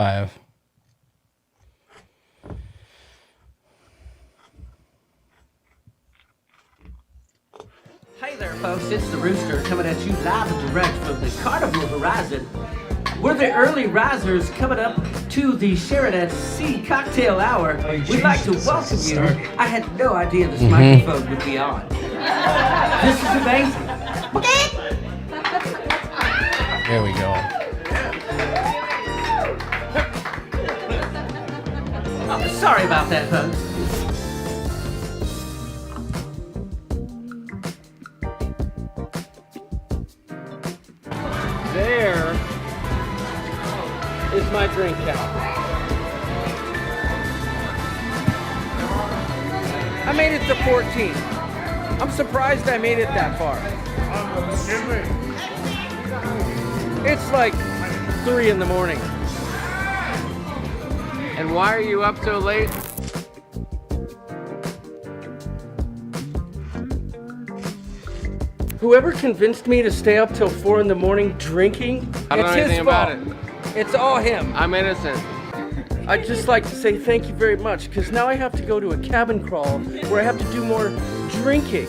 5. Hey there, folks. It's the Rooster coming at you live and direct from the Carnival Horizon. We're the early risers coming up to the Sheridan Sea Cocktail Hour. We'd like to welcome you. I had no idea this microphone would be on. This is amazing. There we go. Sorry about that, folks. There is my drink count. I made it to 14. I'm surprised I made it that far. It's like 3 in the morning. And why are you up so late? Whoever convinced me to stay up till 4 in the morning drinking, I don't know it's his anything fault. about it. It's all him. I'm innocent. I'd just like to say thank you very much, because now I have to go to a cabin crawl where I have to do more drinking.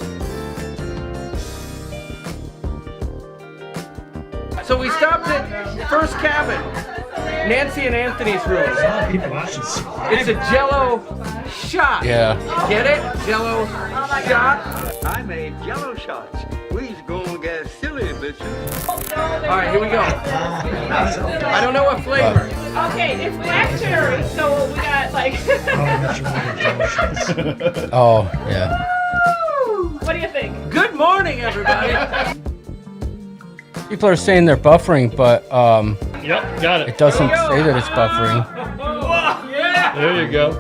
So we stopped at first cabin, Nancy and Anthony's room. It's a Jello shot. Yeah. Get it? Jello shot. I made Jello shots. We's gonna get silly, bitches. All right, here we go. I don't know what flavor. Okay, it's black cherry, so we got like. Oh, yeah. What do you think? Good morning, everybody. People are saying they're buffering, but Yep, got it it. doesn't say that it's buffering. There you go.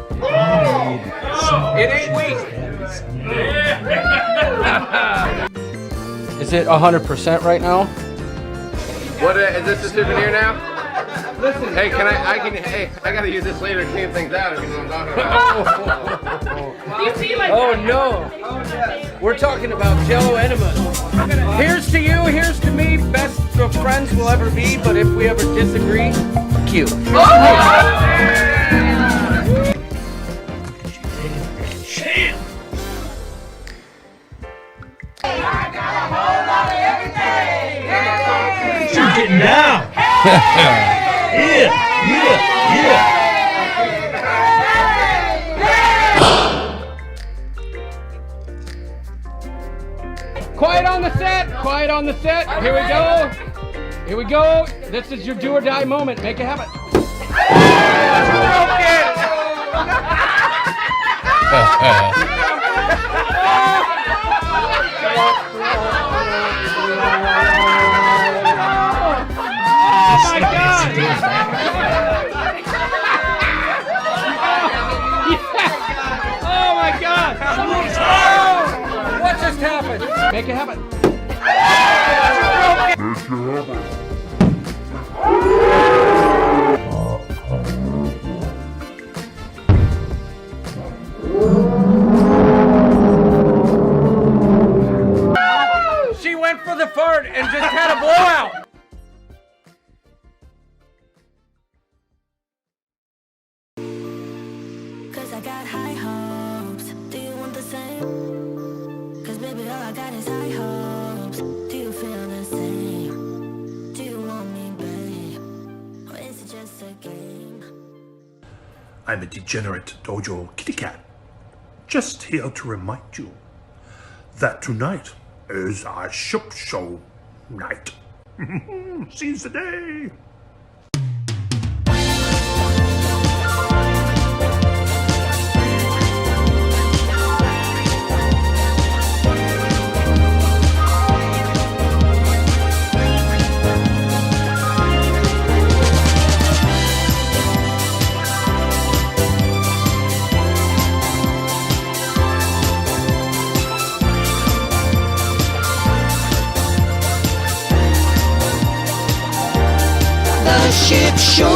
It ain't weak. Is it 100% right now? What is this a souvenir now? Listen. Hey, hey, I gotta use this later to clean things out if you know what I'm talking about. Do you see like? Oh no. We're talking about Jello enemas. Here's to you, here's to me, best of friends we'll ever be, but if we ever disagree, cute. You're getting down. Yeah. Quiet on the set! Quiet on the set! Here we go! Here we go! This is your do or die moment. Make it happen. Oh my God! Oh my God! Oh! What just happened? Make it happen. She went for the fart and just had a blowout. Cause I got high hopes. Do you want the same? Cause baby, all I got is high hopes. Do you feel the same? Do you want me, babe? Or is it just a game? I'm a degenerate dojo kitty cat, just here to remind you that tonight is our ship show night. Seize the day! Ship show.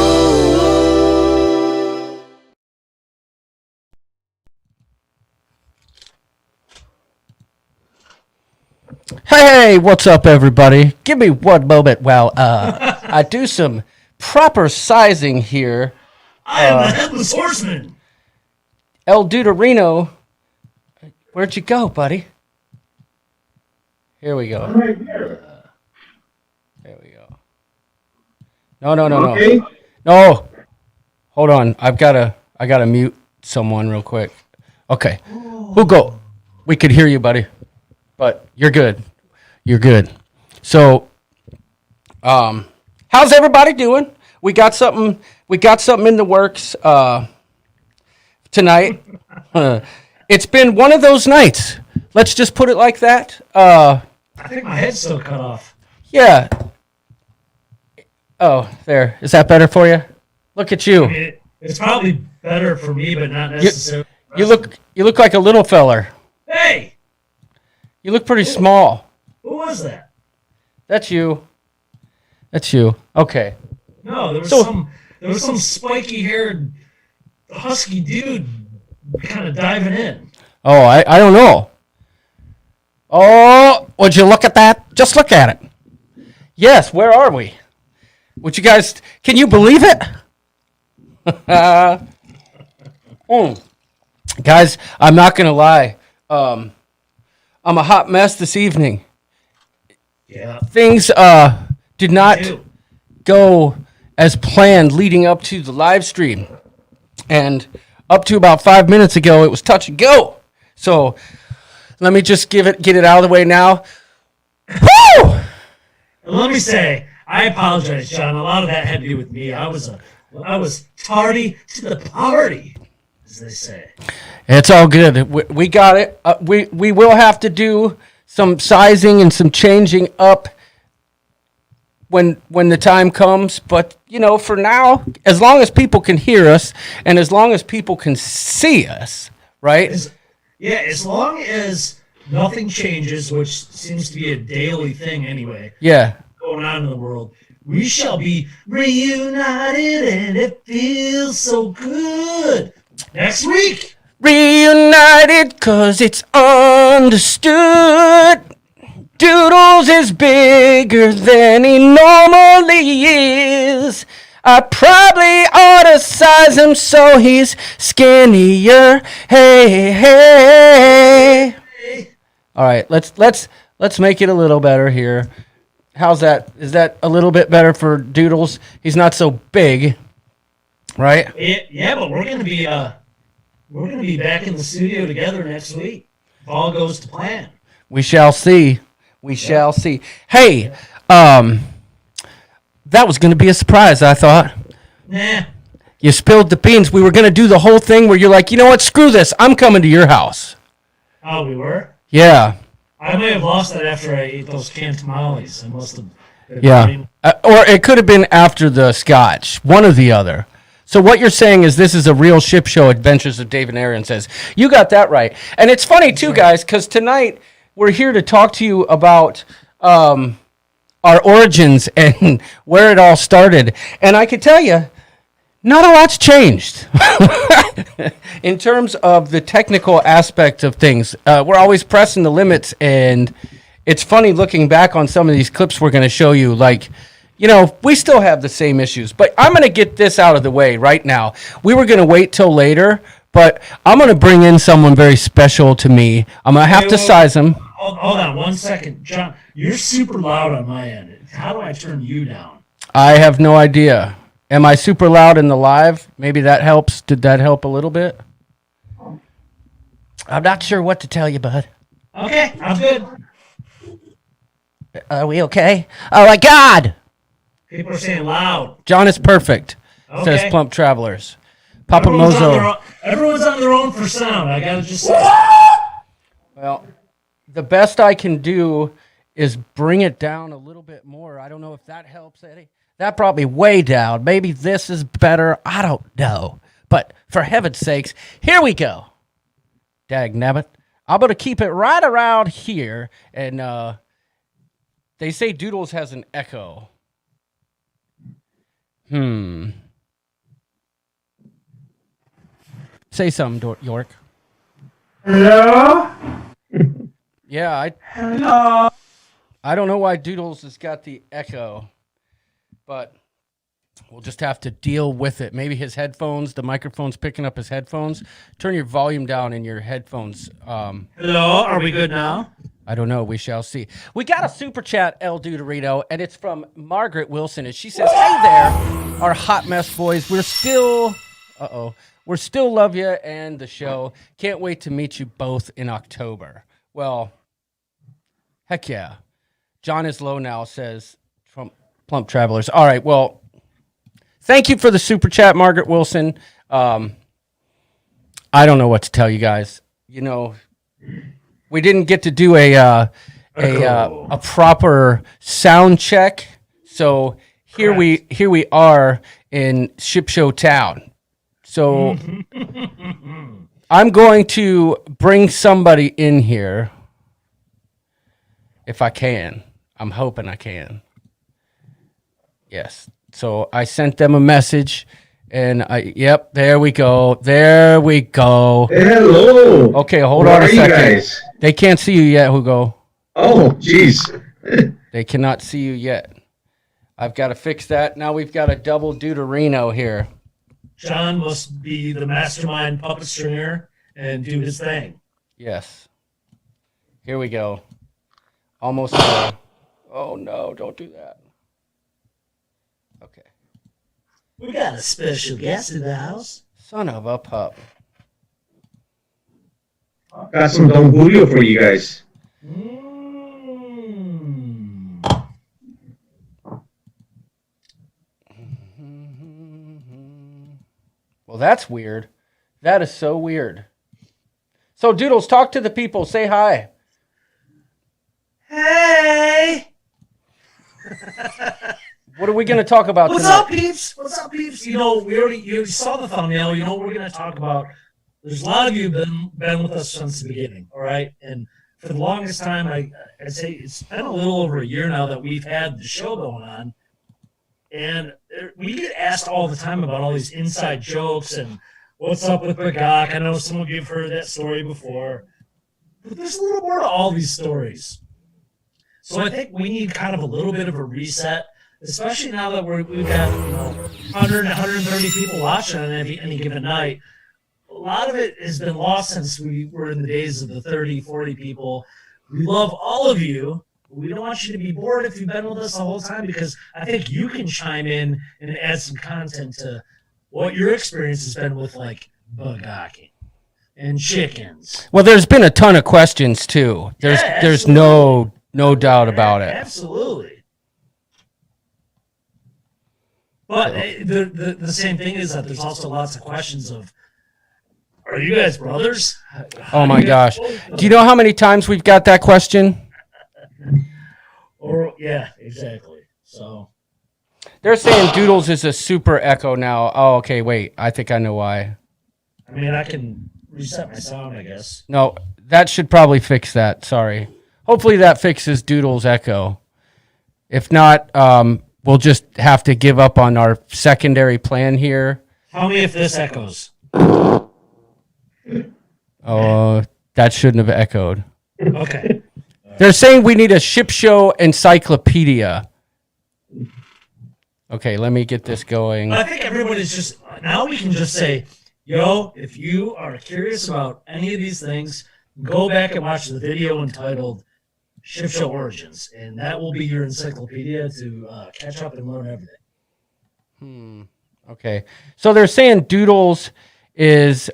Hey, what's up, everybody? Give me one moment while I do some proper sizing here. I am the Headless Horseman. El Deuterino, where'd you go, buddy? Here we go. Right here. There we go. No. Okay. No. Hold on. I gotta mute someone real quick. Okay. Hugo, we could hear you, buddy. But you're good. You're good. So, how's everybody doing? We got something in the works tonight. It's been one of those nights. Let's just put it like that. I think my head's still cut off. Yeah. Oh, there. Is that better for you? Look at you. It's probably better for me, but not necessarily. You look like a little feller. Hey, You look pretty small. who was that? That's you. That's you. Okay. No, there was some spiky haired husky dude kind of diving in. Oh, I don't know. Oh, would you look at that? Just look at it. Yes, where are we? Would you guys, can you believe it? Guys, I'm not going to lie. I'm a hot mess this evening. Yeah. Things did not go as planned leading up to the live stream. And up to about 5 minutes ago, it was touch and go. So let me just get it out of the way now. Woo! Let me say, I apologize, John. A lot of that had to do with me. I was tardy to the party, as they say. It's all good. We got it. We will have to do some sizing and some changing up when the time comes. But, you know, for now, as long as people can hear us and as long as people can see us, right? As long as nothing changes, which seems to be a daily thing anyway. Yeah. Going on in the world, we shall be reunited, and it feels so good. Next week. Reunited 'cause it's understood. Doodles is bigger than he normally is. I probably ought to size him so he's skinnier. Hey. All right, let's make it a little better here. How's that? Is that a little bit better for Doodles? He's not so big, right? Yeah, but we're gonna be back in the studio together next week. If all goes to plan. We shall see. We shall see. Hey, that was going to be a surprise, I thought. Nah. You spilled the beans. We were going to do the whole thing where you're like, you know what? Screw this. I'm coming to your house. Oh, we were? Yeah. I may have lost that after I ate those canned tamales. I must have. Yeah. Or it could have been after the scotch. One or the other. So what you're saying is this is a real ship show, Adventures of Dave and Aaron says. You got that right. And it's funny, too, guys, because tonight we're here to talk to you about our origins and where it all started. And I can tell you, not a lot's changed in terms of the technical aspect of things. We're always pressing the limits, and it's funny looking back on some of these clips we're going to show you. Like, you know, we still have the same issues, but I'm going to get this out of the way right now. We were going to wait till later, but I'm going to bring in someone very special to me. I'm going to have to size him. Hold on 1 second. John, you're super loud on my end. How do I turn you down? I have no idea. Am I super loud in the live? Maybe that helps. Did that help a little bit? I'm not sure what to tell you, bud. Okay, I'm good. Are we okay? Oh, my God! People are saying loud. John is perfect, says Okay. Plump Travelers. Papa Everyone's Mozo. everyone's on their own for sound. I gotta just say. Well, the best I can do is bring it down a little bit more. I don't know if that helps, Eddie. That brought me way down. Maybe this is better. I don't know. But for heaven's sakes, here we go. Dag nabbit. I'm going to keep it right around here. And they say Doodles has an echo. Say something, York. Hello? Yeah, Hello? I don't know why Doodles has got the echo, but We'll just have to deal with it. Maybe his headphones, the microphone's picking up his headphones. Turn your volume down in your headphones. Hello, are we good now? I don't know. We shall see. We got a super chat, El Duderito, and it's from Margaret Wilson. And she says, hey there, our hot mess boys. We're still love you and the show. Can't wait to meet you both in October. Well, heck yeah. John is low now, says Plump Travelers. All right, well, thank you for the super chat, Margaret Wilson. I don't know what to tell you guys. You know, we didn't get to do a proper sound check, so here we are in Ship Show Town. So I'm going to bring somebody in here if I can. I'm hoping I can. Yes. So I sent them a message, and yep, there we go. There we go. Hello. Okay, hold Where on a are you second. guys? They can't see you yet, Hugo. Oh, jeez. They cannot see you yet. I've got to fix that. Now we've got a double Deuterino here. John must be the mastermind puppet stringer and do his thing. Yes. Here we go. Almost. Oh, no, don't do that. Okay. We got a special guest in the house. Son of a pup. Got some Don Julio for you guys. Well, that's weird. That is so weird. So, Doodles, talk to the people. Say hi. Hey! What are we going to talk about What's tonight? up, peeps? What's up, peeps? You know, you saw the thumbnail. You know what we're going to talk about. There's a lot of you been with us since the beginning, all right? And for the longest time, I'd say it's been a little over a year now that we've had the show going on. And we get asked all the time about all these inside jokes and what's up with Bagak. I know some of you have heard that story before. But there's a little more to all these stories. So I think we need kind of a little bit of a reset, especially now that we've got 100, 130 people watching on any given night. A lot of it has been lost since we were in the days of the 30, 40 people. We love all of you. We don't want you to be bored if you've been with us the whole time, because I think you can chime in and add some content to what your experience has been with, like, bugocking and chickens. Well, there's been a ton of questions, too. There's no doubt about it. Absolutely. But the same thing is that there's also lots of questions of, are you guys brothers? Oh, my gosh. Do you know how many times we've got that question? Or yeah, exactly. So they're saying Doodles is a super echo now. Oh, okay, wait. I think I know why. I mean, I can reset my sound, I guess. No, that should probably fix that. Sorry. Hopefully that fixes Doodles echo. If not, we'll just have to give up on our secondary plan here. Tell me if this echoes. Oh, that shouldn't have echoed. Okay. They're saying we need a ship show encyclopedia. Okay, let me get this going. I think everybody's just, now we can just say, yo, if you are curious about any of these things, go back and watch the video entitled Ship Show Origins, and that will be your encyclopedia to catch up and learn everything. Okay, so they're saying Doodles is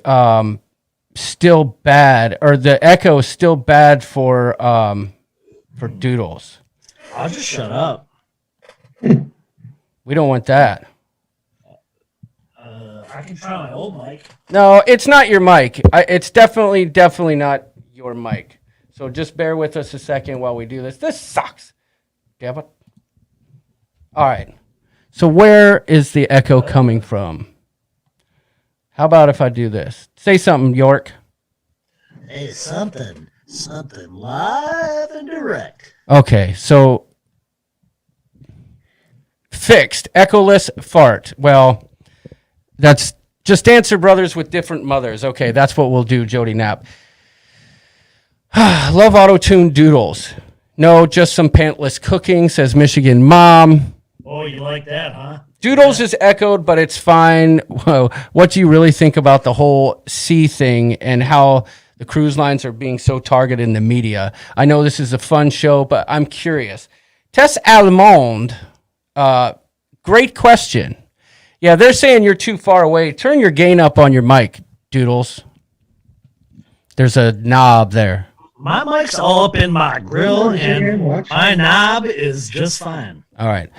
still bad, or the echo is still bad for Doodles. I'll just shut up. We don't want that. I can try my old mic. No, it's not your mic. It's definitely not your mic. So just bear with us a second while we do this. This sucks. Damn it. All right. So where is the echo coming from? How about if I do this? Say something, York. Hey, something live and direct. Okay, so fixed. Echoless fart. Well, that's just answer brothers with different mothers. Okay, that's what we'll do, Jody Knapp. Love auto-tune Doodles. No, just some pantless cooking, says Michigan Mom. Oh, you like that, huh? Doodles is echoed, but it's fine. Whoa. What do you really think about the whole sea thing and how the cruise lines are being so targeted in the media? I know this is a fun show, but I'm curious. Tess Allemande, great question. Yeah, they're saying you're too far away. Turn your gain up on your mic, Doodles. There's a knob there. My mic's all up in my grill, and my knob is just fine. All right.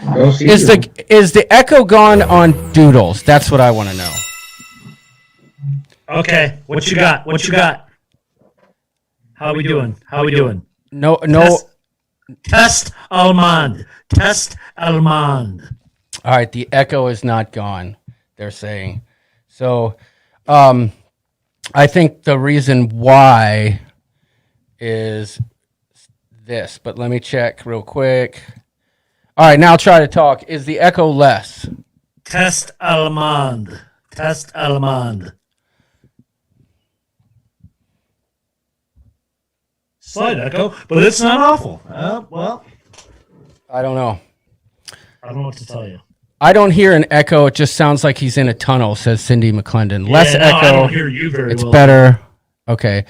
Is the echo gone on Doodles? That's what I want to know. Okay, what you got? What you got? How we doing? How we doing? No. Test Allemande. Test Allemande. All right, the echo is not gone, they're saying. So I think the reason why is this, but let me check real quick. All right, now try to talk. Is the echo less? Test Allemande. Test Allemande. Slight echo, but it's not awful. Well, I don't know. I don't know what to tell you. I don't hear an echo. It just sounds like he's in a tunnel, says Cindy McClendon. Less echo. I don't hear you very it's well. better. Okay.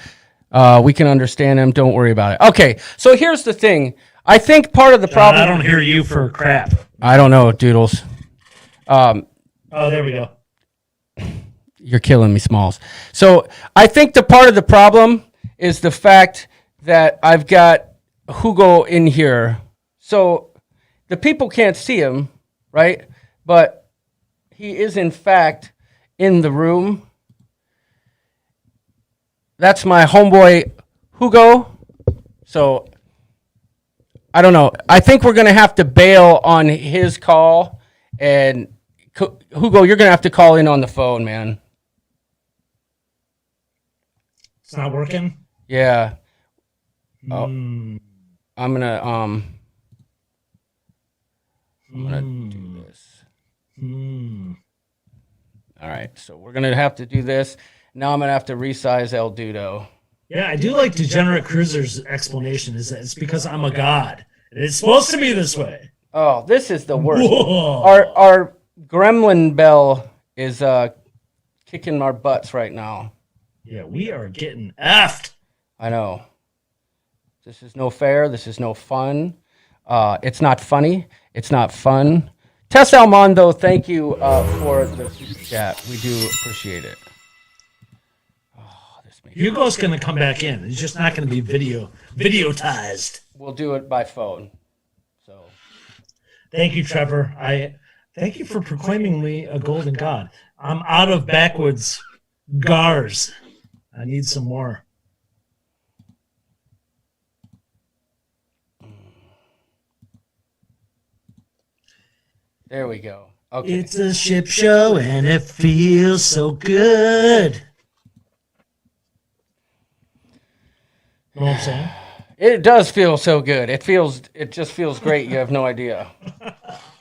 We can understand him. Don't worry about it. Okay. So here's the thing. I think part of the problem. I don't hear you for crap. I don't know, Doodles. Oh, there we go. You're killing me, Smalls. So I think the part of the problem is the fact that I've got Hugo in here. So the people can't see him, right? But he is, in fact, in the room. That's my homeboy, Hugo. So I don't know. I think we're going to have to bail on his call. And Hugo, you're going to have to call in on the phone, man. It's not working? Yeah. Oh. I'm gonna do this. All right, so we're gonna have to do this. Now I'm gonna have to resize El Dudo. Yeah, I do like Degenerate Cruiser's explanation is that it's because I'm a god. It's supposed to be this way. Oh, this is the worst. Whoa. Our gremlin bell is kicking our butts right now. Yeah, we are getting effed. I know. This is no fair. This is no fun. It's not funny. It's not fun. Tess Almondo, thank you for the super chat. We do appreciate it. Oh, this makes Hugo's going to come back in. It's just not going to be videotized. We'll do it by phone. So, thank you, Trevor. Thank you for proclaiming me a golden god. I'm out of backwoods gars. I need some more. There we go. Okay. It's a ship show and it feels so good. You know what I'm saying? It does feel so good. It just feels great. You have no idea.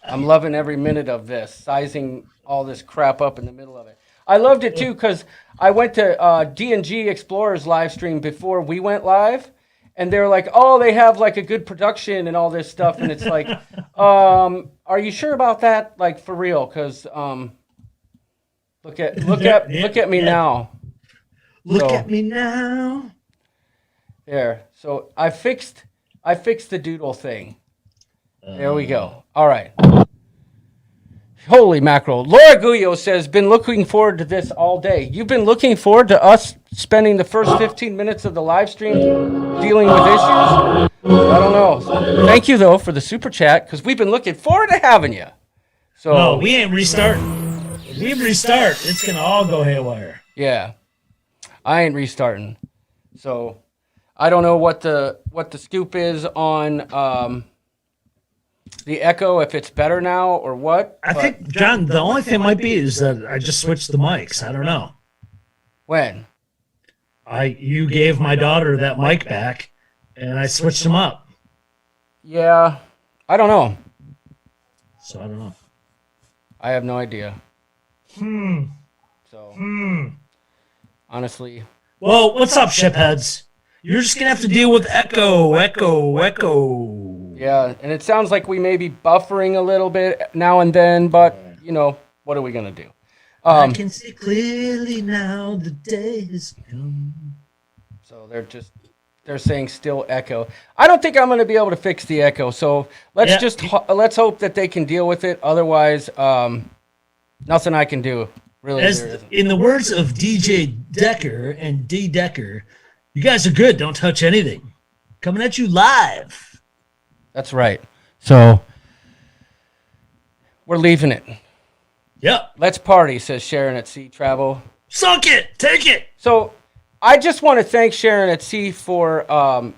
I'm loving every minute of this, sizing all this crap up in the middle of it. I loved it too because I went to D&G Explorers live stream before we went live, and they're like, "Oh, they have like a good production and all this stuff," and it's like, "Are you sure about that? Like for real? Because look at me now. Look at me now. There. So I fixed the doodle thing. There we go. All right. Holy mackerel. Laura Guyot says, been looking forward to this all day. You've been looking forward to us spending the first 15 minutes of the live stream dealing with issues? I don't know. Thank you, though, for the super chat, because we've been looking forward to having you. So no, we ain't restarting. If we restart, it's going to all go haywire. Yeah. I ain't restarting. So I don't know what the scoop is on the echo, if it's better now or what. I think, John, the only thing might be is that I just switched the mics. I don't know. When? You gave my daughter that mic back, and I switched them up. Yeah, I don't know. So I don't know. I have no idea. Honestly. Well, what's up, shipheads? You're just going to have to deal with echo. Yeah, and it sounds like we may be buffering a little bit now and then, but you know, what are we gonna do? I can see clearly now the day has come. So they're saying still echo. I don't think I'm going to be able to fix the echo. So let's let's hope that they can deal with it. Otherwise, nothing I can do. Really, In the words of DJ Decker and D Decker, you guys are good. Don't touch anything. Coming at you live. That's right. So we're leaving it. Yep. Let's party, says Sharon at Sea Travel. Suck it. Take it. So I just want to thank Sharon at Sea for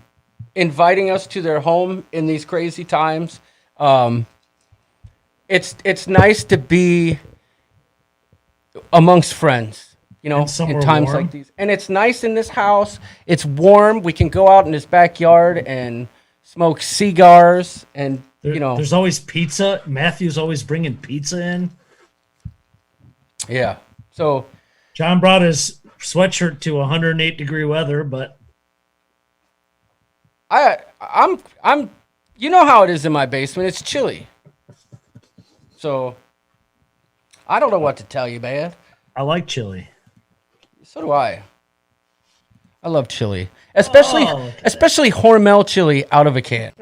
inviting us to their home in these crazy times. It's nice to be amongst friends, you know, in times like these. And it's nice in this house. It's warm. We can go out in his backyard and smoke cigars, and you know, there's always pizza. Matthew's always bringing pizza in. Yeah. So John brought his sweatshirt to 108-degree weather, but I'm you know how it is in my basement. It's chilly. So I don't know what to tell you, man. I like chili. So do I. I love chili, especially Hormel chili out of a can.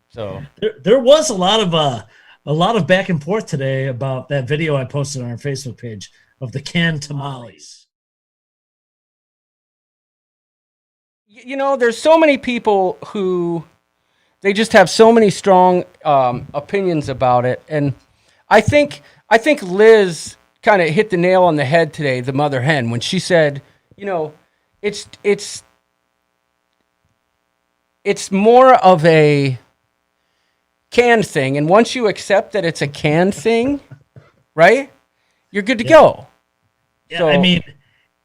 So there was a lot of back and forth today about that video I posted on our Facebook page of the canned tamales. You know, there's so many people who they just have so many strong opinions about it, and I think Liz kind of hit the nail on the head today, the mother hen, when she said, you know, it's more of a canned thing, and once you accept that it's a canned thing, right, you're good to go. Yeah, So, I mean,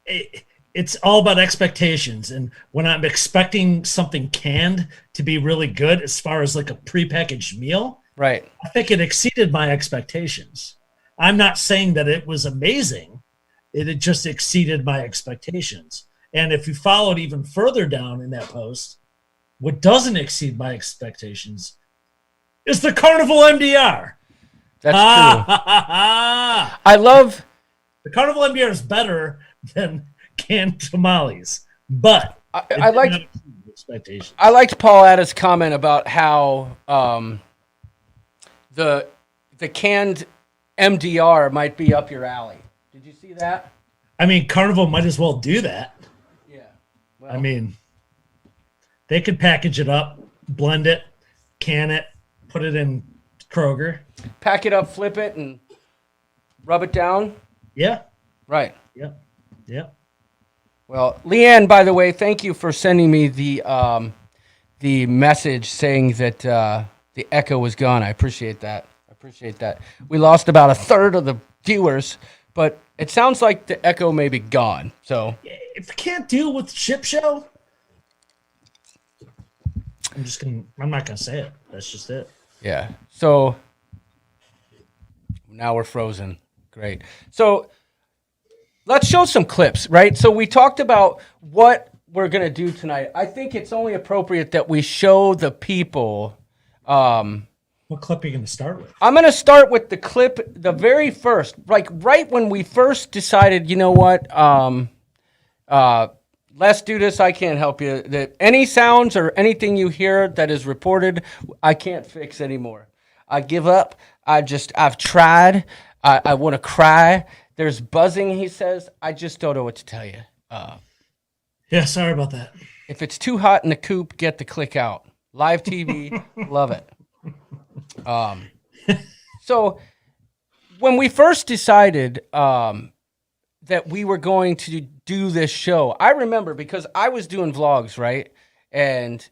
it's all about expectations, and when I'm expecting something canned to be really good as far as like a prepackaged meal, right, I think it exceeded my expectations. I'm not saying that it was amazing. It had just exceeded my expectations. And if you followed even further down in that post, what doesn't exceed my expectations is the Carnival MDR. That's true. I love the Carnival MDR is better than canned tamales, but I liked expectations. I liked Paul Atta's comment about how the canned MDR might be up your alley. Did you see that? I mean, Carnival might as well do that. Yeah. Well, I mean, they could package it up, blend it, can it, put it in Kroger. Pack it up, flip it, and rub it down. Yeah. Right. Yep. Yep. Well, Leanne, by the way, thank you for sending me the message saying that the echo was gone. I appreciate that. We lost about a third of the viewers, but it sounds like the echo may be gone. So if you can't deal with the ship show, I'm not gonna say it. That's just it. Yeah. So now we're frozen. Great. So let's show some clips, right? So we talked about what we're going to do tonight. I think it's only appropriate that we show the people. What clip are you going to start with? I'm going to start with the clip, the very first, like right when we first decided, you know what, let's do this. I can't help you. That any sounds or anything you hear that is reported, I can't fix anymore. I give up. I've tried. I want to cry. There's buzzing, he says. I just don't know what to tell you. Yeah, sorry about that. If it's too hot in the coop, get the click out. Live TV, love it. So when we first decided that we were going to do this show, I remember because I was doing vlogs, right? And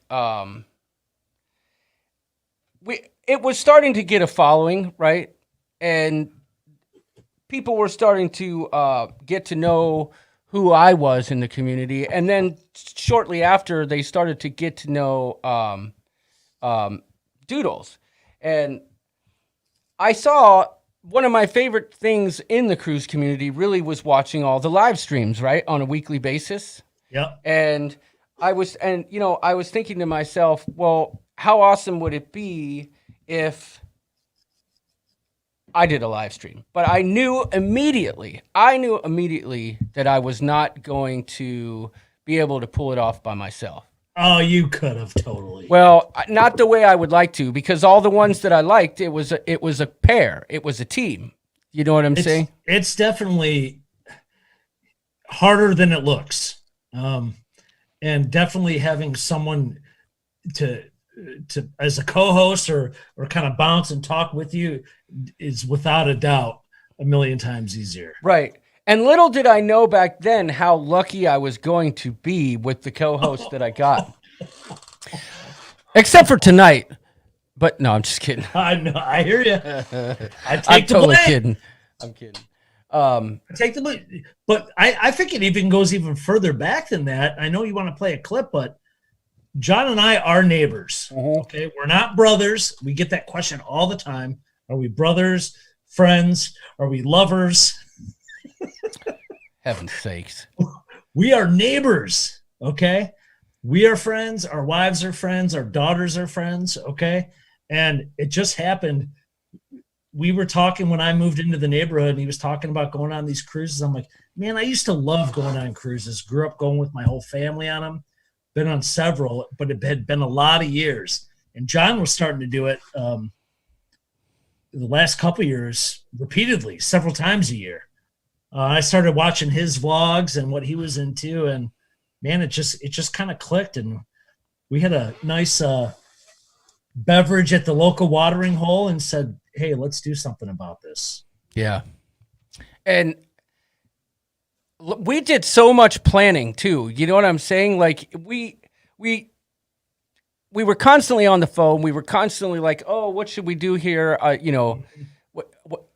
it was starting to get a following, right? And people were starting to get to know who I was in the community. And then shortly after, they started to get to know Doodles. And I saw one of my favorite things in the cruise community really was watching all the live streams, right, on a weekly basis. Yep. And I was thinking to myself, well, how awesome would it be if I did a live stream, but I knew immediately that I was not going to be able to pull it off by myself. Oh, you could have totally. Well, not the way I would like to, because all the ones that I liked, it was a pair, it was a team. You know what I'm saying? It's definitely harder than it looks, and definitely having someone to as a co-host or kind of bounce and talk with you is without a doubt a million times easier. Right. And little did I know back then how lucky I was going to be with the co-host that I got. Except for tonight. But no, I'm just kidding. I know, I hear you. I'm totally kidding. I'm kidding. Take the blame. But I think it even goes even further back than that. I know you want to play a clip, but John and I are neighbors. Okay, we're not brothers. We get that question all the time. Are we brothers, friends? Are we lovers? Heaven's sakes. We are neighbors. Okay, we are friends. Our wives are friends. Our daughters are friends. Okay, and it just happened. We were talking when I moved into the neighborhood, and he was talking about going on these cruises. I'm like, man, I used to love going on cruises. Grew up going with my whole family on them. Been on several, but it had been a lot of years. And John was starting to do it the last couple of years repeatedly, several times a year. I started watching his vlogs and what he was into, and man, it just kind of clicked. And we had a nice beverage at the local watering hole and said, hey, let's do something about this. Yeah. And we did so much planning too. You know what I'm saying? Like we were constantly on the phone. We were constantly like, oh, what should we do here?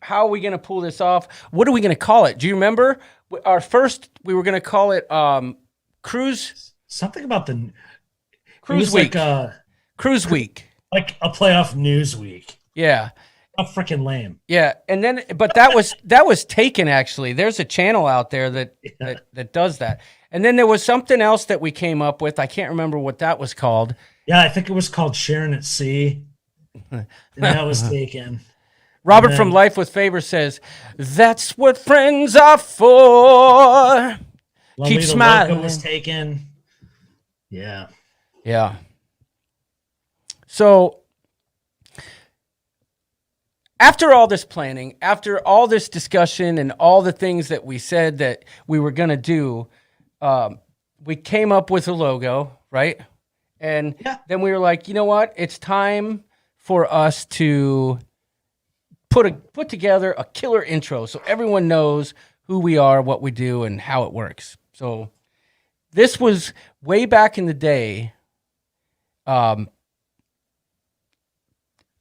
How are we going to pull this off? What are we going to call it? Do you remember our first, we were going to call it Cruise. Something about the Cruise Week. Cruise Week. Like a playoff news week. Yeah. How freaking lame. Yeah, and then but that was taken actually. There's a channel out there that does that. And then there was something else that we came up with. I can't remember what that was called. Yeah, I think it was called Sharing at Sea. And that was taken. Robert from Life with Favor says, "That's what friends are for." Keep smiling. Was taken. Yeah. Yeah. So after all this planning, after all this discussion and all the things that we said that we were going to do, we came up with a logo, right? And then we were like, you know what? It's time for us to put together a killer intro so everyone knows who we are, what we do, and how it works. So this was way back in the day.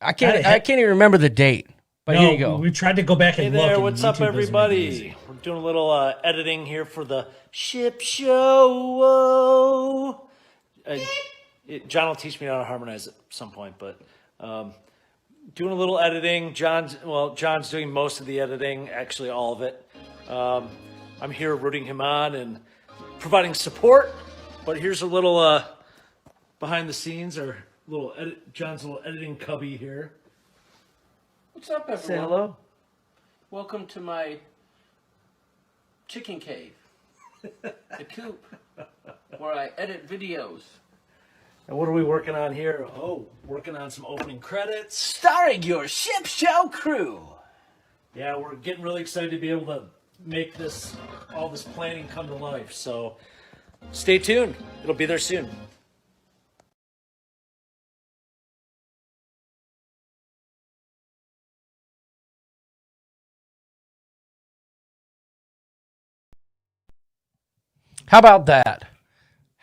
I can't even remember the date, but here you go. We tried to go back and look. Hey there, what's up, everybody? We're doing a little editing here for the ship show. John will teach me how to harmonize at some point, but doing a little editing. John's doing most of the editing, actually all of it. I'm here rooting him on and providing support, but here's a little behind the scenes, or John's little editing cubby here. What's up, everyone? Say hello. Welcome to my chicken cave, the coop, where I edit videos. And what are we working on here? Oh, working on some opening credits. Starring your ship show crew. Yeah, we're getting really excited to be able to make all this planning come to life. So stay tuned. It'll be there soon. How about that?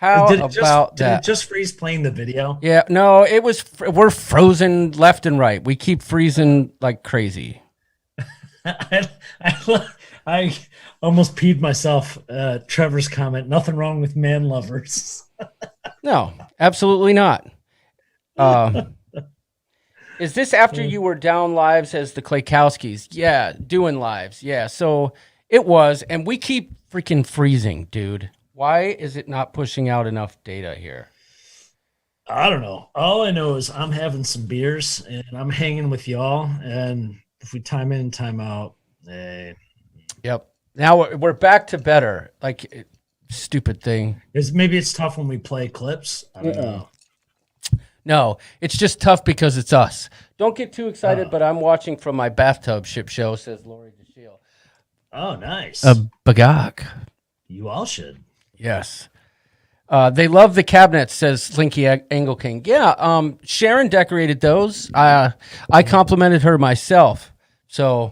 Did it just freeze playing the video? Yeah, no, it was. We're frozen left and right. We keep freezing like crazy. I almost peed myself. Trevor's comment: "Nothing wrong with man lovers." No, absolutely not. Is this after you were down lives as the Klaykowskis? Yeah, doing lives. Yeah, so it was, and we keep freaking freezing, dude. Why is it not pushing out enough data here? I don't know. All I know is I'm having some beers and I'm hanging with y'all, and if we time in, time out, Yep. Now we're back to better. Like, stupid thing. maybe it's tough when we play clips. I don't know. No, it's just tough because it's us. Don't get too excited, but I'm watching from my bathtub ship show, says Lori DeShiel. Oh, nice. Bagog. You all should. Yes. They love the cabinets, says Slinky Angle King. Yeah, Sharon decorated those. I complimented her myself. So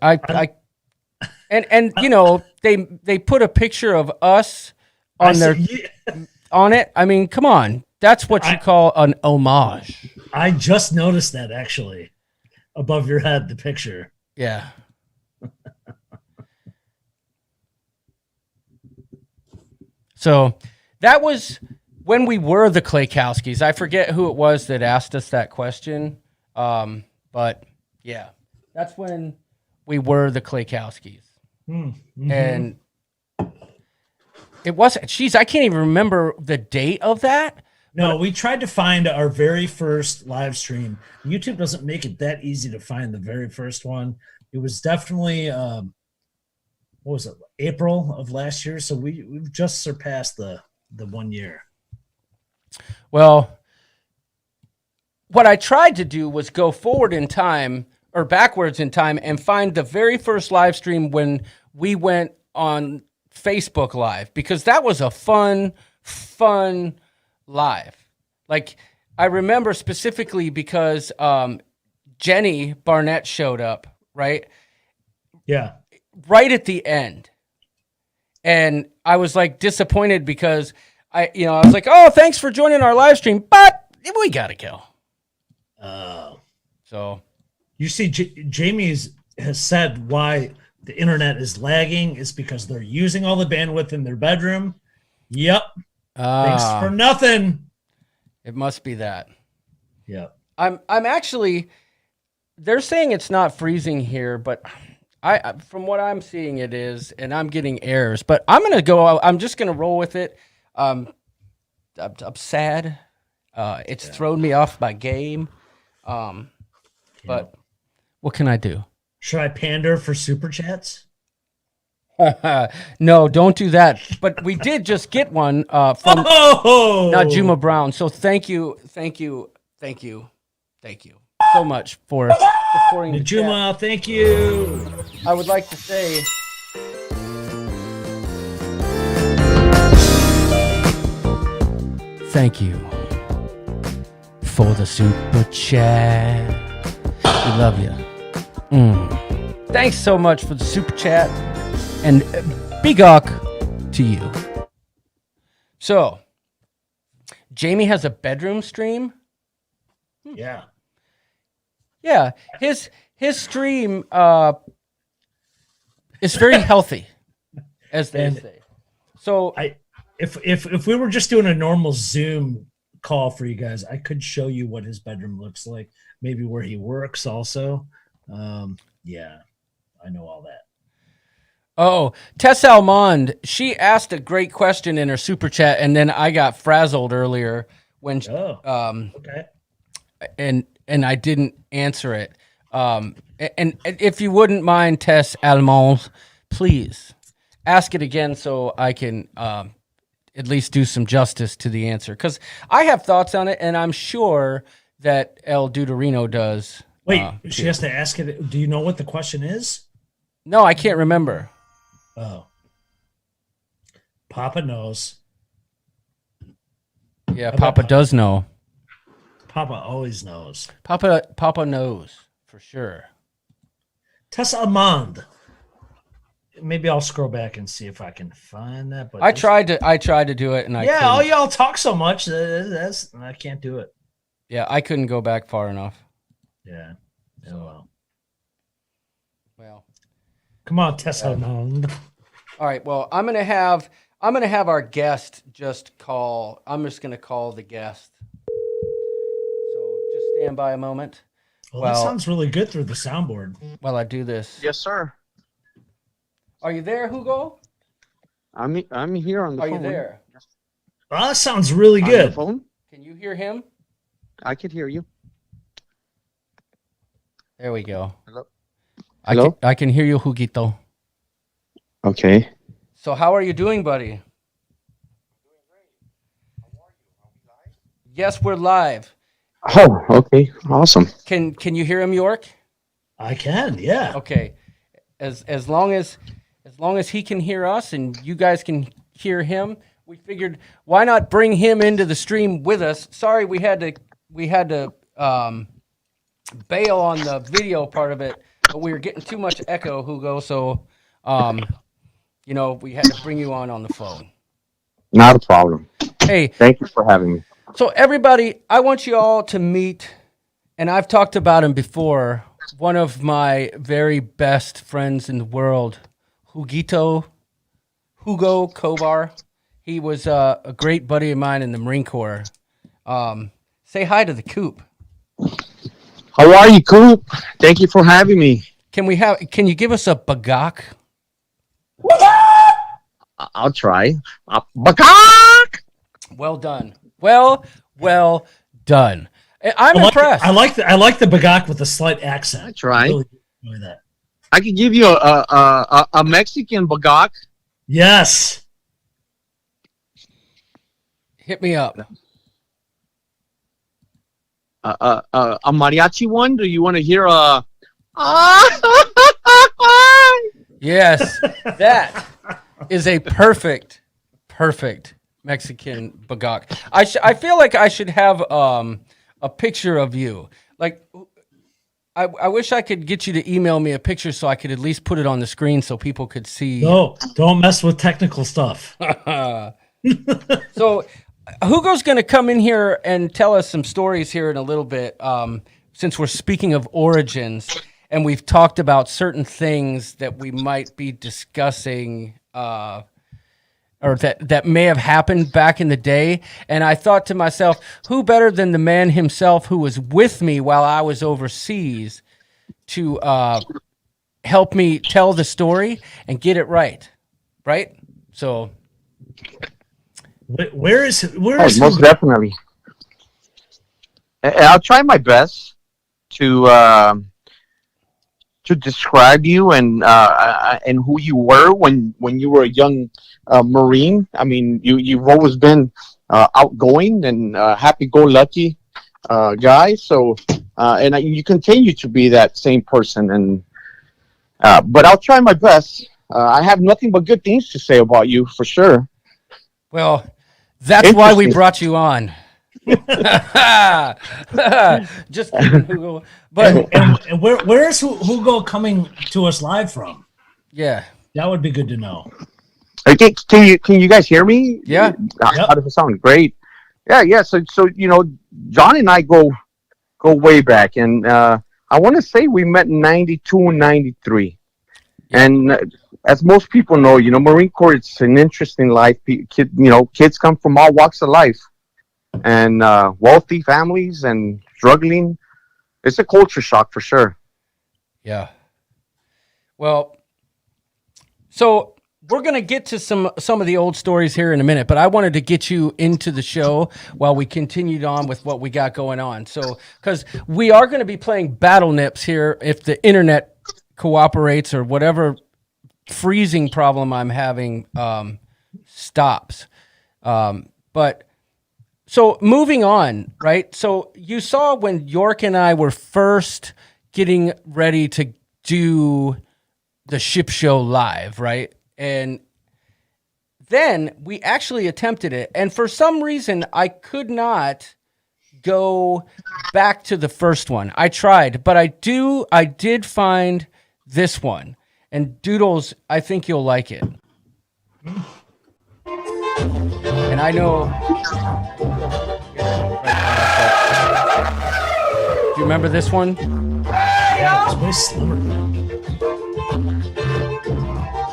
I and you know, they put a picture of us on on it. I mean, come on. That's what you call an homage. I just noticed that actually. Above your head, the picture. Yeah. So that was when we were the Klaykowskis. I forget who it was that asked us that question. But yeah, that's when we were the Klaykowskis. Mm-hmm. And it wasn't, geez, I can't even remember the date of that. No, we tried to find our very first live stream. YouTube doesn't make it that easy to find the very first one. It was definitely, what was it, April of last year? So we've just surpassed the 1 year. Well, what I tried to do was go forward in time or backwards in time and find the very first live stream when we went on Facebook Live, because that was a fun live. Like, I remember specifically because Jenny Barnett showed up, right? Yeah. Right at the end. And I was like disappointed because I was like, oh, thanks for joining our live stream, but we got to go. So you see, Jamie has said why the internet is lagging is because they're using all the bandwidth in their bedroom. Yep. Thanks for nothing. It must be that. Yeah. I'm actually, they're saying it's not freezing here, but I from what I'm seeing it is, and I'm getting errors, but I'm just going to roll with it. I'm sad. It's thrown me off my game. But what can I do? Should I pander for super chats? No, don't do that. But we did just get one from Najuma Brown. So thank you so much for supporting Najuma. The thank you. I would like to say thank you for the super chat. We love you. Thanks so much for the super chat. And big up to you. So, Jamie has a bedroom stream? Yeah. Yeah. His stream is very healthy, as they say. So if we were just doing a normal Zoom call for you guys, I could show you what his bedroom looks like, maybe where he works also. Yeah, I know all that. Oh, Tess Almond, she asked a great question in her super chat, and then I got frazzled earlier when okay. and I didn't answer it. And if you wouldn't mind, Tess Almond, please ask it again so I can at least do some justice to the answer, because I have thoughts on it, and I'm sure that El Duderino does. Wait, she has to ask it. Do you know what the question is? No, I can't remember. Oh. Papa knows. Yeah, Papa does know. Papa always knows. Papa knows for sure. Tessa Amand. Maybe I'll scroll back and see if I can find that. But I tried to do it, and I couldn't. all y'all talk so much. I can't do it. Yeah, I couldn't go back far enough. Yeah. Well. Come on, Tessa Amand. All right. Well, I'm gonna have our guest just call. I'm just gonna call the guest. So just stand by a moment. Well, that sounds really good through the soundboard. While I do this. Yes, sir. Are you there, Hugo? I'm here on the phone. Are you there? Well, that sounds really good. On the phone? Can you hear him? I can hear you. There we go. Hello? I Hello? can, I can hear you, Huguito. Okay. So how are you doing, buddy? Yes, we're live. Oh, okay. Awesome. Can you hear him, York? I can, yeah. Okay. As long as he can hear us and you guys can hear him, we figured why not bring him into the stream with us. Sorry, we had to bail on the video part of it, but we were getting too much echo, Hugo. So, we had to bring you on the phone. Not a problem. Hey, Thank you for having me. so everybody, I want you all to meet, and I've talked about him before, one of my very best friends in the world, Hugo Kovar. He was a great buddy of mine in the Marine Corps. Say hi to the coop. How are you, Coop? Thank you for having me. Can you give us a bagak? I'll try. Bagak! Well done. Well done. I'm impressed. I like the bagak with a slight accent. I try. Really enjoy that. I can give you a Mexican bagak. Yes. Hit me up. A mariachi one? Do you want to hear a... Yes, that is a perfect Mexican bagak. I feel like I should have a picture of you. Like, I wish I could get you to email me a picture so I could at least put it on the screen so people could see. No, don't mess with technical stuff. So, Hugo's going to come in here and tell us some stories here in a little bit, since we're speaking of origins, and we've talked about certain things that we might be discussing, or that may have happened back in the day. And I thought to myself, who better than the man himself who was with me while I was overseas to help me tell the story and get it right? Right? So... Where is most definitely. I'll try my best to describe you and who you were when you were a young Marine. I mean, you've always been outgoing and happy-go-lucky guy. So you continue to be that same person. And but I'll try my best. I have nothing but good things to say about you for sure. Well, that's why we brought you on. Just kidding, Hugo. But and where is Hugo coming to us live from? Yeah, that would be good to know. Okay, can you guys hear me? Yeah. How does it sound? Great. Yeah. So John and I go way back, and I want to say we met in '92 and '93, and. As most people know, Marine Corps, it's an interesting life. Kids come from all walks of life, and wealthy families and struggling. It's a culture shock for sure. Yeah. Well, so we're going to get to some of the old stories here in a minute, but I wanted to get you into the show while we continued on with what we got going on. So, because we are going to be playing Battle Nips here if the internet cooperates or whatever freezing problem I'm having stops. But so moving on, right? So you saw when York and I were first getting ready to do the ship show live, right? And then we actually attempted it. And for some reason, I could not go back to the first one. I tried, but I did find this one. And Doodles, I think you'll like it. And I know... Do you remember this one? Yeah, it's way slimmer.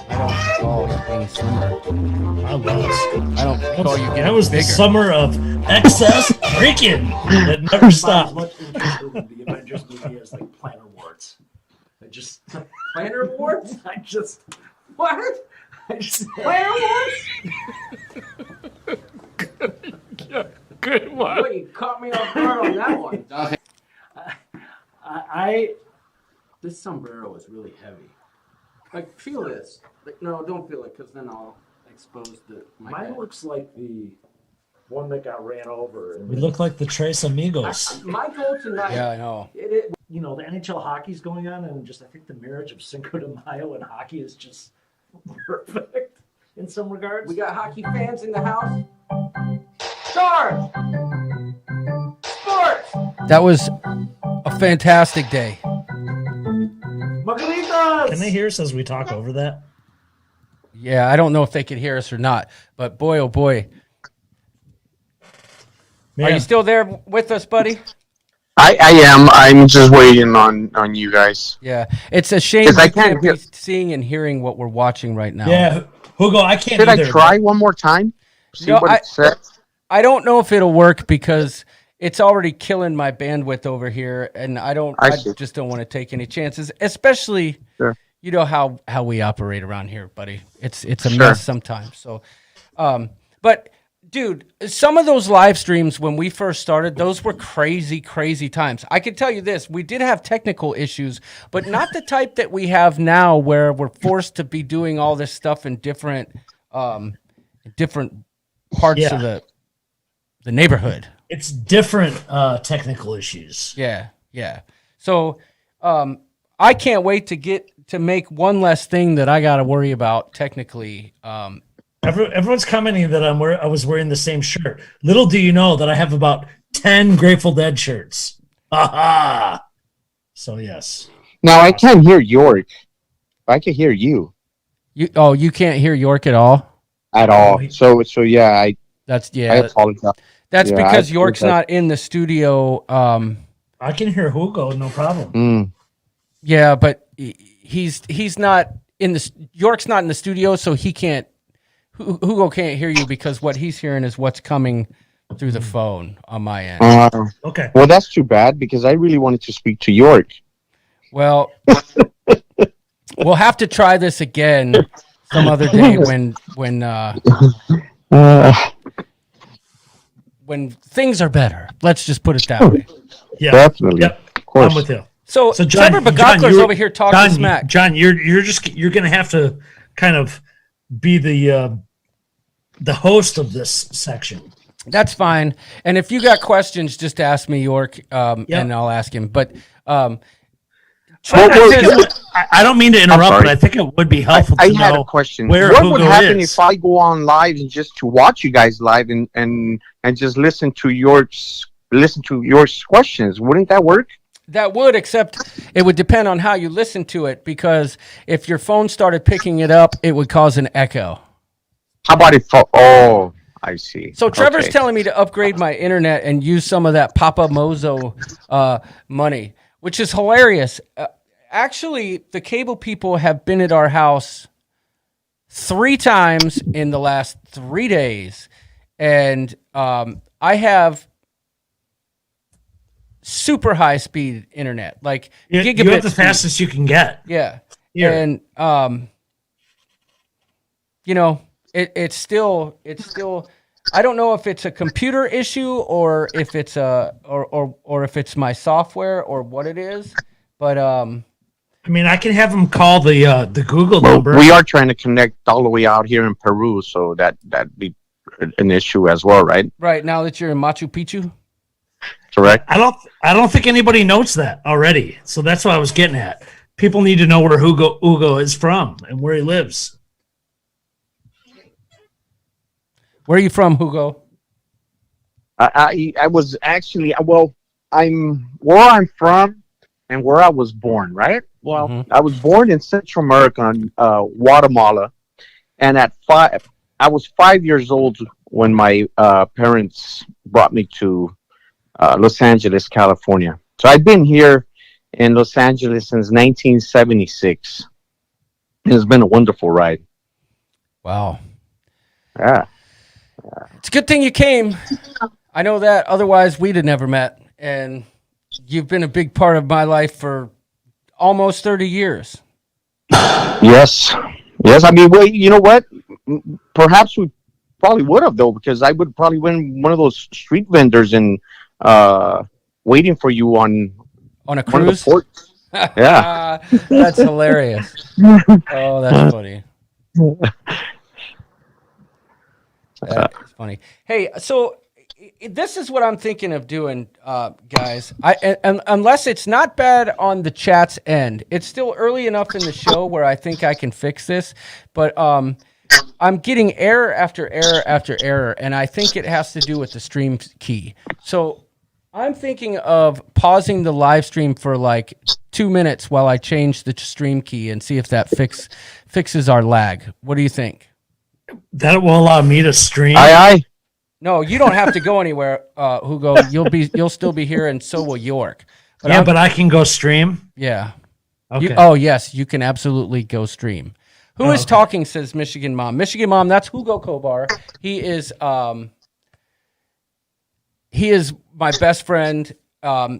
I don't recall you being slimmer. I was. I don't recall you getting That was bigger. the summer of excess drinking that never stopped. The Avengers movie has like plantar warts. Plantar warts? What? Plantar warts? Good one. Boy, you caught me off guard on that one. This sombrero is really heavy. Like, feel this. Like, no, don't feel it, because then I'll expose my Mine head. looks like the one that got ran over. We look like the Tres Amigos. My goal tonight. Yeah, I know. You know, the NHL hockey's going on, and I think the marriage of Cinco de Mayo and hockey is just perfect in some regards. We got hockey fans in the house. Charge! Sports! That was a fantastic day. Margaritas! Can they hear us as we talk over that? Yeah, I don't know if they could hear us or not, but boy, oh boy. Man. Are you still there with us, buddy? I am. I'm just waiting on you guys. Yeah, it's a shame I we can't can't be seeing and hearing what we're watching right now. Yeah, Hugo, I can't. Should either, I try one more time? See No, what it says. I don't know if it'll work because it's already killing my bandwidth over here, and I just don't want to take any chances, especially you know how we operate around here, buddy. It's a mess sometimes. So, but dude, some of those live streams when we first started, those were crazy times. I can tell you this: we did have technical issues, but not the type that we have now, where we're forced to be doing all this stuff in different parts of the neighborhood. It's different technical issues. Yeah. So I can't wait to make one less thing that I got to worry about technically. Everyone's commenting that I was wearing the same shirt. Little do you know that I have about 10 Grateful Dead shirts. Ha! So yes. Now I can't hear York. I can hear you. You can't hear York at all? At all. So yeah, I apologize. That's because York's not in the studio. I can hear Hugo, no problem. Yeah, but he's not in the York's not in the studio, so he can't. Hugo can't hear you because what he's hearing is what's coming through the phone on my end. Okay. Well, that's too bad because I really wanted to speak to York. Well, we'll have to try this again some other day when things are better. Let's just put it that way. Yeah, definitely. Yep. Of course. I'm with you. So John, Trevor Bagakler's over here talking smack. John, you're gonna have to kind of be the host of this section. That's fine. And if you got questions, just ask me, York, and I'll ask him. But I don't mean to interrupt, but I think it would be helpful to know. I had a question. Where what Hugo would happen is. if I go on live and just to watch you guys live and just listen to York's questions? Wouldn't that work? that would, except it would depend on how you listen to it, because if your phone started picking it up, it would cause an echo. How about if? Oh, I see. So Trevor's telling me to upgrade my internet and use some of that Papa Mozo money, which is hilarious. Actually, the cable people have been at our house 3 times in the last 3 days, and I have super high speed internet, like gigabit. You have the speed. fastest you can get. Yeah, Here. and you know, it's still. I don't know if it's a computer issue or if it's or if it's my software or what it is, but I mean, I can have them call the Google number. We are trying to connect all the way out here in Peru, so that'd be an issue as well, right? Right now that you're in Machu Picchu. Correct. I don't think anybody knows that already. So that's what I was getting at. People need to know where Hugo is from and where he lives. Where are you from, Hugo? I was actually, well, I'm where I'm from and where I was born, right? Well, I was born in Central America, Guatemala, and at 5, I was 5 years old when my parents brought me to Los Angeles, California. So I've been here in Los Angeles since 1976. It's been a wonderful ride. Wow. Yeah. It's a good thing you came. I know that. Otherwise, we'd have never met. And you've been a big part of my life for almost 30 years. Yes. Yes. I mean, well, you know what? Perhaps we probably would have, though, because I would probably been one of those street vendors and waiting for you on a one of the cruise. Yeah. That's hilarious. Oh, that's funny. That is funny. Hey, so this is what I'm thinking of doing, guys. And unless it's not bad on the chat's end, it's still early enough in the show where I think I can fix this. But I'm getting error after error after error, and I think it has to do with the stream key. So I'm thinking of pausing the live stream for like 2 minutes while I change the stream key and see if that fixes our lag. What do you think? That will allow me to stream. Aye. No, you don't have to go anywhere, Hugo. You'll still be here, and so will York. But I can go stream. Yeah. Okay. Oh yes, you can absolutely go stream. Who is talking? Says Michigan Mom. Michigan Mom. That's Hugo Kobar. He is my best friend, the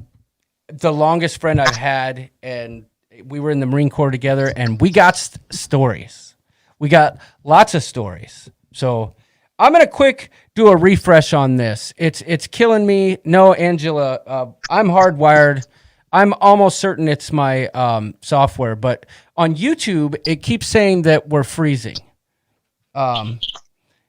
longest friend I've had, and we were in the Marine Corps together, and we got stories. We got lots of stories. So I'm gonna do a refresh on this. It's killing me. No, Angela, I'm hardwired. I'm almost certain it's my software, but on YouTube it keeps saying that we're freezing.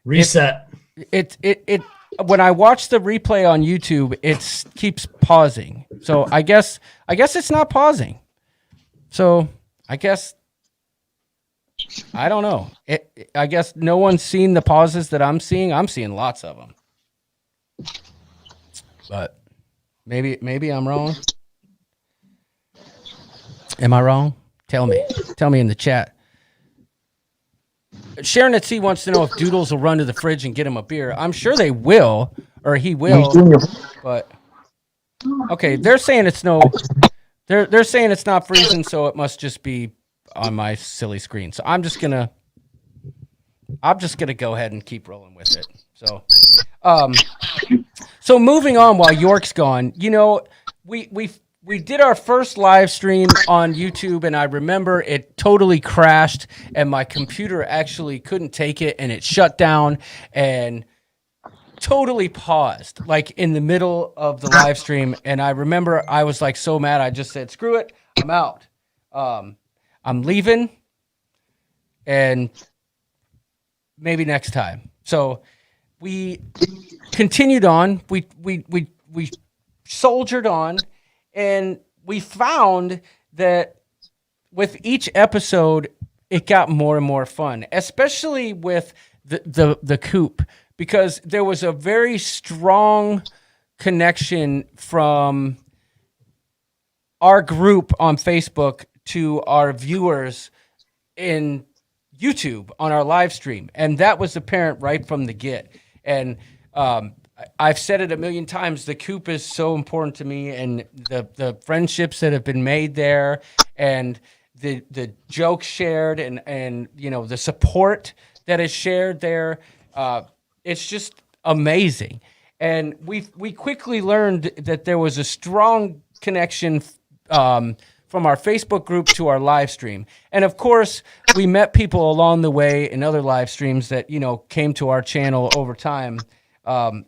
Reset. It when I watch the replay on YouTube, it keeps pausing. So I guess it's not pausing. So I guess I don't know. I guess no one's seen the pauses that I'm seeing. I'm seeing lots of them. But maybe I'm wrong. Am I wrong? Tell me in the chat. Sharon at Sea wants to know if Doodles will run to the fridge and get him a beer. I'm sure they will, or he will. But okay, they're saying it's they're saying it's not freezing, so it must just be on my silly screen. So I'm just gonna go ahead and keep rolling with it. So moving on while York's gone, we did our first live stream on YouTube, and I remember it totally crashed, and my computer actually couldn't take it, and it shut down and totally paused, like in the middle of the live stream. And I remember I was like so mad, I just said, "Screw it, I'm out. I'm leaving, and maybe next time." So we continued on. We soldiered on. And we found that with each episode, it got more and more fun, especially with the coop, because there was a very strong connection from our group on Facebook to our viewers in YouTube on our live stream. And that was apparent right from the get. And I've said it a million times, the coop is so important to me, and the friendships that have been made there, and the jokes shared, and the support that is shared there, it's just amazing. And we quickly learned that there was a strong connection from our Facebook group to our live stream. And of course, we met people along the way in other live streams that came to our channel over time.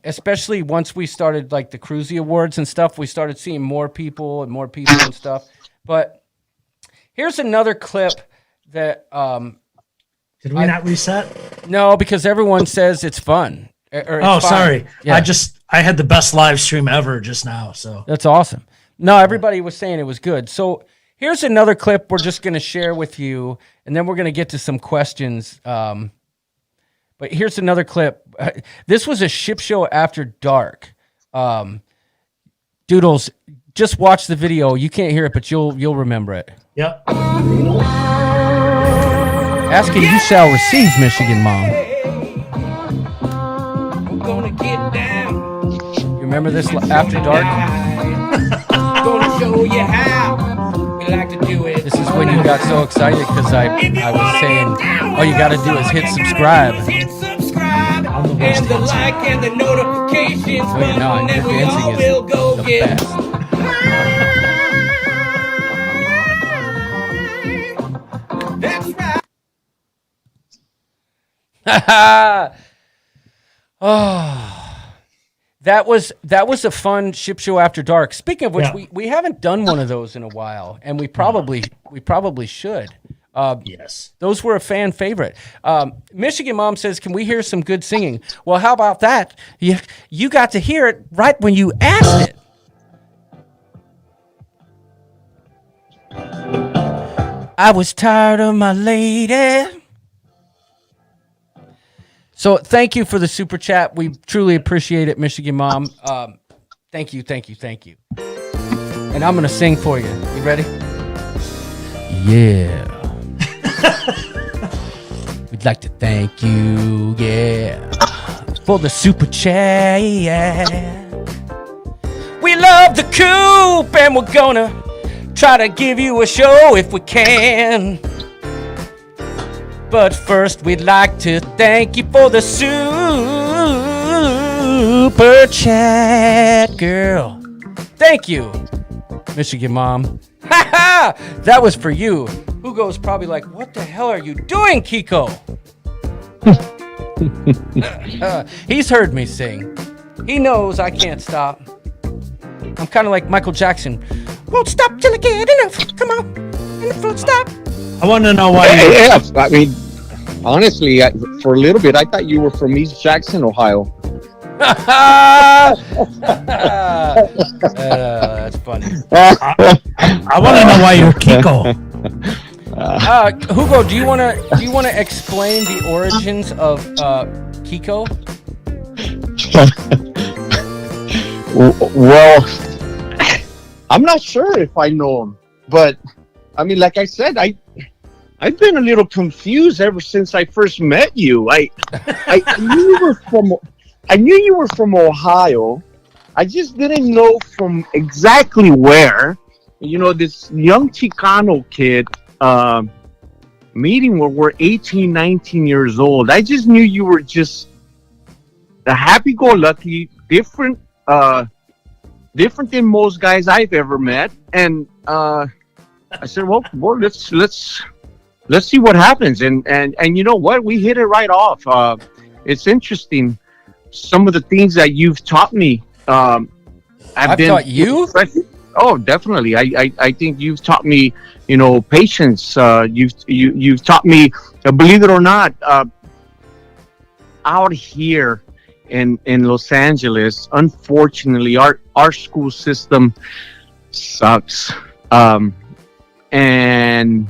Especially once we started like the Cruzy Awards and stuff, we started seeing more people and stuff. But here's another clip that did we not reset? No, because everyone says it's fun. Sorry. Yeah. I had the best live stream ever just now. So that's awesome. No, everybody was saying it was good. So here's another clip we're just going to share with you, and then we're going to get to some questions. But here's another clip. This was a ship show after dark. Doodles, just watch the video. You can't hear it, but you'll remember it. Yep. Asking you shall receive, Michigan Mom. I'm gonna get down. You remember this after dark? Gonna show you how we like to do it. This is when you got so excited because I was saying, all you got to do is hit subscribe. And the like and the notifications. No, you're not. Your dancing is the best. That's right. Oh, That was a fun ship show after dark. Speaking of which, Yeah. we haven't done one of those in a while, and we probably should. Yes. Those were a fan favorite. Michigan Mom says, "Can we hear some good singing?" Well, how about that? You got to hear it right when you asked it. I was tired of my lady. So thank you for the super chat. We truly appreciate it, Michigan Mom. Thank you. And I'm going to sing for you. You ready? Yeah. We'd like to thank you, for the super chat, We love the coop, and we're going to try to give you a show if we can. But first, we'd like to thank you for the super chat, girl. Thank you, Michigan Mom. Ha ha! That was for you. Hugo's probably like, what the hell are you doing, Kiko? He's heard me sing. He knows I can't stop. I'm kind of like Michael Jackson. Won't stop till I get enough. Come on. And the foot stop. I want to know why. Yeah, I mean, honestly, for a little bit, I thought you were from East Jackson, Ohio. That's funny. I want to know why you're Kiko. Hugo, do you want to explain the origins of Kiko? Well, I'm not sure if I know him, but I mean, like I said, I've been a little confused ever since I first met you. I knew you were from Ohio. I just didn't know from exactly where. You know, this young Chicano kid meeting where we're 18, 19 years old. I just knew you were just a happy-go-lucky, different than most guys I've ever met. And I said, well, let's see what happens. And you know what? We hit it right off. It's interesting. Some of the things that you've taught me. I've taught you? Oh, definitely. I think you've taught me, patience. You've taught me, believe it or not, out here in Los Angeles, unfortunately, our school system sucks. And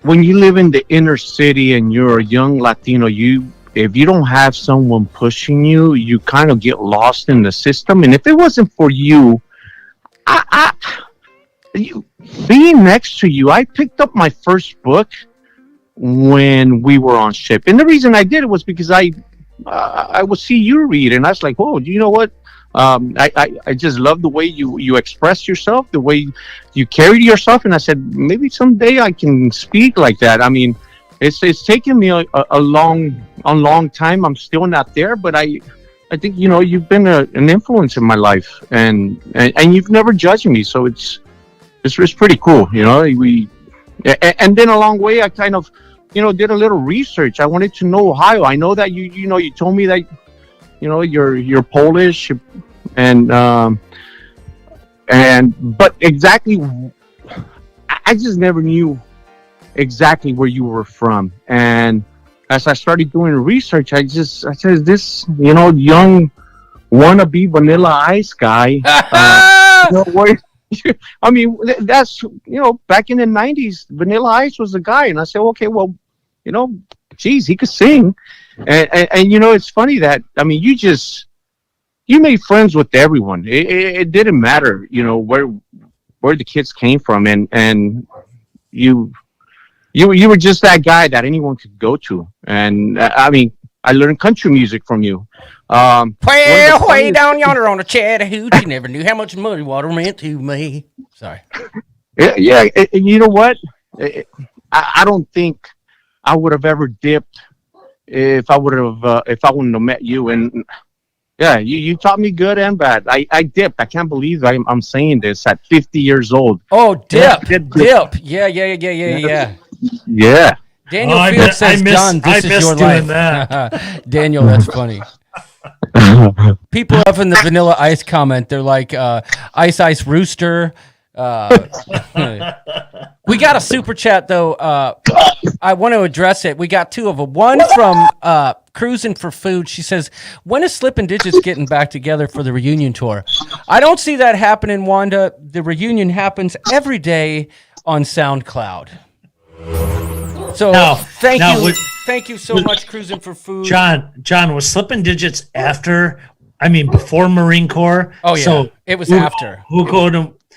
when you live in the inner city and you're a young Latino, if you don't have someone pushing you, you kind of get lost in the system. And if it wasn't for you, being next to you, I picked up my first book when we were on ship. And the reason I did it was because I would see you read, and I was like, oh, you know what? I just love the way you express yourself, the way you carry yourself. And I said, maybe someday I can speak like that. I mean, it's taken me a long time. I'm still not there, but I think, you've been an influence in my life, and you've never judged me. So it's pretty cool. And then along the way, I kind of, did a little research. I wanted to know Ohio. I know that you told me that, you're Polish, but exactly, I just never knew exactly where you were from. And as I started doing research, I said, this, young wannabe Vanilla Ice guy, I mean, that's, back in the 90s, Vanilla Ice was the guy. And I said, okay, well, geez, he could sing. And it's funny that, I mean, you made friends with everyone. It didn't matter, where the kids came from. And you were just that guy that anyone could go to. And I mean, I learned country music from you. Way down yonder on the Chattahoochee, never knew how much muddy water meant to me. Sorry. Yeah. And you know what? I don't think I would have ever dipped if I wouldn't have met you. And yeah, you taught me good and bad. I dipped. I can't believe I'm saying this at 50 years old. Oh, dip. Yeah. Yeah. Daniel Field says, John, this is your life. Daniel, that's funny. People up in the Vanilla Ice comment, they're like, Ice Ice Rooster. We got a super chat, though. I want to address it. We got two of them. One from Cruising for Food. She says, when is Slippin' Digits getting back together for the reunion tour? I don't see that happening, Wanda. The reunion happens every day on SoundCloud. So thank you so much, Cruising for Food. John, was Slippin' Digits before Marine Corps? Oh, yeah. So it was after.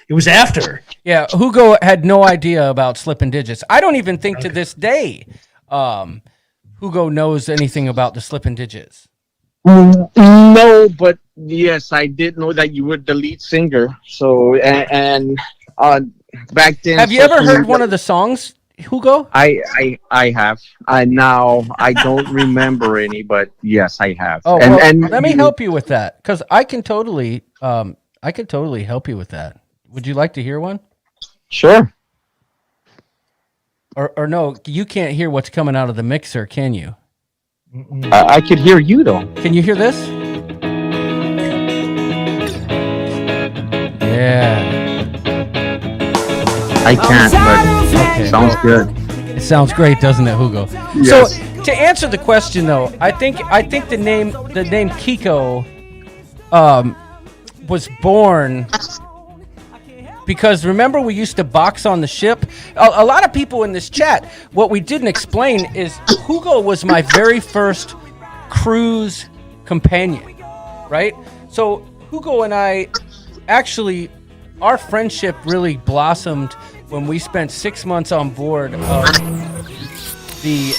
It was after. Yeah, Hugo had no idea about Slippin' Digits. I don't even think to this day Hugo knows anything about the Slippin' Digits. No, but yes, I did know that you were the lead singer. So, and back then... Have you ever heard one of the songs, Hugo? I have. I don't remember any, but yes, I have. Oh, and let me help you with that, because I can totally help you with that. Would you like to hear one? Sure. Or no, you can't hear what's coming out of the mixer, can you? I could hear you, though. Can you hear this? Yeah. I can't, but okay. Sounds good. It sounds great, doesn't it, Hugo? Yes. So to answer the question, though, I think the name Kiko was born because remember we used to box on the ship. A lot of people in this chat, what we didn't explain is Hugo was my very first cruise companion, right? So Hugo and I actually, our friendship really blossomed when we spent 6 months on board of the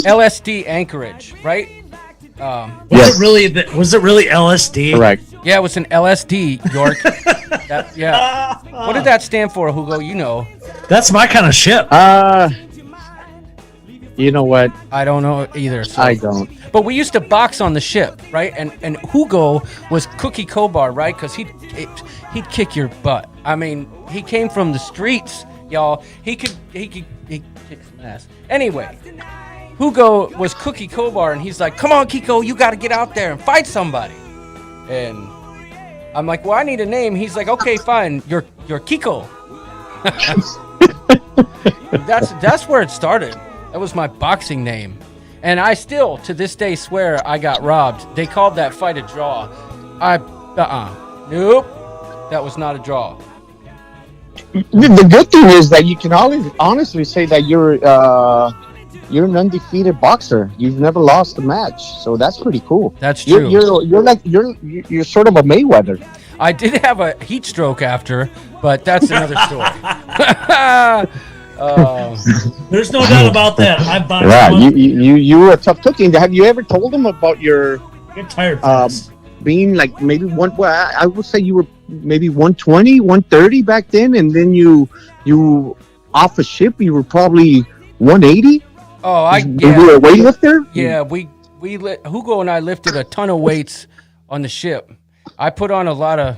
LSD Anchorage, right? Was it really LSD? Correct. Yeah, it was an LSD, York. Yeah. What did that stand for, Hugo? You know. That's my kind of ship. You know what? I don't know either. So. I don't. But we used to box on the ship, right? And Hugo was Cookie Kobar, right? Because he'd kick your butt. I mean, he came from the streets, y'all. He could kick some ass. Anyway, Hugo was Cookie Kobar, and he's like, "Come on, Kiko, you got to get out there and fight somebody." And I'm like, "Well, I need a name." He's like, "Okay, fine. You're Kiko." That's where it started. That was my boxing name. And I still, to this day, swear I got robbed. They called that fight a draw. Nope. That was not a draw. The good thing is that you can always honestly say that you're an undefeated boxer. You've never lost a match, so that's pretty cool. That's true. You're sort of a Mayweather. I did have a heat stroke after, but that's another story. There's no doubt about that. I boxed. Yeah, you were a tough cookie. Have you ever told them about your tired being like maybe I would say you were maybe 120, 130 back then, and then you off a ship you were probably 180. Oh, you were a weightlifter. Yeah, Hugo and I lifted a ton of weights on the ship. I put on a lot of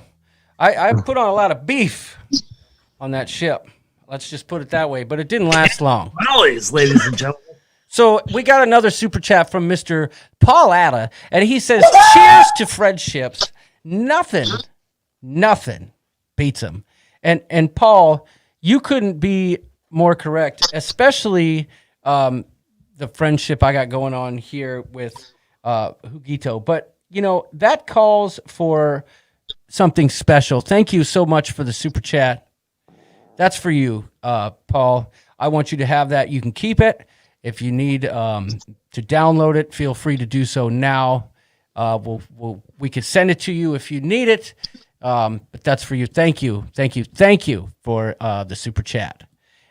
beef on that ship. Let's just put it that way. But it didn't last long. Always, ladies and gentlemen. So we got another super chat from Mr. Paul Atta, and he says, "Cheers to friendships. Nothing beats them." And Paul, you couldn't be more correct, especially the friendship I got going on here with Huguito. But that calls for something special. Thank you so much for the super chat. That's for you, Paul. I want you to have that. You can keep it. If you need to download it, feel free to do so now. We could send it to you if you need it. But that's for you. Thank you for the super chat.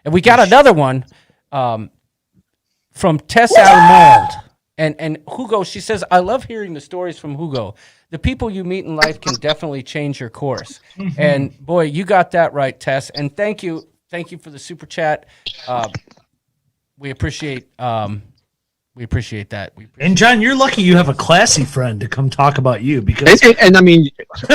And we got another one from Tess Almond. And Hugo, she says, "I love hearing the stories from Hugo. The people you meet in life can definitely change your course." Mm-hmm. And boy, you got that right, Tess. And thank you for the super chat. We appreciate that. And John, you're lucky you have a classy friend to come talk about you because. And I mean,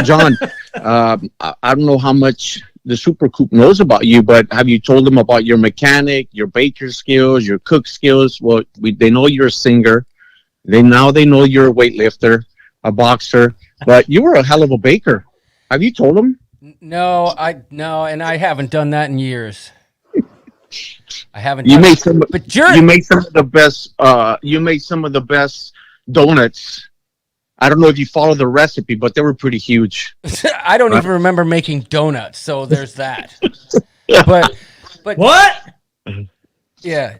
John, I don't know how much the Super Coop knows about you, but have you told them about your mechanic, your baker skills, your cook skills? Well, they know you're a singer. Now they know you're a weightlifter, a boxer, but you were a hell of a baker. Have you told them? No, and I haven't done that in years. I haven't. You done made it. some. But you're. You made some of the best. You made some of the best donuts. I don't know if you follow the recipe, but they were pretty huge. I don't even remember making donuts, so there's that. But What? yeah,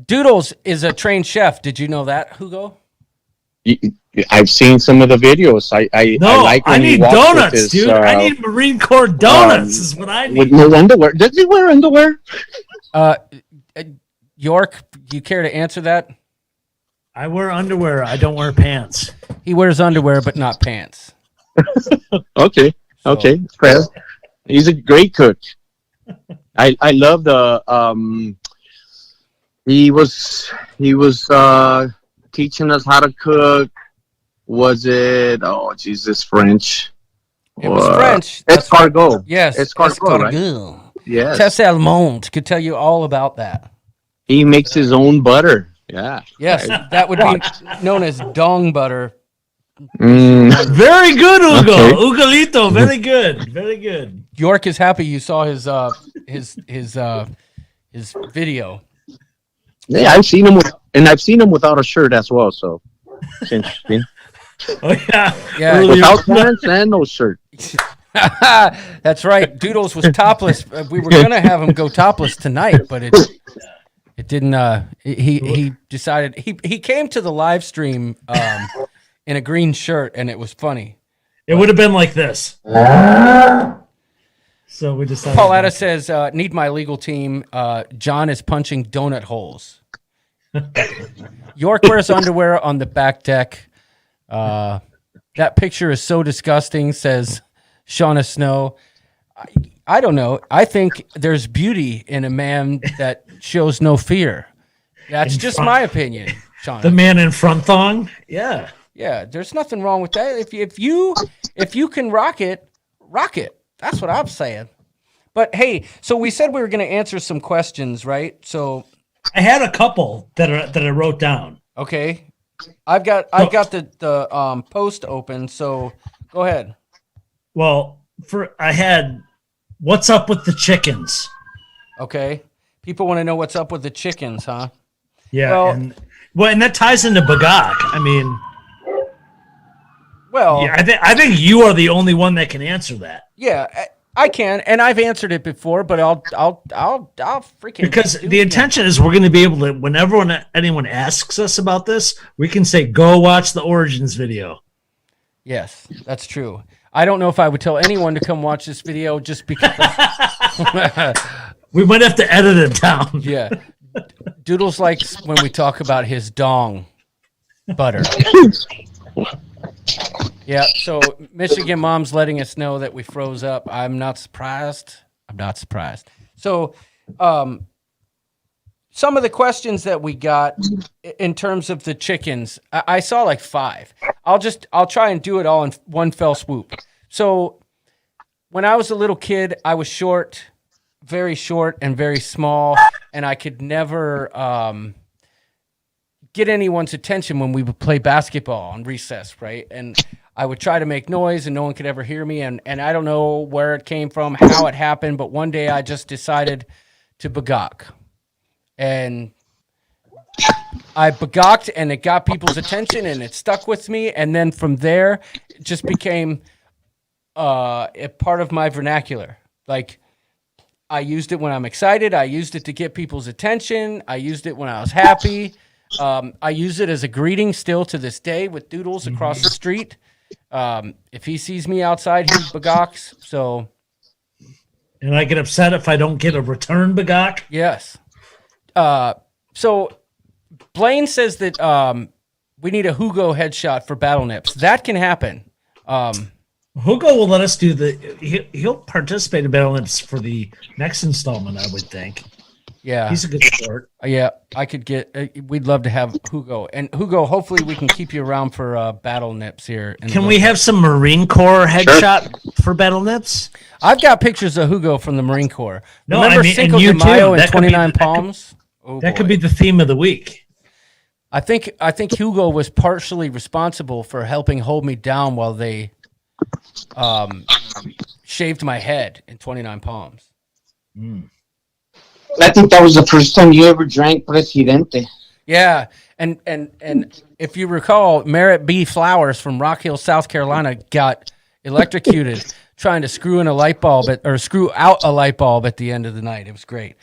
Doodles is a trained chef. Did you know that, Hugo? I've seen some of the videos. I like when I need he walks with donuts, his, dude. I need Marine Corps donuts. Is what I need. with no underwear. Does he wear underwear? York, do you care to answer that? I wear underwear. I don't wear pants. He wears underwear, but not pants. Okay. Okay. Fair. He's a great cook. I love the he was teaching us how to cook. Was it French? It was French. Escargot. Yes. Escargot, right? Yes. Tess Almond could tell you all about that. He makes his own butter. Yeah. Yes, that would be known as dong butter. Very good, Hugo. Okay. Hugalito. Very good. Very good. York is happy you saw his video. Yeah, I've seen him without a shirt as well. So it's interesting. Oh yeah. Yeah. Without pants and no shirt. That's right. Doodles was topless. We were gonna have him go topless tonight, but it didn't. He decided he came to the live stream in a green shirt, and it was funny. It would have been like this. So we decided. Pauletta says, "Need my legal team." John is punching donut holes. York wears underwear on the back deck. That picture is so disgusting, says Shauna Snow. I don't know. I think there's beauty in a man that shows no fear. That's just my opinion, Shauna. The man in front thong? Yeah. Yeah, there's nothing wrong with that. If you can rock it, rock it. That's what I'm saying. But hey, so we said we were going to answer some questions, right? So I had a couple that I wrote down. Okay. I've got the post open, so go ahead. Well, I had what's up with the chickens? Okay. People want to know what's up with the chickens, huh? Yeah, and that ties into Bagak. I mean, well, yeah, I think you are the only one that can answer that. Yeah, I can, and I've answered it before, but I'll freaking because the intention is we're going to be able to, whenever anyone asks us about this, we can say go watch the Origins video. Yes, that's true. I don't know if I would tell anyone to come watch this video just because we might have to edit it down. Yeah, Doodles likes when we talk about his dong butter. Yeah, so Michigan Mom's letting us know that we froze up. I'm not surprised. So, some of the questions that we got in terms of the chickens, I saw like 5. I'll try and do it all in one fell swoop. So, when I was a little kid, I was short and very small, and I could never get anyone's attention when we would play basketball on recess, right? And I would try to make noise and no one could ever hear me. And I don't know where it came from, how it happened, but one day I just decided to bagok. And I bagoked and it got people's attention and it stuck with me. And then from there, it just became a part of my vernacular. Like, I used it when I'm excited. I used it to get people's attention. I used it when I was happy. I use it as a greeting still to this day with Doodles across the street. If he sees me outside, he bagoks. So, and I get upset if I don't get a return bagok. Yes. So Blaine says that we need a Hugo headshot for Battle Nips. That can happen. Hugo will let us do he'll participate in Battle Nips for the next installment, I would think. Yeah, he's a good sport. Yeah, I could we'd love to have Hugo. And Hugo, hopefully we can keep you around for Battle Nips here. Can we have some Marine Corps headshot for Battle Nips? I've got pictures of Hugo from the Marine Corps. No, remember I mean, Cinco and you de Mayo too. and 29 Palms? That could be the theme of the week. I think Hugo was partially responsible for helping hold me down while they shaved my head in 29 Palms. I think that was the first time you ever drank Presidente. Yeah, and if you recall, Merritt B. Flowers from Rock Hill, South Carolina, got electrocuted trying to screw in a light bulb or screw out a light bulb at the end of the night. It was great.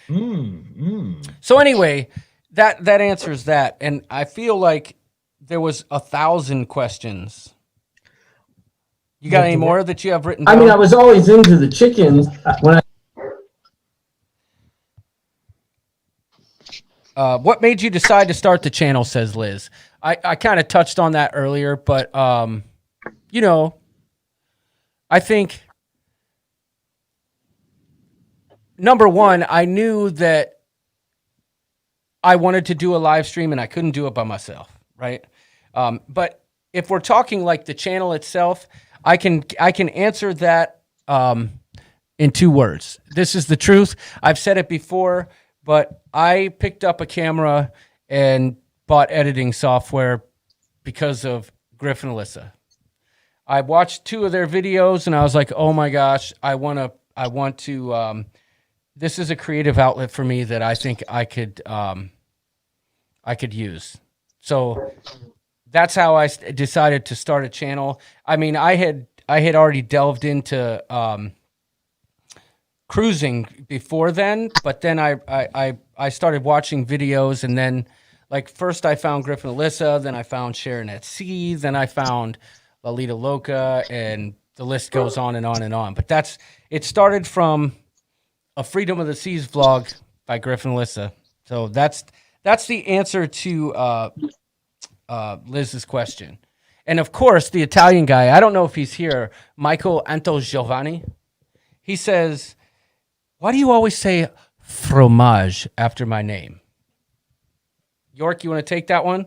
So anyway, that answers that, and I feel like there was 1,000 questions. You got any more that you have written down? I mean, I was always into the chickens when I. What made you decide to start the channel, says Liz. I kind of touched on that earlier, but, you know, I think, number one, I knew that I wanted to do a live stream and I couldn't do it by myself, right? But if we're talking like the channel itself, I can answer that in 2 words. This is the truth. I've said it before, but I picked up a camera and bought editing software because of Griff and Alyssa. I watched 2 of their videos and I was like, oh my gosh, I want to, this is a creative outlet for me that I think I could use. So that's how I decided to start a channel. I mean, I had already delved into cruising before then, but then I started watching videos, and then like first I found Griff and Alyssa, then I found Sharon at Sea, then I found Lalita Loca, and the list goes on and on and on. But it started from a Freedom of the Seas vlog by Griff and Alyssa. So that's the answer to Liz's question. And of course, the Italian guy, I don't know if he's here, Michael Antogiovanni, he says, why do you always say fromage after my name? York, you want to take that one?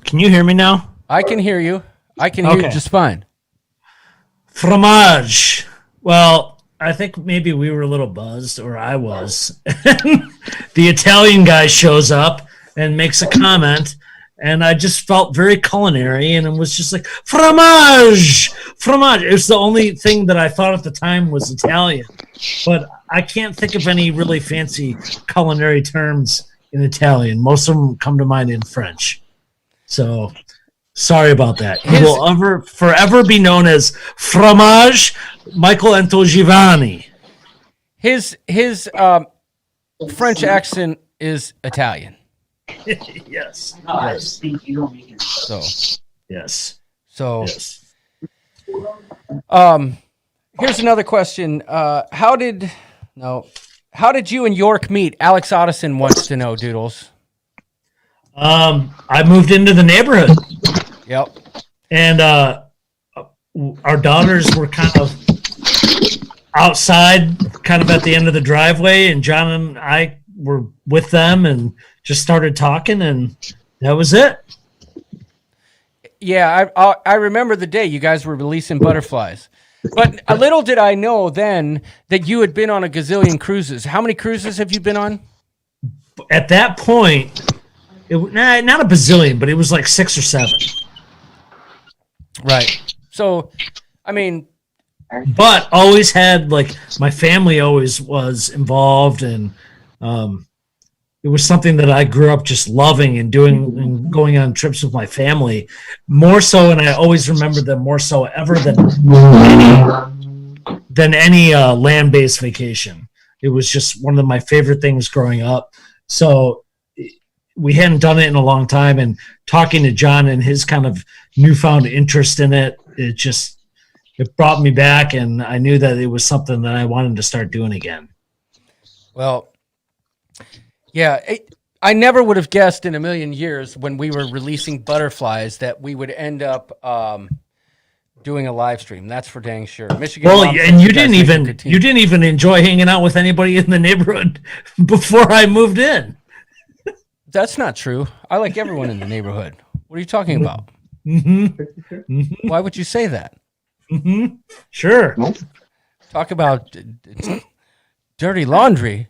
Can you hear me now? I can hear you. I can hear you just fine. Fromage. Well, I think maybe we were a little buzzed, or I was. The Italian guy shows up and makes a comment, and I just felt very culinary, and it was just like, fromage! Fromage! It was the only thing that I thought at the time was Italian. But I can't think of any really fancy culinary terms in Italian. Most of them come to mind in French. So, sorry about that. He will forever be known as Fromage Michael Antogiovanni. His French accent is Italian. Yes. No, Yes. So Yes. so Yes. here's another question. How did you and York meet? Alex Otteson wants to know, Doodles. I moved into the neighborhood. Yep. And our daughters were kind of outside, kind of at the end of the driveway, and John and I were with them and just started talking, and that was it. Yeah, I remember the day you guys were releasing butterflies. But a little did I know then that you had been on a gazillion cruises. How many cruises have you been on? At that point, not a bazillion, but it was like 6 or 7. Right. So, I mean, but always had, like, my family always was involved, and it was something that I grew up just loving and doing and going on trips with my family more so. And I always remember them more so ever than any land-based vacation. It was just one of my favorite things growing up. So we hadn't done it in a long time, and talking to John and his kind of newfound interest in it, it brought me back, and I knew that it was something that I wanted to start doing again. Well, yeah, I never would have guessed in a million years when we were releasing butterflies that we would end up doing a live stream. That's for dang sure. Michigan. Well, and you didn't even enjoy hanging out with anybody in the neighborhood before I moved in. That's not true. I like everyone in the neighborhood. What are you talking about? Mm-hmm. Mm-hmm. Why would you say that? Mm-hmm. Sure. Talk about dirty laundry.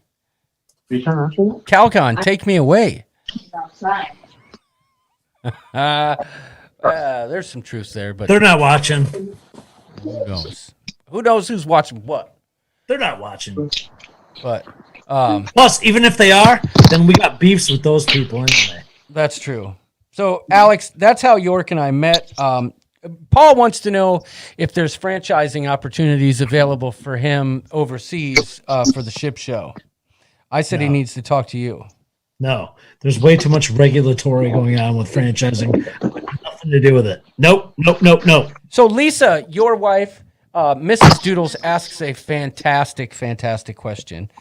Calcon, take me away. There's some truth there, but They're not watching. who knows? Who knows who's watching what? They're not watching. But plus, even if they are, then we got beefs with those people anyway. That's true. So, Alex, that's how York and I met. Paul wants to know if there's franchising opportunities available for him overseas for the ship show. I said he needs to talk to you. No, there's way too much regulatory going on with franchising. Nothing to do with it. Nope. So, Lisa, your wife, Mrs. Doodles, asks a fantastic question.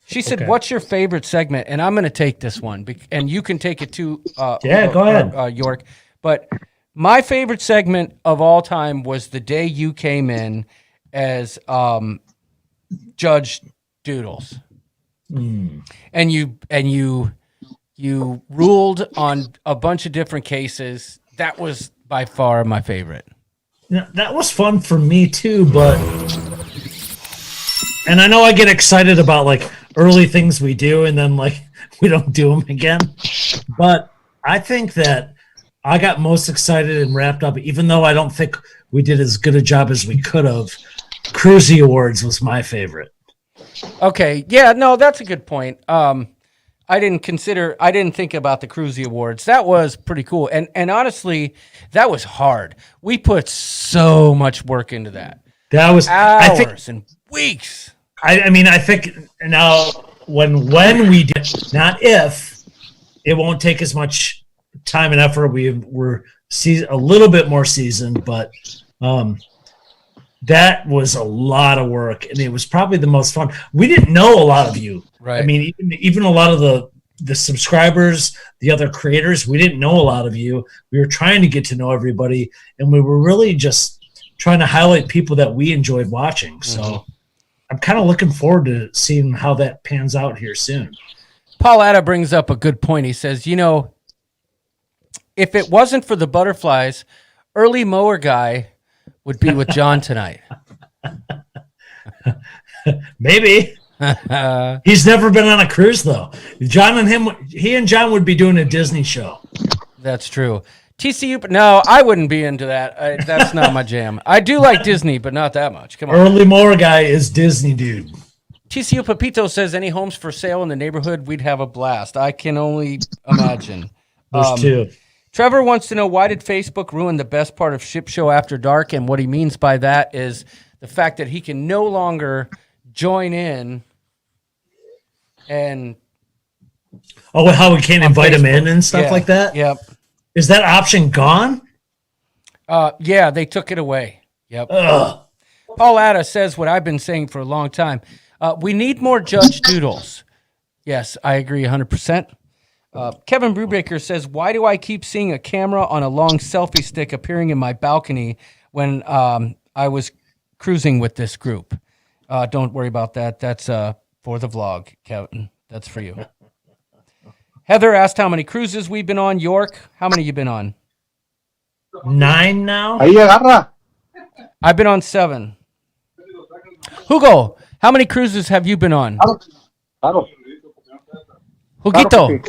She said, "What's your favorite segment?" And I'm going to take this one, and you can take it too. Go ahead, York. But my favorite segment of all time was the day you came in as Judge Doodles, and you ruled on a bunch of different cases. That was by far my favorite. Yeah, that was fun for me too, and I know I get excited about like early things we do and then like we don't do them again. But I think that I got most excited and wrapped up, even though I don't think we did as good a job as we could have. Cruzy Awards was my favorite. Okay. Yeah, no, that's a good point. I didn't think about the Cruzy Awards. That was pretty cool. And honestly, that was hard. We put so much work into that. That was hours and weeks. I mean, I think now when we did, not if, it won't take as much time and effort. We're a little bit more seasoned, but that was a lot of work, and it was probably the most fun. We didn't know a lot of you. Right. I mean, even a lot of the subscribers, the other creators, we didn't know a lot of you. We were trying to get to know everybody, and we were really just trying to highlight people that we enjoyed watching. So I'm kind of looking forward to seeing how that pans out here soon. Paul Atta brings up a good point. He says, if it wasn't for the butterflies, early mower guy would be with John tonight. Maybe. He's never been on a cruise though. He and John would be doing a Disney show. That's true. TCU, but no, I wouldn't be into that. That's not my jam. I do like Disney, but not that much. Come on. Early mower guy is Disney dude. TCU Pepito says, any homes for sale in the neighborhood, we'd have a blast. I can only imagine. There's two. Trevor wants to know, why did Facebook ruin the best part of Ship Show After Dark? And what he means by that is the fact that he can no longer join in and... Oh, how we can't invite him in and stuff like that? Yep. Is that option gone? Yeah, they took it away. Yep. Ugh. Paul Atta says what I've been saying for a long time. We need more Judge Doodles. Yes, I agree 100%. Kevin Brubaker says, why do I keep seeing a camera on a long selfie stick appearing in my balcony when I was cruising with this group? Don't worry about that. That's for the vlog, Kevin. That's for you. Heather asked how many cruises we've been on. York, how many you been on? 9 now. I've been on 7. Hugo, how many cruises have you been on? Huguito.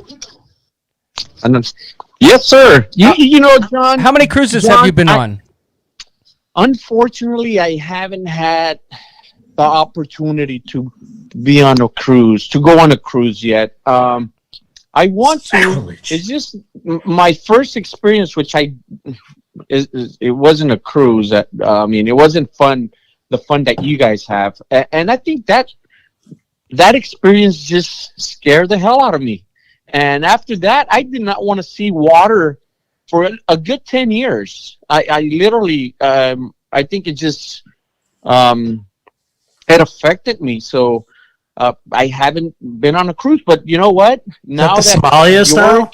Yes, sir. You know, John. How many cruises have you been on? Unfortunately, I haven't had the opportunity to be on a cruise, to go on a cruise yet. I want to. It's just my first experience, which it wasn't a cruise. I mean, it wasn't fun. The fun that you guys have, and I think that experience just scared the hell out of me. And after that, I did not want to see water for a good 10 years. I literally, I think it just it affected me. So. I haven't been on a cruise, but you know what? Now that Somalia style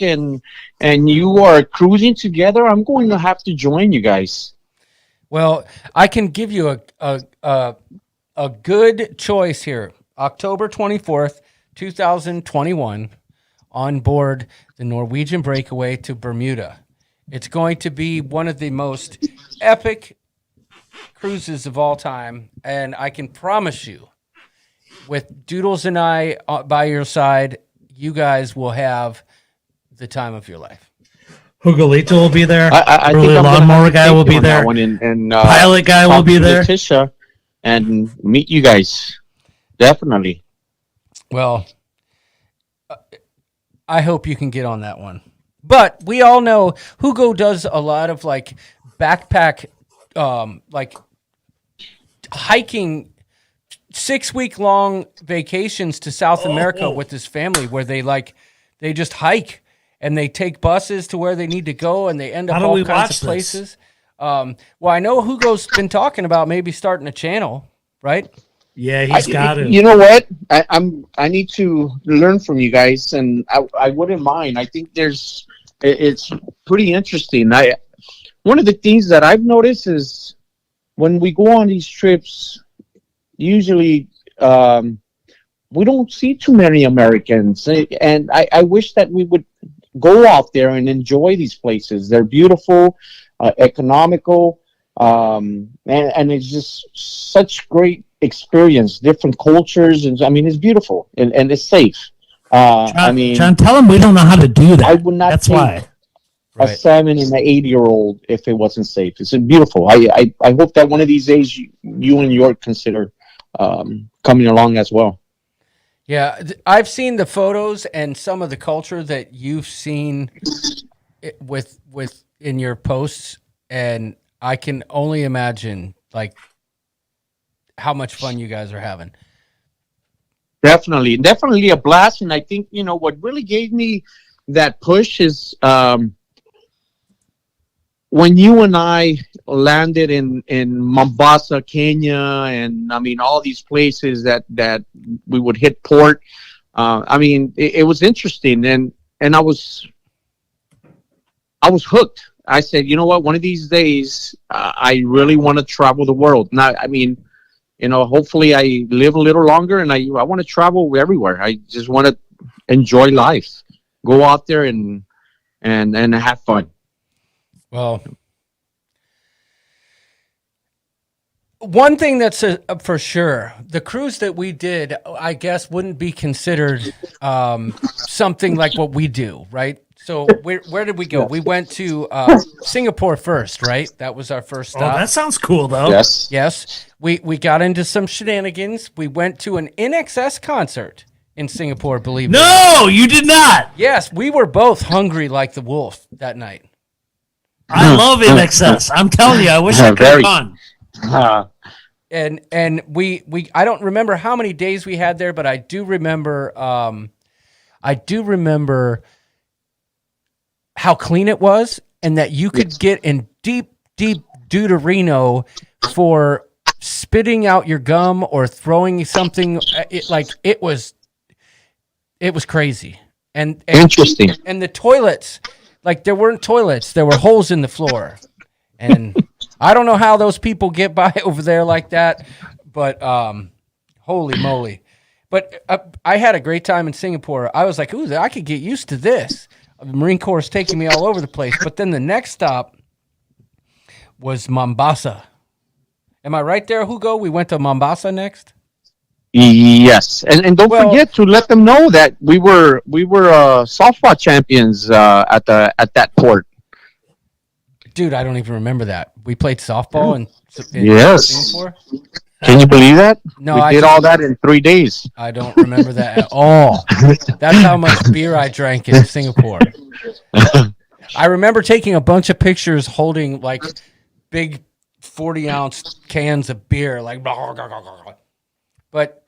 and you are cruising together, I'm going to have to join you guys. Well, I can give you a good choice here. October 24th, 2021, on board the Norwegian Breakaway to Bermuda. It's going to be one of the most epic cruises of all time, and I can promise you, with Doodles and I by your side, you guys will have the time of your life. Hugo will be there. I think Early I'm gonna lawnmower have to guy take will you be on that there. one and Pilot guy will talk be to there. Letitia and meet you guys. Definitely. Well, I hope you can get on that one. But we all know Hugo does a lot of like backpack, like hiking 6-week long vacations to South America with his family where they just hike and they take buses to where they need to go and they end up all kinds of places. Well, I know Hugo's been talking about maybe starting a channel, right? Yeah, he's got it. You know what? I need to learn from you guys, and I wouldn't mind. I think it's pretty interesting. One of the things that I've noticed is when we go on these trips, usually we don't see too many Americans, and I wish that we would go out there and enjoy these places. They're beautiful, economical, and it's just such great experience, different cultures, and I mean it's beautiful and it's safe. John, tell him we don't know how to do that. I would not. That's take why. a 7 and an 8-year-old if it wasn't safe. It's beautiful. I hope that one of these days you and York consider coming along as well. Yeah, I've seen the photos and some of the culture that you've seen with in your posts, and I can only imagine like how much fun you guys are having. Definitely a blast. And I think, what really gave me that push is when you and I landed in Mombasa, Kenya, and I mean, all these places that we would hit port. I mean, it was interesting. And I was hooked. I said, you know what, one of these days, I really want to travel the world. Now, I mean, hopefully I live a little longer and I want to travel everywhere. I just want to enjoy life, go out there and have fun. Well, one thing that's for sure, the cruise that we did, I guess, wouldn't be considered something like what we do, right? So where did we go? We went to Singapore first, right? That was our first stop. Oh, that sounds cool, though. Yes. We got into some shenanigans. We went to an NXS concert in Singapore, believe it or not. No, you did not. Yes, we were both hungry like the wolf that night. I love NXS. I'm telling you, I wish I could have gone. And we I don't remember how many days we had there, but I do remember how clean it was, and that you could get in deep deuterino for spitting out your gum or throwing something. It was crazy and interesting. And the toilets, like there weren't toilets, there were holes in the floor, and I don't know how those people get by over there like that, but holy moly! But I had a great time in Singapore. I was like, ooh, I could get used to this. The Marine Corps is taking me all over the place. But then the next stop was Mombasa. Am I right there, Hugo? We went to Mombasa next? Yes, and don't forget to let them know that we were softball champions at that port. Dude, I don't even remember that. We played softball in Singapore? Can you believe that? No, we did all that in 3 days. I don't remember that at all. That's how much beer I drank in Singapore. I remember taking a bunch of pictures holding like big 40-ounce cans of beer, like blah, blah, blah, blah. But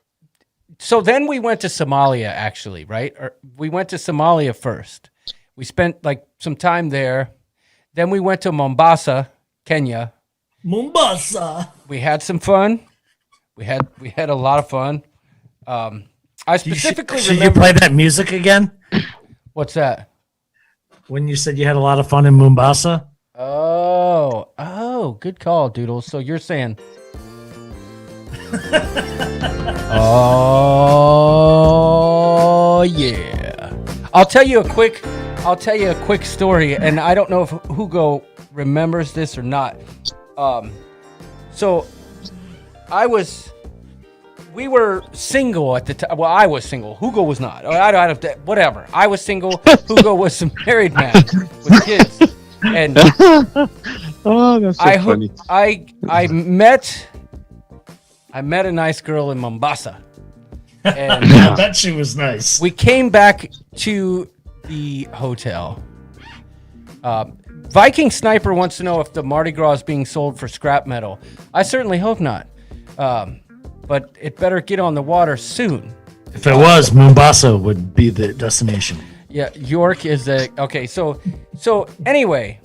so then we went to Somalia, actually, right? We went to Somalia first. We spent like some time there. Then we went to Mombasa, Kenya. Mombasa. We had some fun. We had a lot of fun. I specifically should remember. you play that music again? What's that? When you said you had a lot of fun in Mombasa? Oh, good call, Doodles. So you're saying. Oh yeah. I'll tell you a quick story, and I don't know if Hugo remembers this or not. So we were single at the time. Well, I was single. Hugo was not. Whatever. I was single. Hugo was a married man with kids. And Oh, that's so funny. I met a nice girl in Mombasa. And I bet she was nice. we came back to the hotel. Viking Sniper wants to know if the Mardi Gras is being sold for scrap metal. I certainly hope not. But it better get on the water soon. If it was, Mombasa would be the destination. Yeah, York is okay. So anyway,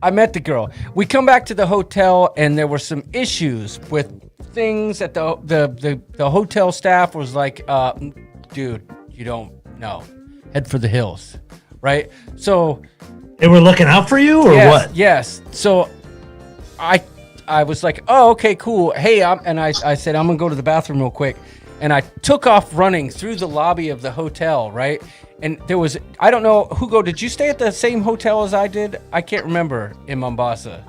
I met the girl. We come back to the hotel, and there were some issues with things that the hotel staff was like, dude, you don't know. Head for the hills, right? So they were looking out for you, or what? Yes. So I was like, oh, okay, cool. Hey, I said, I'm gonna go to the bathroom real quick. And I took off running through the lobby of the hotel, right? And there was, I don't know, Hugo, did you stay at the same hotel as I did? I can't remember in Mombasa.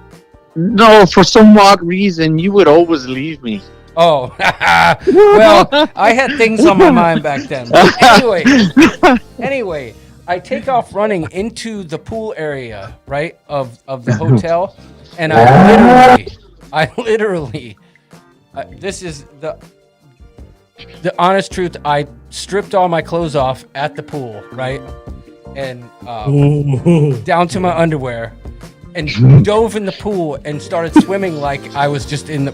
No, for some odd reason, you would always leave me. Oh, well, I had things on my mind back then. But anyway, I take off running into the pool area, right, of the hotel. And I literally, this is the honest truth. I stripped all my clothes off at the pool, right? And down to my underwear, and dove in the pool and started swimming like I was just in the,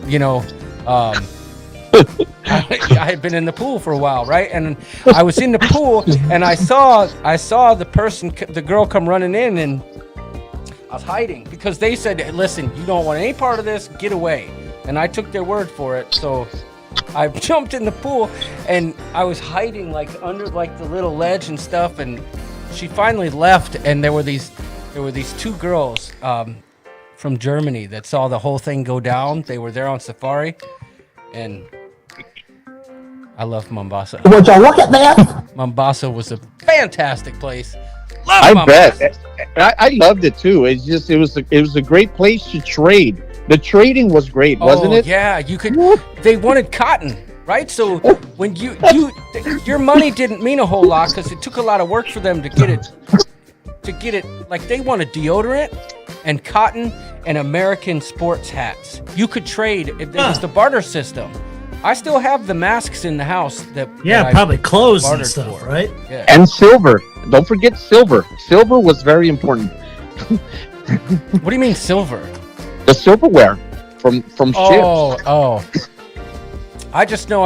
I had been in the pool for a while, right? And I was in the pool, and I saw the girl come running in, and I was hiding because they said, listen, you don't want any part of this, get away. And I took their word for it, so I jumped in the pool, and I was hiding like under like the little ledge and stuff, and she finally left, and there were these two girls from Germany that saw the whole thing go down. They were there on safari, and I love Mombasa. Would you look at that? Mombasa was a fantastic place. I bet. I loved it too. It was a great place to trade. The trading was great, wasn't it? Yeah, you could. They wanted cotton, right? So when your money didn't mean a whole lot because it took a lot of work for them to get it. Like they wanted deodorant and cotton and American sports hats. You could trade. It was the barter system. I still have the masks in the house that probably clothes and stuff, right? Yeah. And silver. Don't forget silver. Silver was very important. What do you mean silver? The silverware from ships. Oh. I just know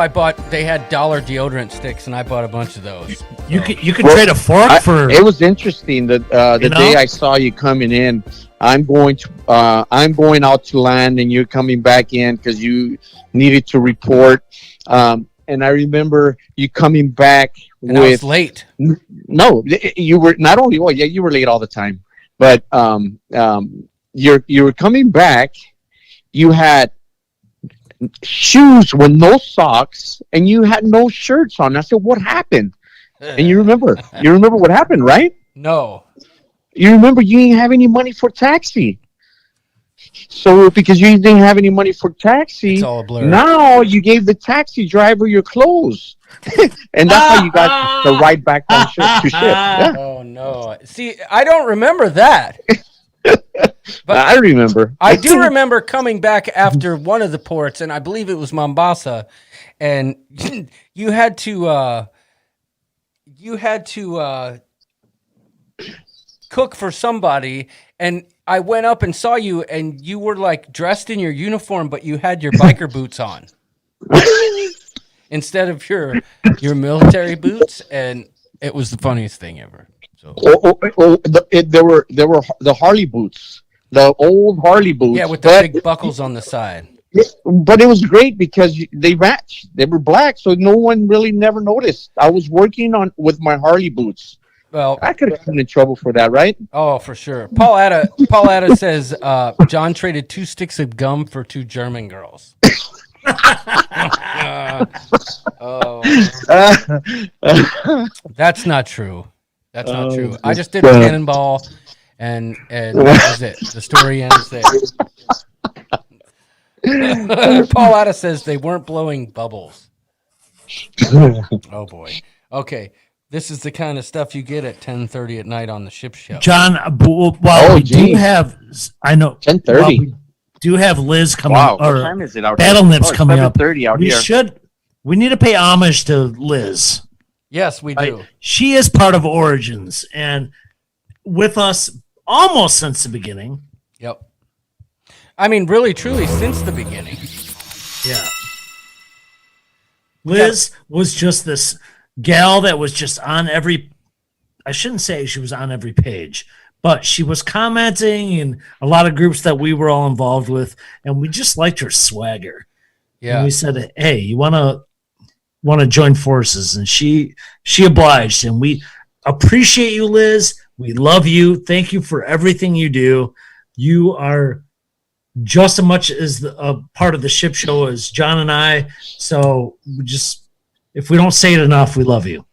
they had dollar deodorant sticks, and I bought a bunch of those. You could trade a fork for. It was interesting that the day I saw you coming in, I'm going out to land, and you're coming back in because you needed to report. And I remember you coming back and I was late. No, you were not only. Well, yeah, you were late all the time, but you were coming back. You had shoes with no socks, and you had no shirts on. I said, "What happened?" And you remember what happened, right? No. You remember you didn't have any money for taxi. So because you didn't have any money for taxi, it's all a blur. Now you gave the taxi driver your clothes. And that's how you got the ride back on ship to ship. Yeah. Oh no. See, I don't remember that. But I remember. I do remember coming back after one of the ports, and I believe it was Mombasa, and you had to cook for somebody, and I went up and saw you, and you were like dressed in your uniform, but you had your biker boots on instead of your military boots, and it was the funniest thing ever. So. There were the Harley boots, the old Harley boots. Yeah, with the big buckles on the side. But it was great because they matched. They were black, so no one really never noticed. I was working with my Harley boots. Well, I could have gotten in trouble for that, right? Oh, for sure. Paul Atta says John traded 2 sticks of gum for 2 German girls. That's not true. That's not true. I just did a cannonball, and that was it. The story ends there. Paul Atta says they weren't blowing bubbles. Oh boy. Okay. This is the kind of stuff you get at 10:30 at night on the ship show. John, while we do have, I know 10:30. We do have Liz coming. Wow, what or time is it out Battle here? Nips Oh, it's coming up. 7:30 out here. We need to pay homage to Liz. Yes, we do. She is part of Origins and with us almost since the beginning. Yep. I mean, really, truly, since the beginning. Yeah. Liz was just this gal that was just on every, I shouldn't say she was on every page, but she was commenting in a lot of groups that we were all involved with, and we just liked her swagger. Yeah. And we said, hey, you want to join forces? And she obliged, and we appreciate you, Liz. We love you. Thank you for everything you do. You are just as much as a part of the ship show as John and I. So we just, if we don't say it enough, we love you.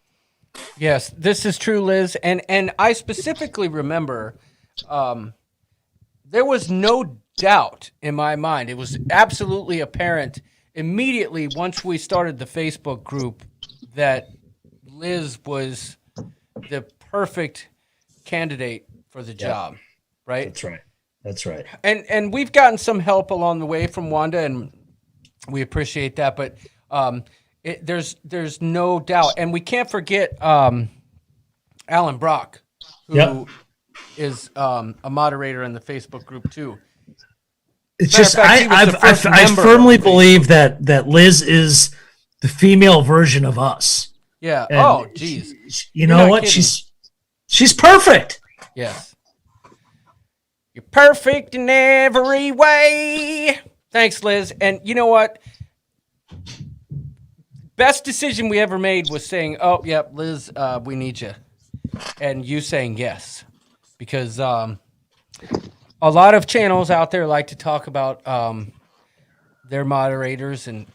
Yes, this is true, Liz. And I specifically remember there was no doubt in my mind. It was absolutely apparent immediately once we started the Facebook group that Liz was the perfect candidate for the job, right? That's right. That's right. And we've gotten some help along the way from Wanda, and we appreciate that. But there's no doubt, and we can't forget Alan Brock, who is a moderator in the Facebook group too. It's just I firmly believe that Liz is the female version of us. Yeah. And oh, geez. You know what? Kidding. She's perfect. Yes. You're perfect in every way. Thanks, Liz. And you know what? Best decision we ever made was saying, "Oh, yep, Liz, we need you," and you saying yes, because a lot of channels out there like to talk about their moderators and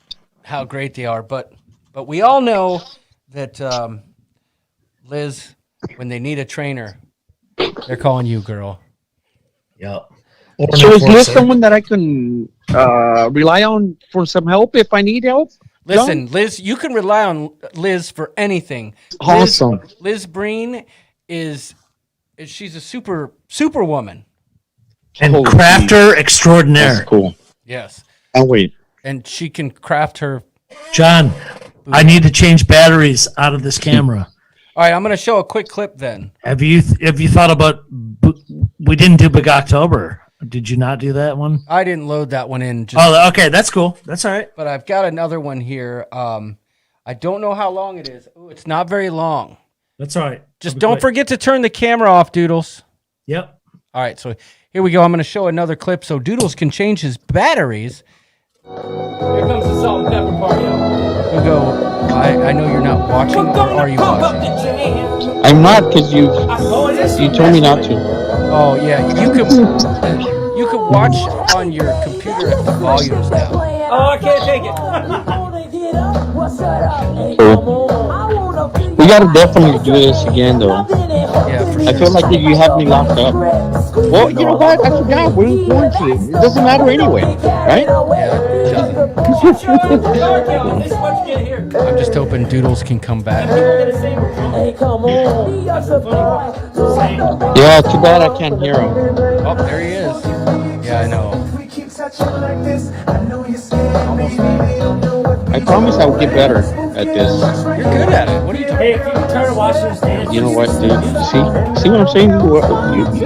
how great they are, but we all know that Liz, when they need a trainer, they're calling you, girl. Yep. So is Liz someone that I can rely on for some help if I need help? Listen, Liz, you can rely on Liz for anything. Awesome. Liz Breen she's a super woman. And crafter extraordinaire. That's cool. Yes. Oh, wait. And she can craft her. John, I need to change batteries out of this camera. All right, I'm going to show a quick clip then. Have you thought about? We didn't do Big October. Did you not do that one? I didn't load that one in. Okay, that's cool. That's all right. But I've got another one here. I don't know how long it is. Ooh, it's not very long. That's all right. Just don't forget to turn the camera off, Doodles. Yep. All right, so here we go. I'm going to show another clip so Doodles can change his batteries. Here comes the salt and pepper party. Hugo, I know you're not watching, or are you watching? I'm not, because you told me not to. Oh yeah, you can watch on your computer at the volumes now. Oh, I can't take it. We gotta definitely do this again, though. Yeah, for sure. I feel like you have me locked up. Well, you know what? I forgot. We're in quarantine. It doesn't matter anyway, right? I'm just hoping Doodles can come back. Yeah, too bad I can't hear him. Oh, there he is. Yeah, I know. I promise I will get better at this. You're good at it. What are you talking Hey, if you can turn to watch this dance. You know what, dude? See what I'm saying?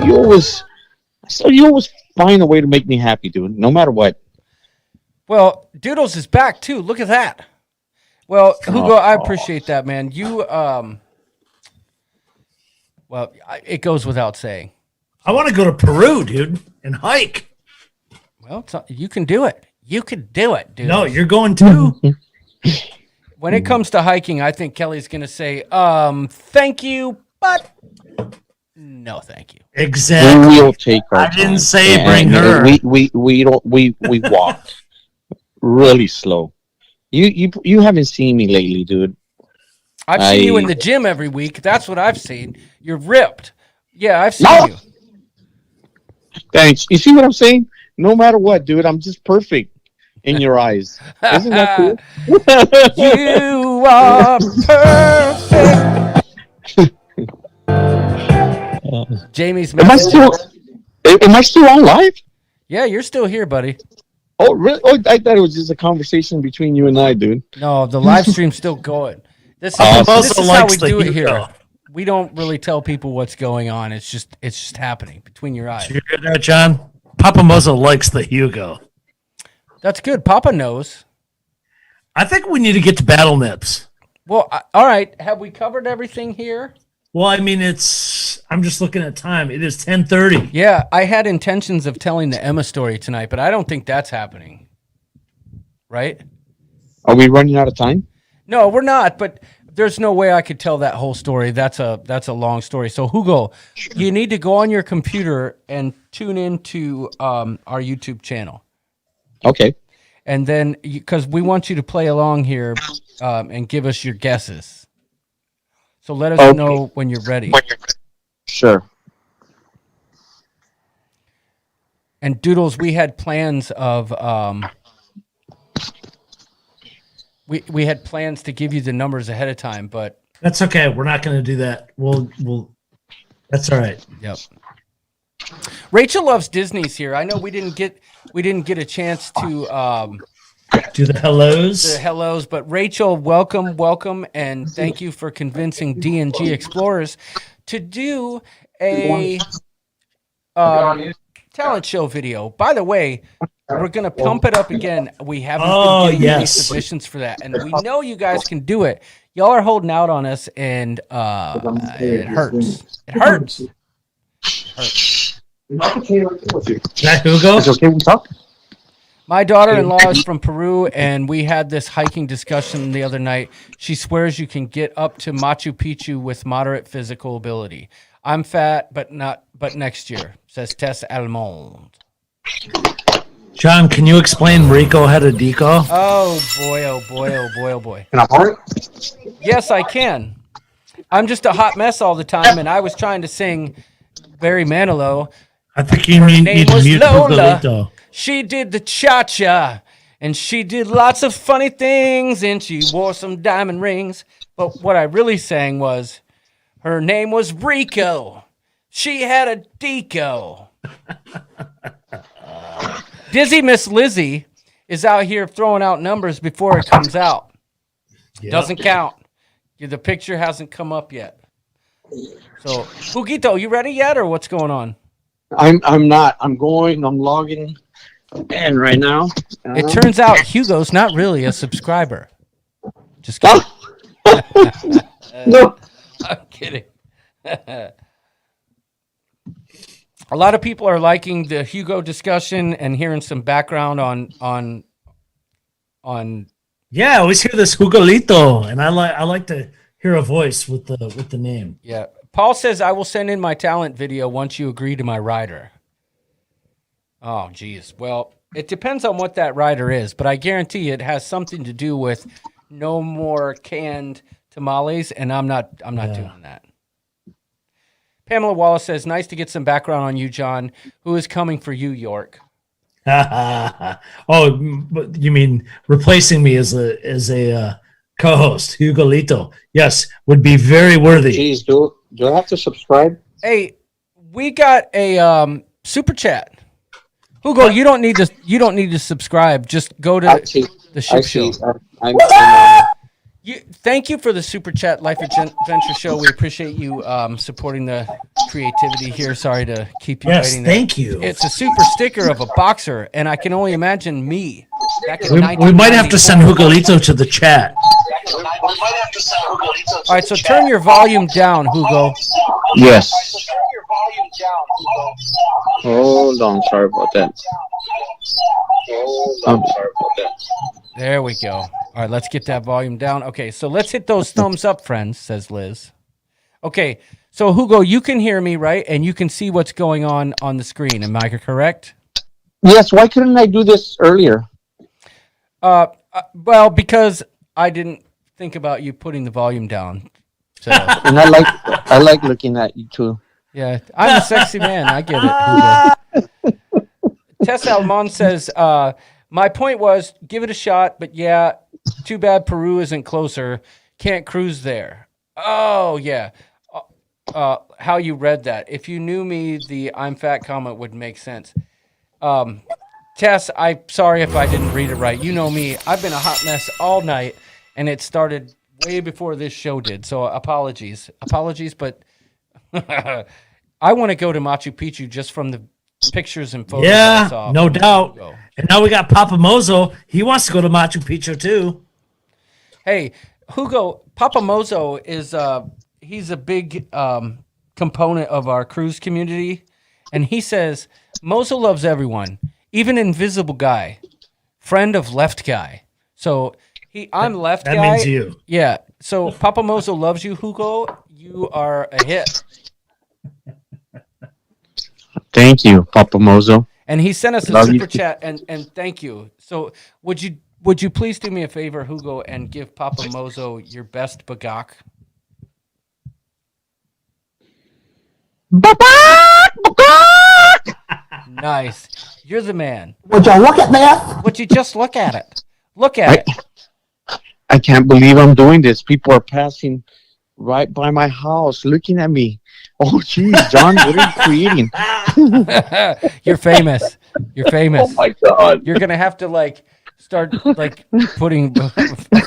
You always find a way to make me happy, dude. No matter what. Well, Doodles is back too. Look at that. Well, Hugo, I appreciate that, man. You, well, it goes without saying. I want to go to Peru, dude, and hike. Well, you can do it. You can do it, dude. No, you're going to. When it comes to hiking, I think Kelly's going to say, thank you, but no, thank you. Exactly. We will take our I didn't time. say bring her. We walk really slow. You haven't seen me lately, dude. I've seen you in the gym every week. That's what I've seen. You're ripped. Yeah, I've seen you. Thanks. You see what I'm saying? No matter what, dude, I'm just perfect. in your eyes. Isn't that cool? You are perfect. Jamie's Am I still on live? Yeah, you're still here, buddy. Oh, really? Oh, I thought it was just a conversation between you and I, dude. No, the live stream's still going. This is, Awesome. this is how we do it here. We don't really tell people what's going on. It's just happening between your eyes. You hear that, John? Papa Muzzle likes the Hugo. That's good. Papa knows. I think we need to get to Battle Nips. Well, all right. Have we covered everything here? Well, I mean, I'm just looking at time. It is 10:30. Yeah, I had intentions of telling the Emma story tonight, but I don't think that's happening. Right? Are we running out of time? No, we're not, but there's no way I could tell that whole story. That's a long story. So, Hugo, you need to go on your computer and tune into our YouTube channel. Okay. And then, because we want you to play along here and give us your guesses. So let us know when you're ready. Sure. And Doodles, we had plans of we had plans to give you the numbers ahead of time, but that's okay. We're not going to do that. We'll. That's all right. Yep. Rachel loves Disney's here. I know we didn't get a chance to do the hellos. But Rachel, welcome, and thank you for convincing D&G Explorers to do a talent show video. By the way, we're gonna pump it up again. We haven't been getting any submissions for that, and we know you guys can do it. Y'all are holding out on us, and it hurts. It hurts. That Hugo? Is it okay we talk? My daughter-in-law is from Peru, and we had this hiking discussion the other night. She swears you can get up to Machu Picchu with moderate physical ability. I'm fat, but next year, says Tess Almond. John, can you explain Rico had a deco? Oh boy. Can I borrow it? Yes, I can. I'm just a hot mess all the time, and I was trying to sing Barry Manilow. I think you need to mute Hugo. She did the cha-cha, and she did lots of funny things, and she wore some diamond rings. But what I really sang was, her name was Rico. She had a deco. Dizzy Miss Lizzie is out here throwing out numbers before it comes out. Yep. Doesn't count. The picture hasn't come up yet. So, Huguito, you ready yet, or what's going on? I'm not. I'm logging in right now. It turns out Hugo's not really a subscriber. Just kidding. No. I'm kidding. A lot of people are liking the Hugo discussion and hearing some background on. Yeah, I always hear this Hugo'lito, and I like to hear a voice with the name. Yeah, Paul says I will send in my talent video once you agree to my rider. Oh, geez. Well, it depends on what that rider is, but I guarantee it has something to do with no more canned tamales, and I'm not doing that. Pamela Wallace says, nice to get some background on you, John. Who is coming for you, York? Oh, you mean replacing me as a co-host, Hugo'lito? Yes, would be very worthy. Jeez, do I have to subscribe? Hey, we got a super chat. Hugo, you don't need to subscribe. just go to the ship show. Thank you for the super chat, Life Adventure Show. We appreciate you supporting the creativity here. Sorry to keep you waiting there. Thank you. It's a super sticker of a boxer, and I can only imagine me. We might have to send Hugo'lito to the chat. All right, so turn your volume down, Hugo. Yes. Hold on, sorry about that. There we go. All right, let's get that volume down. Okay, so let's hit those thumbs up, friends, says Liz. Okay, so Hugo, you can hear me, right? And you can see what's going on the screen. Am I correct? Yes, why couldn't I do this earlier? Well, because I didn't think about you putting the volume down. So. And I like looking at you too. Yeah, I'm a sexy man. I get it. Tess Almond says, My point was, give it a shot, but yeah, too bad Peru isn't closer. Can't cruise there. Oh, yeah. How you read that. If you knew me, the I'm fat comment would make sense. Tess, I'm sorry if I didn't read it right. You know me. I've been a hot mess all night, and it started way before this show did. So apologies. But I want to go to Machu Picchu just from the pictures and photos I saw. Yeah, no doubt. And now we got Papa Mozo. He wants to go to Machu Picchu too. Hey, Hugo, Papa Mozo is he's a big component of our cruise community, and he says Mozo loves everyone, even Invisible Guy, friend of Left Guy. So I'm Left Guy. That means you. Yeah. So Papa Mozo loves you, Hugo. You are a hit. Thank you, Papa Mozo. And he sent us a Love you. super chat, and thank you. So would you please do me a favor, Hugo, and give Papa Mozo your best bagak? Nice. You're the man. Would you look at that? Would you just look at it? Look at it. I can't believe I'm doing this. People are passing right by my house, looking at me. Oh, geez, John, what are you creating? You're famous. You're famous. Oh my God. You're gonna have to start putting a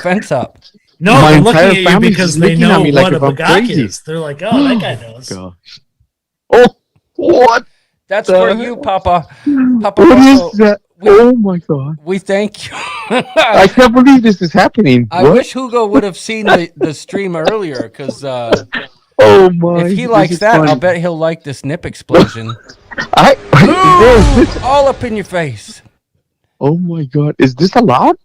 fence up. No, My they're looking entire at you family's because just they looking at know me like what a if I'm bagak crazy. is. They're like, oh, that guy knows. Gosh. Oh, what? That's the for heck? you, Papa. Papa What Mozo, is that? Oh my God. we thank you. I can't believe this is happening. I What? wish Hugo would have seen the stream earlier, because Oh my. if he this likes is that, funny. I'll bet he'll like this nip explosion. Is this- All up in your face. oh my God. Is this allowed?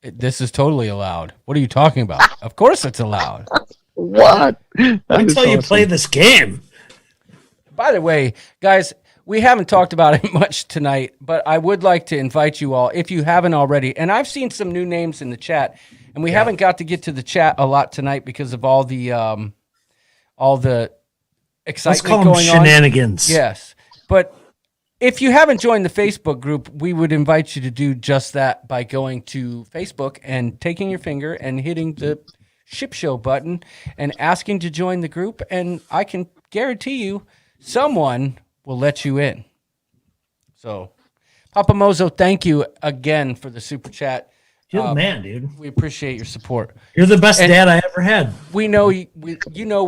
This is totally allowed. What are you talking about? Of course it's allowed. What? Wait till you play this game. By the way, guys, we haven't talked about it much tonight, but I would like to invite you all, if you haven't already, and I've seen some new names in the chat, and we haven't got to get to the chat a lot tonight because of all the excitement Let's call them going on. shenanigans. Yes, but if you haven't joined the Facebook group, we would invite you to do just that by going to Facebook and taking your finger and hitting the Ship Show button and asking to join the group, and I can guarantee you someone will let you in. So, Papa Mozo, thank you again for the super chat. You're the man, dude. We appreciate your support. You're the best And dad I ever had. We know we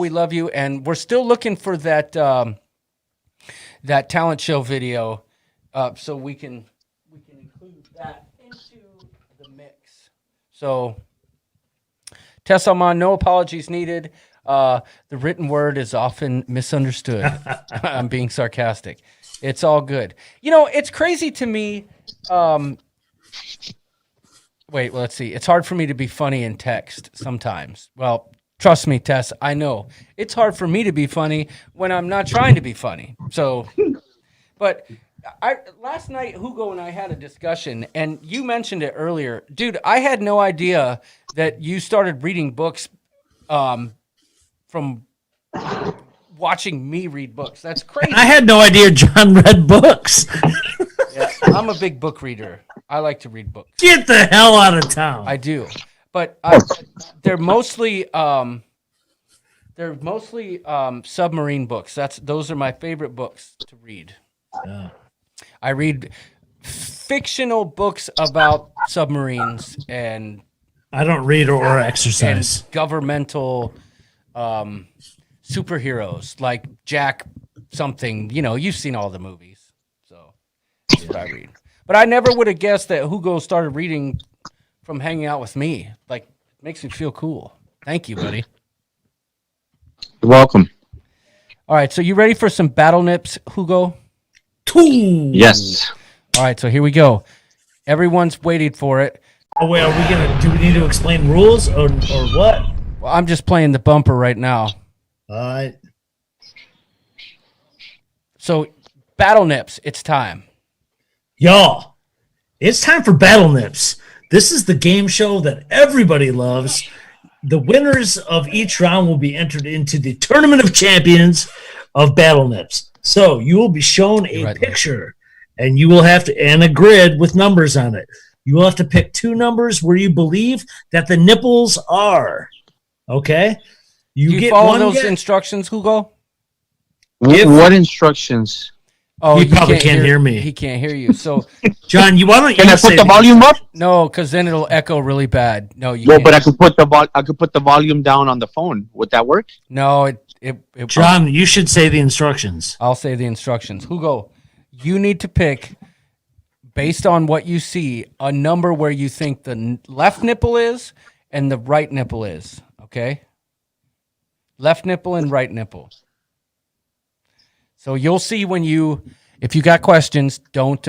love you, and we're still looking for that that talent show video, so we can include that into the mix. So, Tess Alman, no apologies needed. The written word is often misunderstood. I'm being sarcastic. It's all good. You know, it's crazy to me. Wait, well, let's see. It's hard for me to be funny in text sometimes. Well, trust me, Tess, I know. It's hard for me to be funny when I'm not trying to be funny. So, but last night, Hugo and I had a discussion, and you mentioned it earlier. Dude, I had no idea that you started reading books from watching me read books. That's crazy. I had no idea John read books. Yeah, I'm a big book reader. I like to read books. Get the hell out of town. I do, but they're mostly submarine books. Those are my favorite books to read. Yeah. I read fictional books about submarines and I don't read or exercise. and governmental superheroes like Jack something. You know, you've seen all the movies, so that's what I read. But I never would have guessed that Hugo started reading from hanging out with me. Like, it makes me feel cool. Thank you, buddy. You're welcome. All right, so you ready for some battle nips, Hugo? Yes. All right, so here we go. Everyone's waiting for it. Oh, wait, do we need to explain rules or what? Well, I'm just playing the bumper right now. All right. So, battle nips, it's time. Y'all, it's time for Battle Nips. This is the game show that everybody loves. The winners of each round will be entered into the Tournament of Champions of Battle Nips. So you will be shown a picture, and you will have to, and a grid with numbers on it. You will have to pick 2 numbers where you believe that the nipples are. Okay? You get follow one those guess. instructions, Hugo? What instructions? Oh, you probably can't hear me. He can't hear you. So, John, why don't Can you I say put the volume up? no, because then it'll echo really bad. No, you No, can't. but I could put the volume down on the phone. Would that work? No, it John, you should say the instructions. I'll say the instructions. Hugo, you need to pick, based on what you see, a number where you think the left nipple is and the right nipple is. Okay? Left nipple and right nipple. So you'll see if you got questions, don't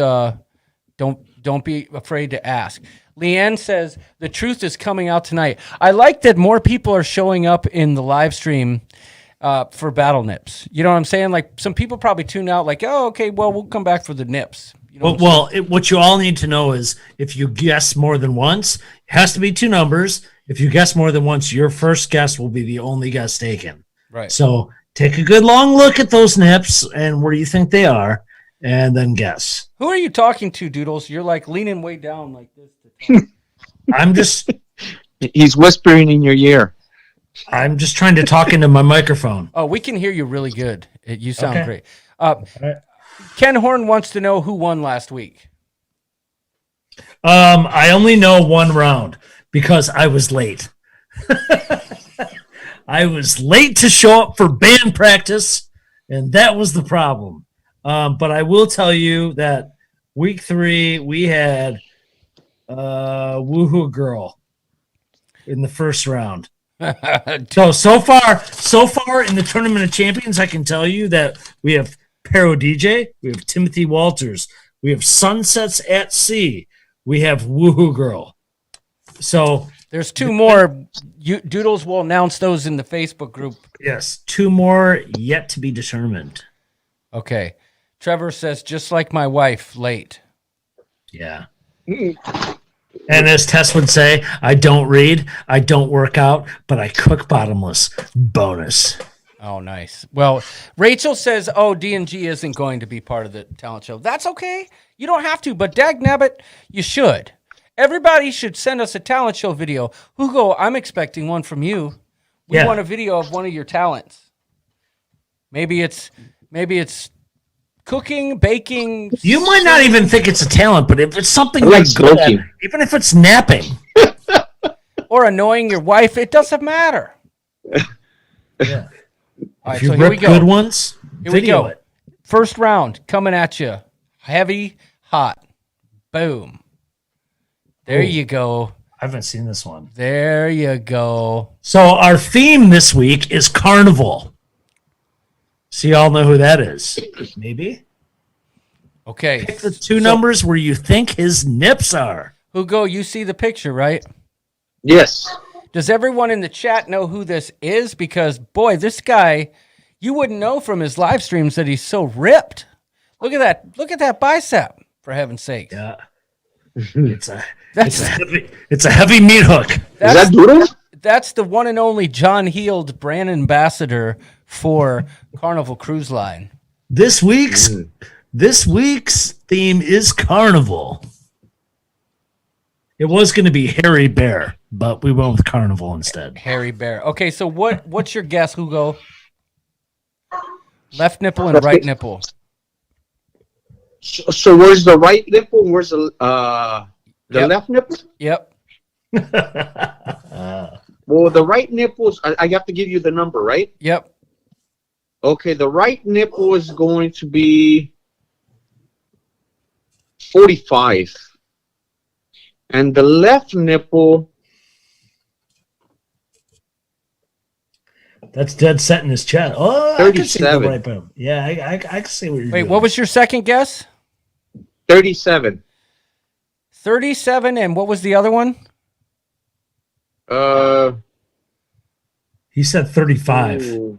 be afraid to ask. Leanne says the truth is coming out tonight. I like that more people are showing up in the live stream for battle nips. You know what I'm saying? Like some people probably tune out like, oh, okay, well, we'll come back for the nips. You know what you all need to know is if you guess more than once, it has to be 2 numbers. If you guess more than once, your first guess will be the only guess taken. Right. So take a good long look at those nips and where you think they are, and then guess. Who are you talking to, Doodles? You're like leaning way down like this. I'm just. He's whispering in your ear. I'm just trying to talk into my microphone. Oh, we can hear you really good. You sound Okay. great. Ken Horn wants to know who won last week. I only know 1 round because I was late. I was late to show up for band practice, and that was the problem. But I will tell you that week 3 we had Woohoo Girl in the first round. So far in the Tournament of Champions, I can tell you that we have Pero DJ, we have Timothy Walters, we have Sunsets at Sea, we have Woohoo Girl. So there's 2 more. Doodles will announce those in the Facebook group. Yes, 2 more yet to be determined. Okay. Trevor says, just like my wife, late. Yeah. And as Tess would say, I don't read, I don't work out, but I cook bottomless. Bonus. Oh, nice. Well, Rachel says, oh, D&G isn't going to be part of the talent show. That's okay. You don't have to, but dagnabbit, you should. Everybody should send us a talent show video. Hugo, I'm expecting one from you. We want a video of one of your talents. Maybe it's cooking, baking. You might not even think it's a talent, but if it's something I like you're good at, smoking. even if it's napping. Or annoying your wife, it doesn't matter. Yeah. All right, If you so here we rip go. good ones, Here we video go. it. First round coming at you. Heavy, hot. Boom. There you go. I haven't seen this one. There you go. So our theme this week is carnival. So y'all know who that is? Maybe? Okay. Pick the 2 numbers where you think his nips are. Hugo, you see the picture, right? Yes. Does everyone in the chat know who this is? Because, boy, this guy, you wouldn't know from his live streams that he's so ripped. Look at that. Look at that bicep, for heaven's sake. Yeah. It's a heavy meat hook. Is that Doodles? That's the one and only John Heald, brand ambassador for Carnival Cruise Line. This week's theme is carnival. It was going to be hairy bear, but we went with carnival instead. Hairy bear. Okay, so what's your guess, Hugo? Left nipple and right nipple. So where's the right nipple? And where's the left nipple? Yep. Well, the right nipples. I have to give you the number, right? Yep. Okay, the right nipple is going to be 45, and the left nipple. That's dead set in his chest. Oh, I can see the 37. right boom. Yeah, I can see what you're Wait, doing. what was your second guess? 37. 37, and what was the other one? He said 35.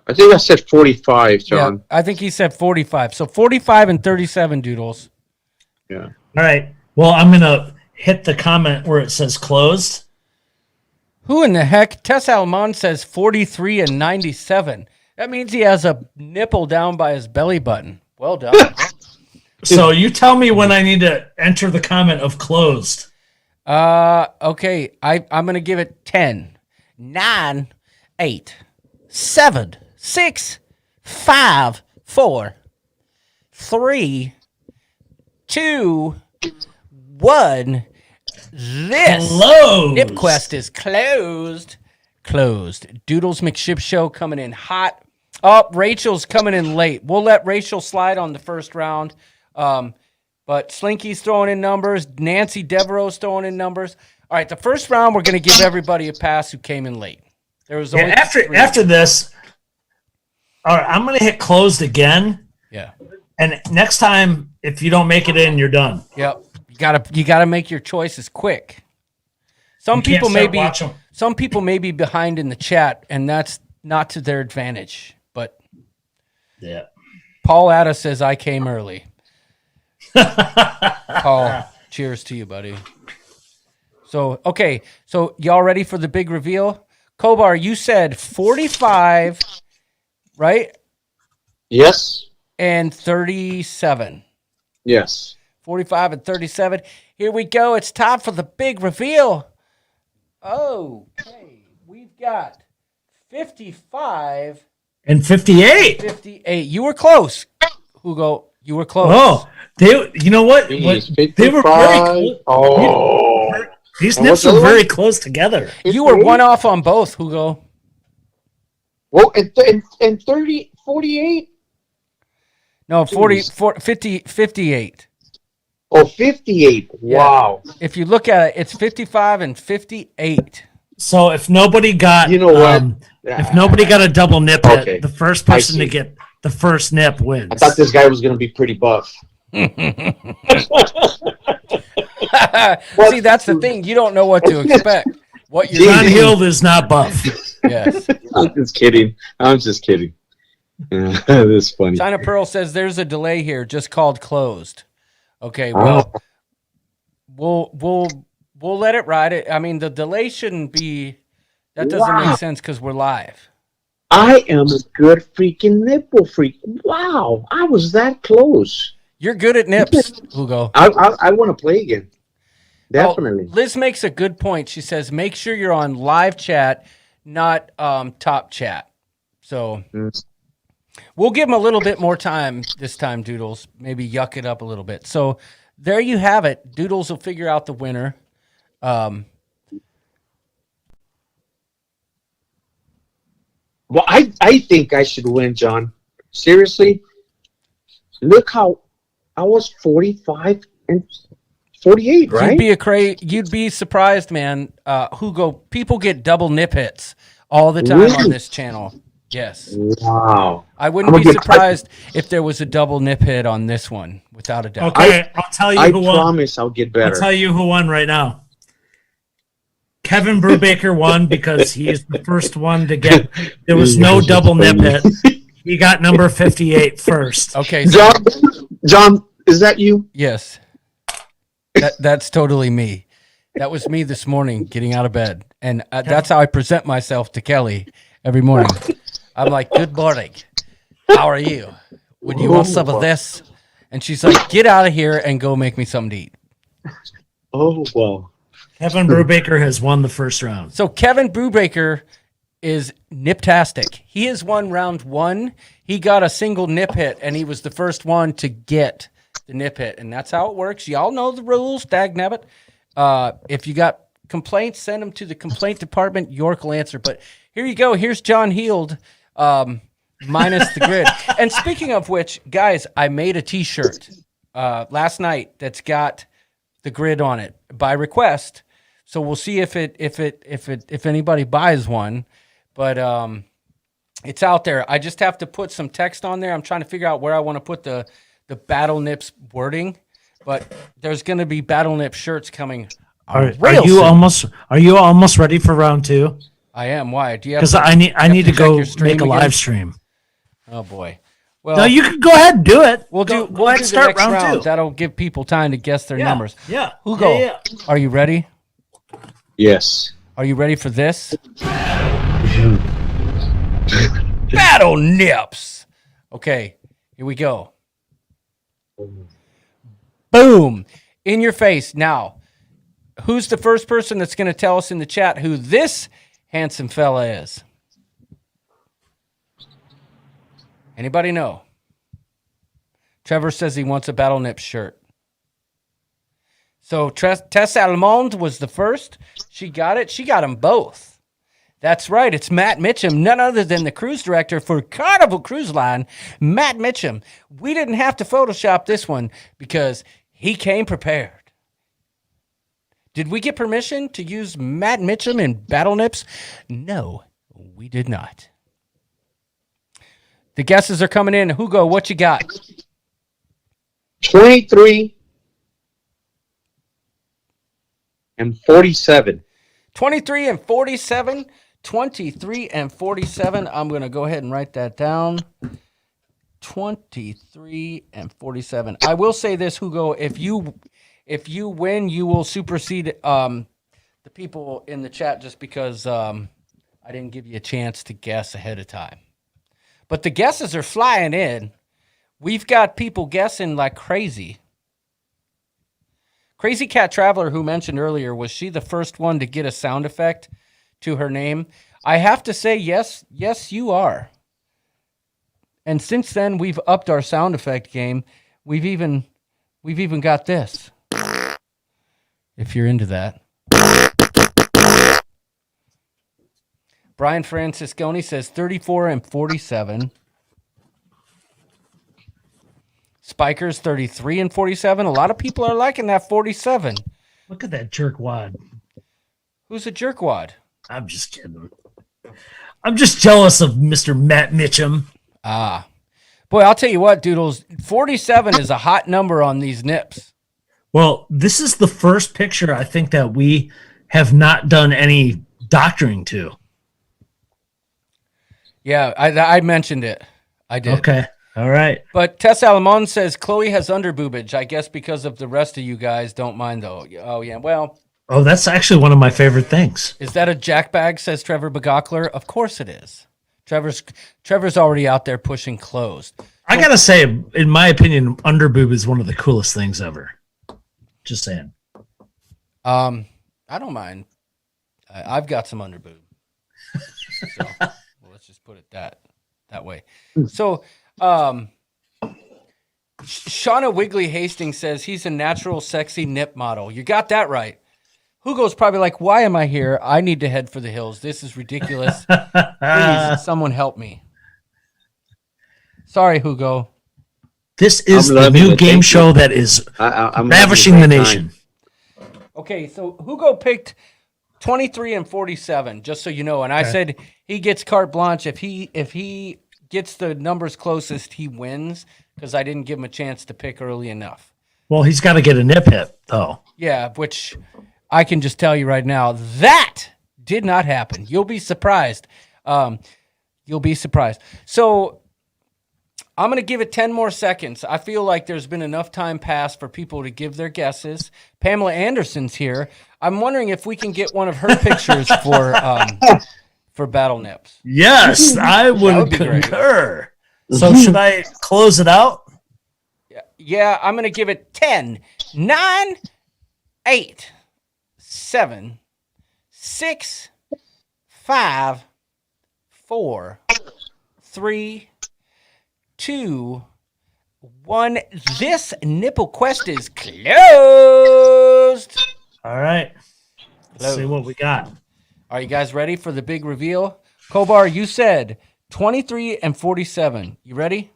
I think I said 45, John. Yeah, I think he said 45. So 45 and 37, Doodles. Yeah. All right. Well, I'm going to hit the comment where it says closed. Who in the heck? Tess Alman says 43 and 97. That means he has a nipple down by his belly button. Well done. So you tell me when I need to enter the comment of closed. Okay. I'm gonna give it 10, 9, 8, 7, 6, 5, 4, 3, 2, 1. This Closed. Nip Quest is closed. Closed. Doodles McShip Show coming in hot. Oh, Rachel's coming in late. We'll let Rachel slide on the first round. But Slinky's throwing in numbers. Nancy Devereaux's throwing in numbers. All right, the first round, we're going to give everybody a pass who came in late. There was only after this, all right, I'm going to hit closed again. Yeah. And next time, if you don't make it in, you're done. Yep. You gotta make your choices quick. Some people may be behind in the chat, and that's not to their advantage. But yeah, Paul Atta says I came early. Paul, cheers to you, buddy. So okay, so y'all ready for the big reveal? Kobar, you said 45, right? Yes. And 37. Yes. 45 and 37. Here we go. It's time for the big reveal. Okay. We've got 55 and 58. 58. You were close, Hugo. You were close. Oh, you know what? They were very close. Oh. These nips are very close together. You were one off on both, Hugo. Well, and 30, 48? No, 58. Oh, 58. Yeah. Wow. If you look at it, it's 55 and 58. So if nobody got, you know what? If nobody got a double nip hit, the first person to get the first nip wins. I thought this guy was going to be pretty buff. See, that's the thing. You don't know what to expect. What you're John Hill is not buff. Yes. I'm just kidding. That is funny. China Pearl says there's a delay here, just called closed. Okay, well, we'll let it ride. I mean, the delay shouldn't be. That doesn't make sense because we're live. I am a good freaking nipple freak. Wow, I was that close. You're good at nips, Hugo. I want to play again. Definitely. Oh, Liz makes a good point. She says make sure you're on live chat, not top chat. So we'll give them a little bit more time this time, Doodles. Maybe yuck it up a little bit. So there you have it. Doodles will figure out the winner. Well, I think I should win, John. Seriously, look how I was 45 and 48, right? You'd be surprised, man. Hugo, people get double nip hits all the time on this channel. Yes. Wow. I wouldn't be surprised if there was a double nip hit on this one, without a doubt. Okay, I'll tell you who won. I promise I'll get better. I'll tell you who won right now. Kevin Brubaker won because he is the first one to get. There was no double nip hit. He got number 58 first. Okay, John, is that you? Yes. That's totally me. That was me this morning getting out of bed, and that's how I present myself to Kelly every morning. I'm like, "Good morning. How are you? Would you want some of this?" And she's like, "Get out of here and go make me something to eat." Oh wow. Kevin Brubaker has won the first round. So Kevin Brubaker is niptastic. He has won round one. He got a single nip hit, and he was the first one to get the nip hit. And that's how it works. Y'all know the rules, dagnabbit. If you got complaints, send them to the complaint department. York will answer. But here you go. Here's John Heald, minus the grid. And speaking of which, guys, I made a T-shirt last night that's got the grid on it by request. So we'll see if anybody buys one, but it's out there. I just have to put some text on there. I'm trying to figure out where I want to put the Battle Nips wording, but there's going to be Battle Nip shirts coming. Are you almost ready for round two? I am. Why? Do you? Because I need to go make a live stream. Oh boy. Well, no, you can go ahead and do it. We'll go do ahead and start the next round two. That'll give people time to guess their numbers. Yeah. Hugo, are you ready? Yes. Are you ready for this? Battle Nips. Okay, here we go. Boom. In your face. Now, who's the first person that's going to tell us in the chat who this handsome fella is? Anybody know? Trevor says he wants a Battle Nip shirt. So Tess Almond was the first. She got it. She got them both. That's right. It's Matt Mitchum, none other than the cruise director for Carnival Cruise Line, Matt Mitchum. We didn't have to Photoshop this one because he came prepared. Did we get permission to use Matt Mitchum in Battle Nips? No, we did not. The guesses are coming in. Hugo, what you got? 23 and 47. 23 and 47. 23 and 47. I'm going to go ahead and write that down. 23 and 47. I will say this, Hugo, if you win, you will supersede the people in the chat just because I didn't give you a chance to guess ahead of time. But the guesses are flying in. We've got people guessing like crazy. Crazy Cat Traveler, who mentioned earlier, was she the first one to get a sound effect to her name? I have to say, yes, you are. And since then, we've upped our sound effect game. We've even got this. If you're into that. Brian Francisconi says 34 and 47. Spikers 33 and 47. A lot of people are liking that 47. Look at that jerkwad. Who's a jerkwad? I'm just kidding. I'm just jealous of Mr. Matt Mitchum. Ah. Boy, I'll tell you what, Doodles, 47 is a hot number on these nips. Well, this is the first picture I think that we have not done any doctoring to. Yeah, I mentioned it. I did. Okay. All right. But Tess Alamon says Chloe has underboobage. I guess because of the rest of you guys don't mind, though. Oh, yeah. Well. Oh, that's actually one of my favorite things. Is that a jackbag, says Trevor Begockler? Of course it is. Trevor's already out there pushing clothes. I got to say, in my opinion, underboob is one of the coolest things ever. Just saying. I don't mind. I've got some underboob. So let's just put it that way. So Shauna Wiggly Hastings says he's a natural sexy nip model. You got that right. Hugo's probably like, why am I here? I need to head for the hills. This is ridiculous. Please, someone help me. Sorry, Hugo. This is the new game show that is ravishing the nation. Okay, so Hugo picked 23 and 47, just so you know. And I said he gets carte blanche. If he gets the numbers closest, he wins, because I didn't give him a chance to pick early enough. Well, he's got to get a nip hit, though. Yeah, which I can just tell you right now, that did not happen. You'll be surprised. You'll be surprised. So I'm going to give it 10 more seconds. I feel like there's been enough time passed for people to give their guesses. Pamela Anderson's here. I'm wondering if we can get one of her pictures for Battle Nips. Yes, I would concur. So should I close it out? Yeah, I'm going to give it 10, 9, 8, 7, 6, 5, 4, 3, 2, 1. This nipple quest is closed. All right. Let's see what we got. Are you guys ready for the big reveal? Kobar, you said 23 and 47. You ready?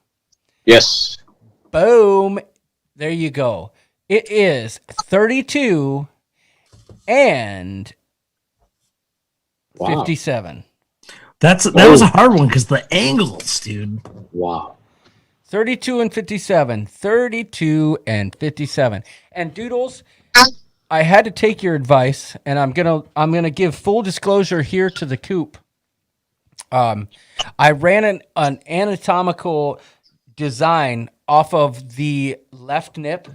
Yes. Boom. There you go. It is 32 and 57. That was a hard one because the angles, dude. Wow. 32 and 57. 32 and 57. And Doodles, I had to take your advice, and I'm gonna give full disclosure here to the coop. I ran an anatomical design off of the left nip,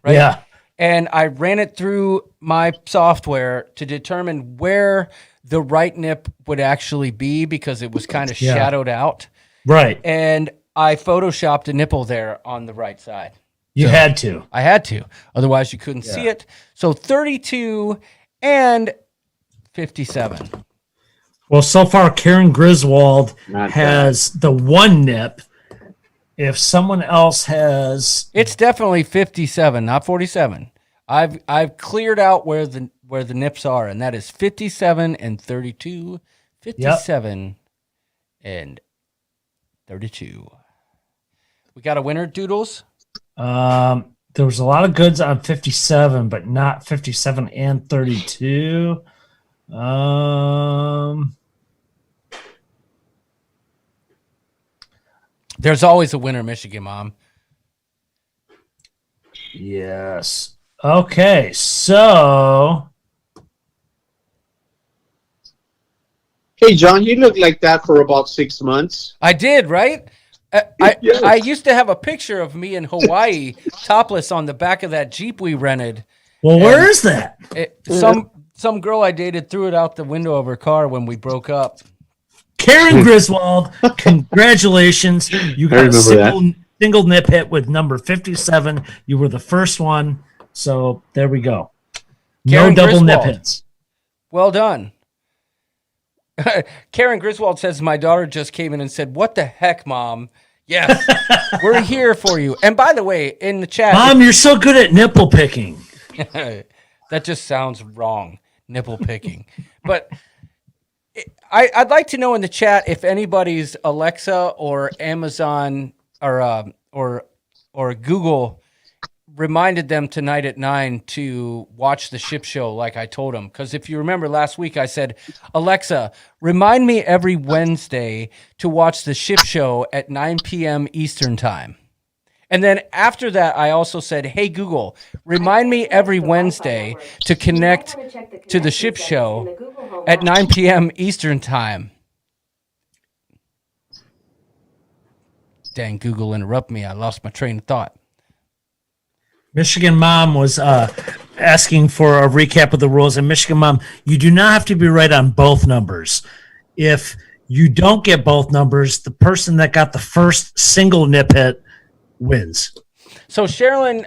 right? Yeah. And I ran it through my software to determine where the right nip would actually be, because it was kind of shadowed out. Right. And I photoshopped a nipple there on the right side. You had to. I had to. Otherwise, you couldn't see it. So 32 and 57. Well, so far, Karen Griswold has the one nip. If someone else has, it's definitely 57, not 47. I've cleared out where the nips are, and that is 57 and 32. 57 and 32. We got a winner, Doodles? there was a lot of goods on 57, but not 57 and 32. There's always a winner, Michigan Mom. Yes. Okay, so hey, John, you look like that for about 6 months. I did, right? I used to have a picture of me in Hawaii, topless on the back of that Jeep we rented. Well, where is that? Some girl I dated threw it out the window of her car when we broke up. Karen Griswold, congratulations. You got a single nip hit with number 57. You were the first one. So there we go. Karen No double Griswold. nip hits. Well done. Karen Griswold says, my daughter just came in and said, what the heck, Mom? Yes, we're here for you. And by the way, in the chat. Mom, you're so good at nipple picking. That just sounds wrong, nipple picking. But I'd like to know in the chat if anybody's Alexa or Amazon or Google reminded them tonight at 9 to watch the ship show like I told them. Because if you remember last week, I said, Alexa, remind me every Wednesday to watch the ship show at 9 p.m. Eastern time. And then after that, I also said, hey, Google, remind me every Wednesday to connect to the ship show at 9 p.m. Eastern time. Dang, Google interrupt me. I lost my train of thought. Michigan Mom was asking for a recap of the rules. And Michigan Mom, you do not have to be right on both numbers. If you don't get both numbers, the person that got the first single nip hit wins. So Sherilyn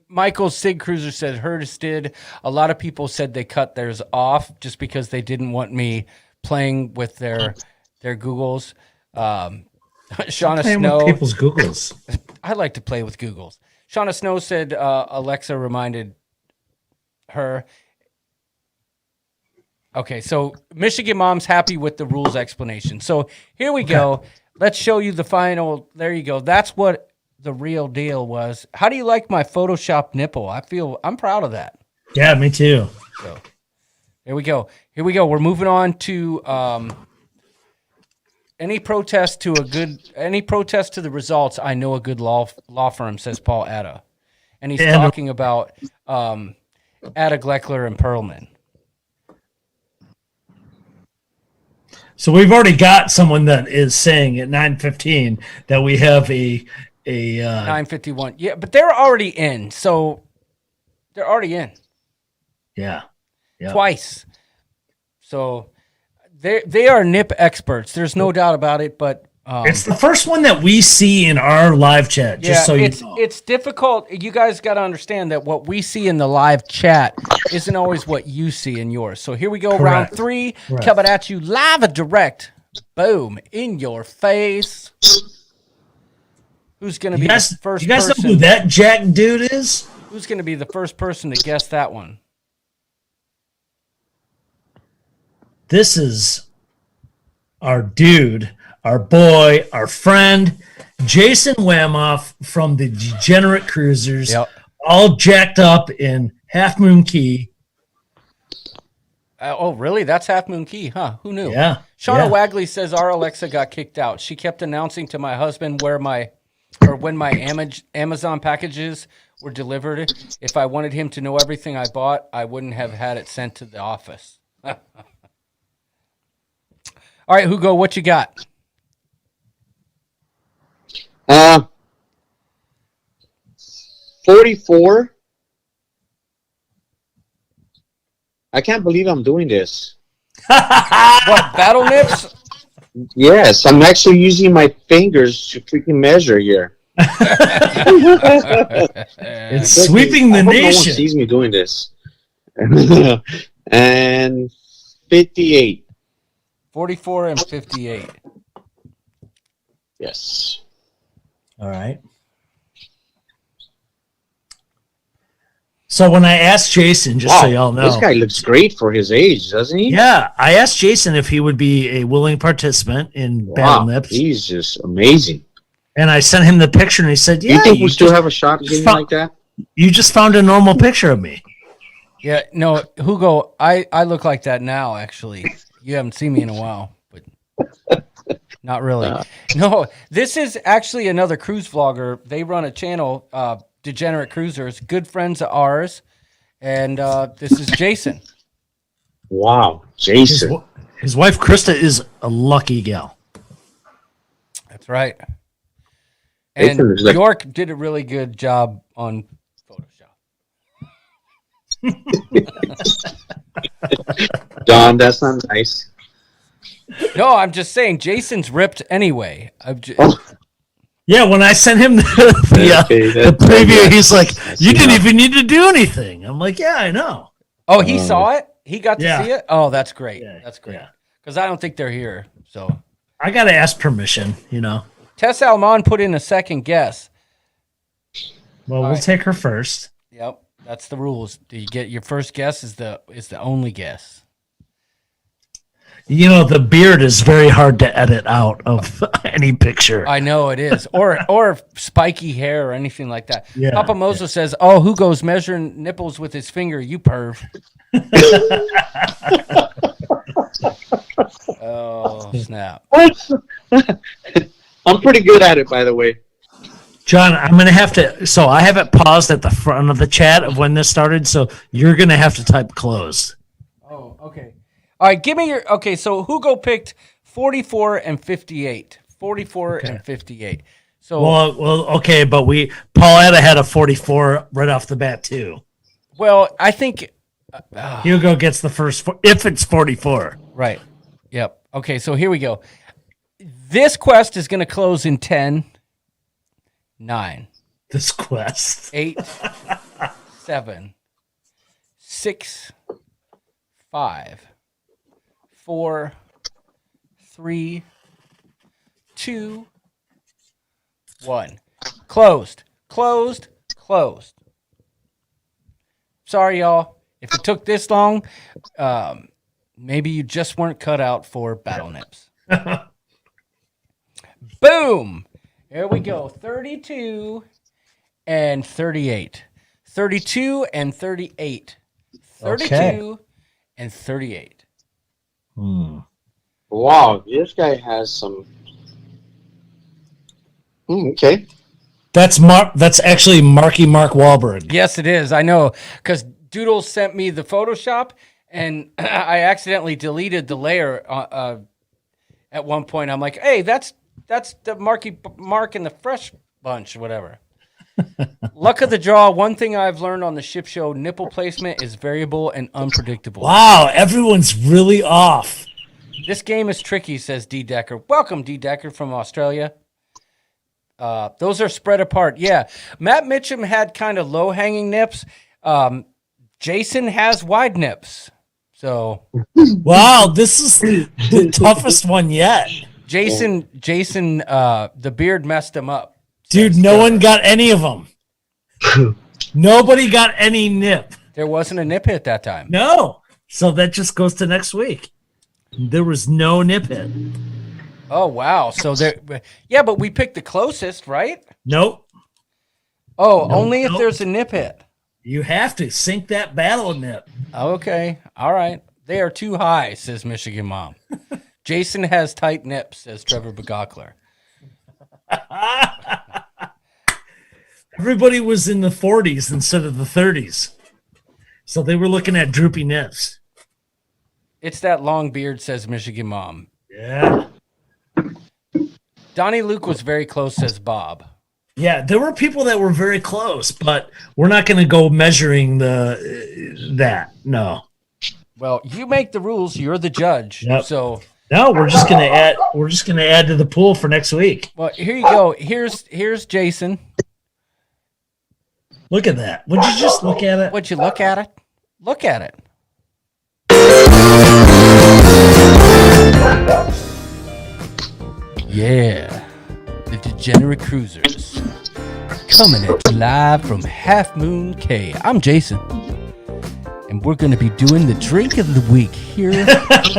Michael's Sig Cruiser said hers did. A lot of people said they cut theirs off just because they didn't want me playing with their Googles. Shauna Snow. With people's Googles. I like to play with Googles. Shauna Snow said Alexa reminded her. Okay, so Michigan Mom's happy with the rules explanation. So here we go. Let's show you the final. There you go. That's what the real deal was. How do you like my Photoshop nipple? I'm proud of that. Yeah, me too. So here we go. We're moving on to any protest to the results. I know a good law firm, says Paul Atta, and he's talking about Atta Gleckler and Perlman. So we've already got someone that is saying at 9:15 that we have a 9:51. Yeah, but they're already in. So they're already in. Yeah. Twice. So they are nip experts. There's no doubt about it. But it's the first one that we see in our live chat. Just so you know, it's difficult. You guys got to understand that what we see in the live chat isn't always what you see in yours. So here we go, round 3, coming at you live and direct. Boom, in your face. Who's going to be the first you guys person? know who that Jack dude is? Who's going to be the first person to guess that one? This is our dude, our boy, our friend, Jason Wamoff from the Degenerate Cruisers, all jacked up in Half Moon Key. Oh, really? That's Half Moon Key, huh? Who knew? Yeah. Shauna Wagley says our Alexa got kicked out. She kept announcing to my husband when my Amazon packages were delivered. If I wanted him to know everything I bought, I wouldn't have had it sent to the office. All right, Hugo, what you got? 44. I can't believe I'm doing this. What, battle nips? Yes, I'm actually using my fingers to freaking measure here. It's sweeping the I hope no one nation. sees me doing this. And 58. 44 and 58. Yes. All right. So when I asked Jason, just so y'all know, this guy looks great for his age, doesn't he? yeah, I asked Jason if he would be a willing participant in Battle Nips, he's just amazing. and I sent him the picture, and he said, Do "Yeah, you think we still just- have a shot at getting found- like that? You just found a normal picture of me." Yeah, no, Hugo, I look like that now, actually. You haven't seen me in a while, but not really. No, this is actually another cruise vlogger. They run a channel, Degenerate Cruisers, good friends of ours. And this is Jason. Wow, Jason. His wife, Krista, is a lucky gal. That's right. And Jason is like- York did a really good job on Don, that's not nice. No, I'm just saying Jason's ripped anyway. Yeah, when I sent him the preview, he's like, "You didn't even need to do anything." I'm like, "Yeah, I know." Oh, he saw it? He got to Yeah. see it? Oh, that's great. That's great. Because I don't think they're here. So I got to ask permission, you know. Tess Almon put in a second guess. Well, we'll take her first. Yep, that's the rules. Do you get your first guess is the only guess. You know, the beard is very hard to edit out of any picture. I know it is. Or spiky hair or anything like that. Yeah, Papa Mozo says, "Oh, Hugo's measuring nipples with his finger, you perv." Oh, snap. I'm pretty good at it, by the way. John, I'm going to have to. So I have it paused at the front of the chat of when this started. So you're going to have to type closed. Oh, okay. All right, give me your. Okay, so Hugo picked 44 and 58. 44 and 58. So Well, okay, but Pauletta had a 44 right off the bat too. Well, I think Hugo gets the first if it's 44. Right. Yep. Okay, so here we go. This quest is going to close in 10, 9. This quest. 8, 7, 6, 5, 4, 3, 2, 1. Closed. Closed. Closed. Sorry, y'all. If it took this long, maybe you just weren't cut out for Battle Nips. Boom! There we go. 32 and 38. 32 and 38. 32 and 38. Wow, this guy has some. Okay. That's actually Marky Mark Wahlberg. Yes, it is. I know. Because Doodles sent me the Photoshop, and I accidentally deleted the layer at one point. I'm like, hey, that's the Marky Mark and the Fresh Bunch, whatever. Luck of the draw. One thing I've learned on the ship show, nipple placement is variable and unpredictable. Wow, everyone's really off. This game is tricky, says D. Decker. Welcome, D. Decker from Australia. Those are spread apart. Yeah. Matt Mitchum had kind of low-hanging nips. Jason has wide nips. So wow, this is the toughest one yet. Jason, the beard messed him up. Dude, no one got any of them. Nobody got any nip. There wasn't a nip hit that time. No. So that just goes to next week. There was no nip hit. Oh, wow. So there, yeah, but we picked the closest, right? Nope. Oh, only if there's a nip hit. You have to sink that battle nip. Okay. All right. They are too high, says Michigan Mom. Jason has tight nips, says Trevor Begockler. Everybody was in the 40s instead of the 30s. So they were looking at droopy nips. It's that long beard, says Michigan Mom. Yeah. Donnie Luke was very close, says Bob. Yeah, there were people that were very close, but we're not going to go measuring that. No. Well, you make the rules. You're the judge. Yep. So No, we're just gonna add. We're just gonna add to the pool for next week. Well, here you go. Here's Jason. Look at that. Would you just look at it? Would you look at it? Look at it. Yeah, the Degenerate Cruisers coming at you live from Half Moon Cay. I'm Jason, and we're going to be doing the drink of the week here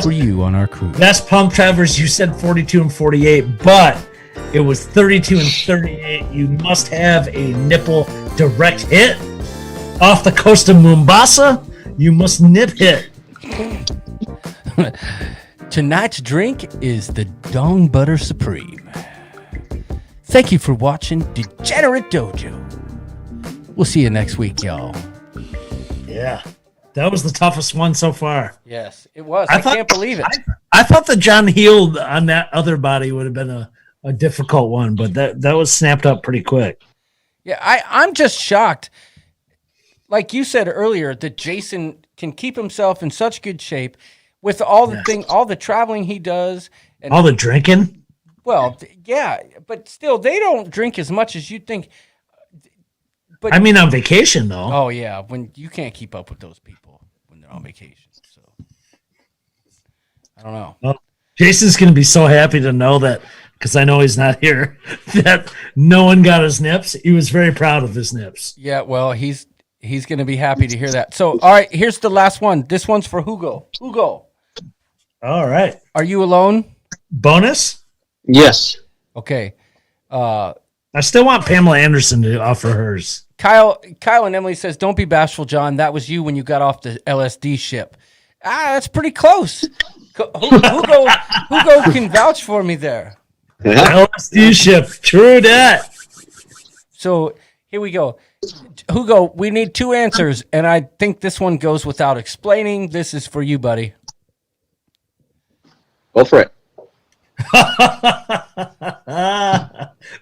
for you on our cruise. Best pump Travers, you said 42 and 48, but it was 32 and 38. You must have a nipple direct hit off the coast of Mombasa. You must nip hit. Tonight's drink is the Dong Butter Supreme. Thank you for watching Degenerate Dojo. We'll see you next week, y'all. Yeah, that was the toughest one so far. Yes, it was. I can't believe it. I thought the John Healed on that other body would have been a difficult one, but that was snapped up pretty quick. Yeah, I'm just shocked. Like you said earlier, that Jason can keep himself in such good shape with all the traveling he does, and all the drinking. Well, yeah, but still, they don't drink as much as you'd think. But I mean, on vacation though. Oh yeah, when you can't keep up with those people when they're on vacation. So I don't know. Well, Jason's going to be so happy to know that, because I know he's not here, that no one got his nips. He was very proud of his nips. Yeah, well, he's going to be happy to hear that. So, all right, here's the last one. This one's for Hugo. Hugo. All right. Are you alone? Bonus? Yes. Okay. I still want Pamela Anderson to offer hers. Kyle and Emily says, "Don't be bashful, John. That was you when you got off the LSD ship." That's pretty close. Hugo can vouch for me there. LSD ship. True that. So here we go. Hugo, we need two answers, and I think this one goes without explaining. This is for you, buddy. Go for it.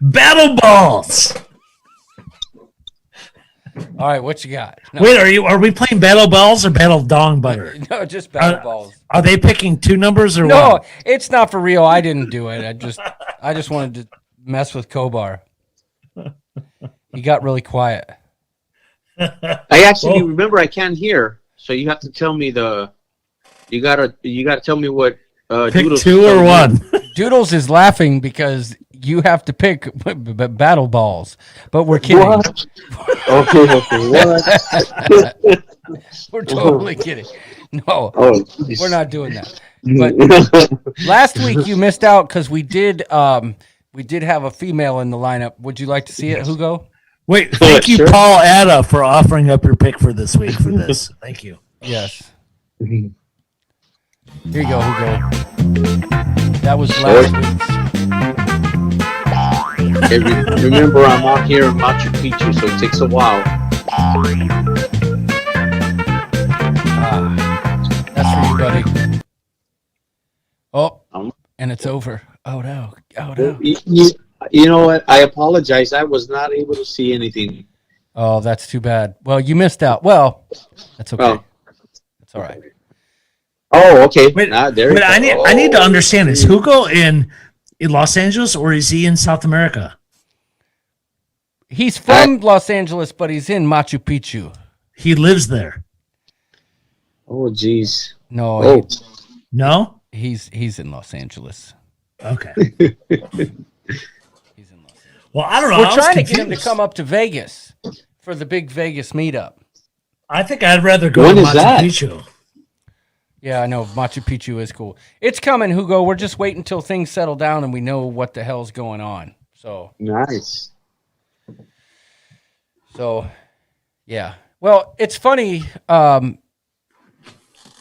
Battle balls. All right, what you got? No. Wait, are we playing battle balls or battle dong butter? No, just battle balls. Are they picking two numbers or no? one? It's not for real. I didn't do it. I just wanted to mess with Kobar. He got really quiet. I actually remember I can't hear, so you have to tell me you gotta tell me what pick Doodles two or one. Doodles is laughing because you have to pick battle balls, but we're kidding. What? Okay, what? We're totally kidding. No, we're not doing that. But last week you missed out because we did have a female in the lineup. Would you like to see it, Hugo? Wait, thank you, Paul Atta, for offering up your pick for this week for this. Thank you. Yes. Here you go, Hugo. That was last week's. Hey, remember, I'm out here in Machu Picchu, so it takes a while. That's for you, buddy. Oh, and it's over. Oh no! Oh no! You know what? I apologize. I was not able to see anything. Oh, that's too bad. Well, you missed out. Well, that's okay. That's all right. Oh, okay. I need to understand. Is Hugo in Los Angeles or is he in South America? He's from Los Angeles, but he's in Machu Picchu. He lives there. Oh, geez. No. No? He's in Los Angeles. Okay. He's in Los Angeles. Well, I don't know. We're trying to get him to come up to Vegas for the big Vegas meetup. I think I'd rather go to Machu Picchu. Yeah, I know. Machu Picchu is cool. It's coming, Hugo. We're just waiting until things settle down and we know what the hell's going on. So nice. So, yeah. Well, it's funny.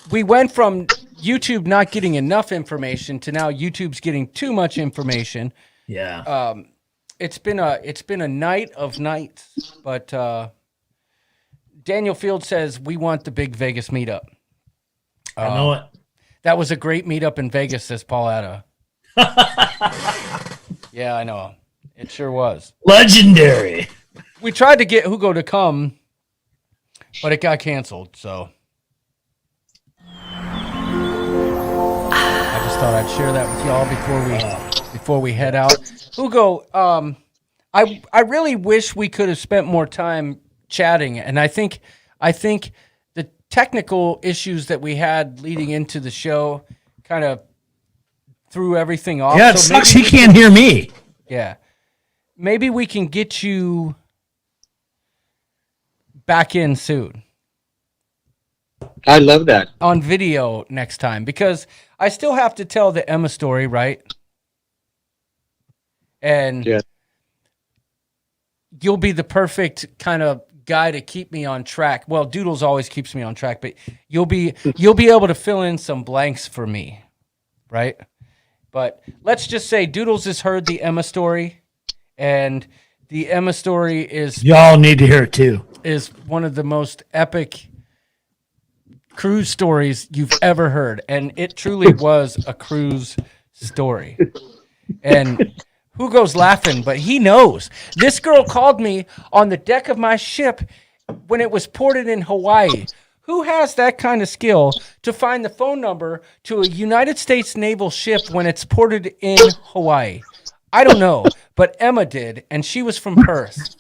We went from YouTube not getting enough information to now YouTube's getting too much information. Yeah. It's been a night of nights, but Daniel Field says we want the big Vegas meetup. I know it. That was a great meetup in Vegas, says Paul Atta. Yeah, I know. It sure was. Legendary. We tried to get Hugo to come, but it got canceled, so I just thought I'd share that with y'all before we head out. Hugo, I really wish we could have spent more time chatting, and I think the technical issues that we had leading into the show kind of threw everything off. Yeah, it sucks. He can't hear me. Yeah. Maybe we can get you back in soon. I love that. On video next time, because I still have to tell the Emma story, right? And you'll be the perfect kind of guy to keep me on track. Well, Doodles always keeps me on track, but you'll be able to fill in some blanks for me, right? But let's just say Doodles has heard the Emma story, and the Emma story is... Y'all need to hear it too. ...is one of the most epic cruise stories you've ever heard. And it truly was a cruise story. And Hugo's laughing, but he knows. This girl called me on the deck of my ship when it was ported in Hawaii. Who has that kind of skill to find the phone number to a United States naval ship when it's ported in Hawaii? I don't know, but Emma did, and she was from Perth,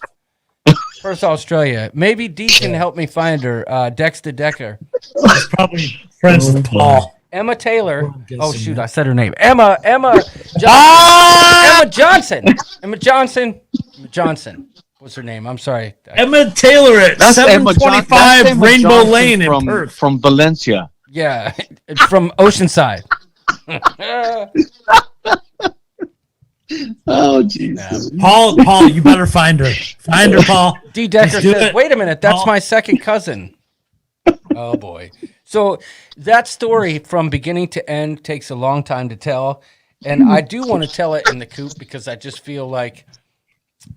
Australia. Maybe Dee can help me find her. Dexter Decker. He's probably friends with Paul. Emma Taylor. Oh shoot, I said her name. Emma Johnson. Emma Johnson. What's her name? I'm sorry. Emma Taylor at 725 Rainbow Lane in Perth. From Valencia. Yeah, from Oceanside. Oh, jeez. Paul, you better find her. Find her, Paul. D. Decker says, wait a minute, that's my second cousin. Oh, boy. So that story from beginning to end takes a long time to tell. And I do want to tell it in the coop because I just feel like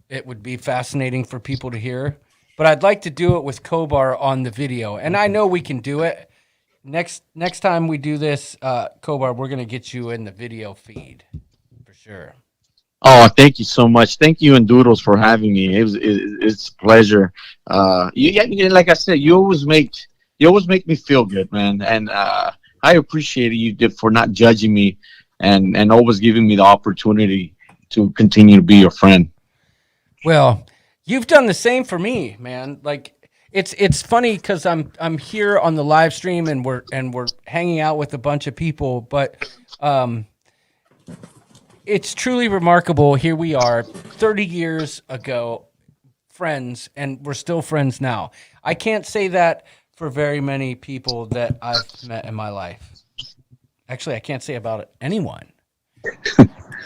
it would be fascinating for people to hear. But I'd like to do it with Kobar on the video. And I know we can do it. Next time we do this, Kobar, we're going to get you in the video feed for sure. Oh, thank you so much. Thank you and Doodles for having me. It's a pleasure. Like I said, you always make me feel good, man. And I appreciate you for not judging me and always giving me the opportunity to continue to be your friend. Well, you've done the same for me, man. Like it's funny because I'm here on the live stream and we're hanging out with a bunch of people, but it's truly remarkable. Here we are 30 years ago, friends, and we're still friends now. I can't say that for very many people that I've met in my life. Actually, I can't say about anyone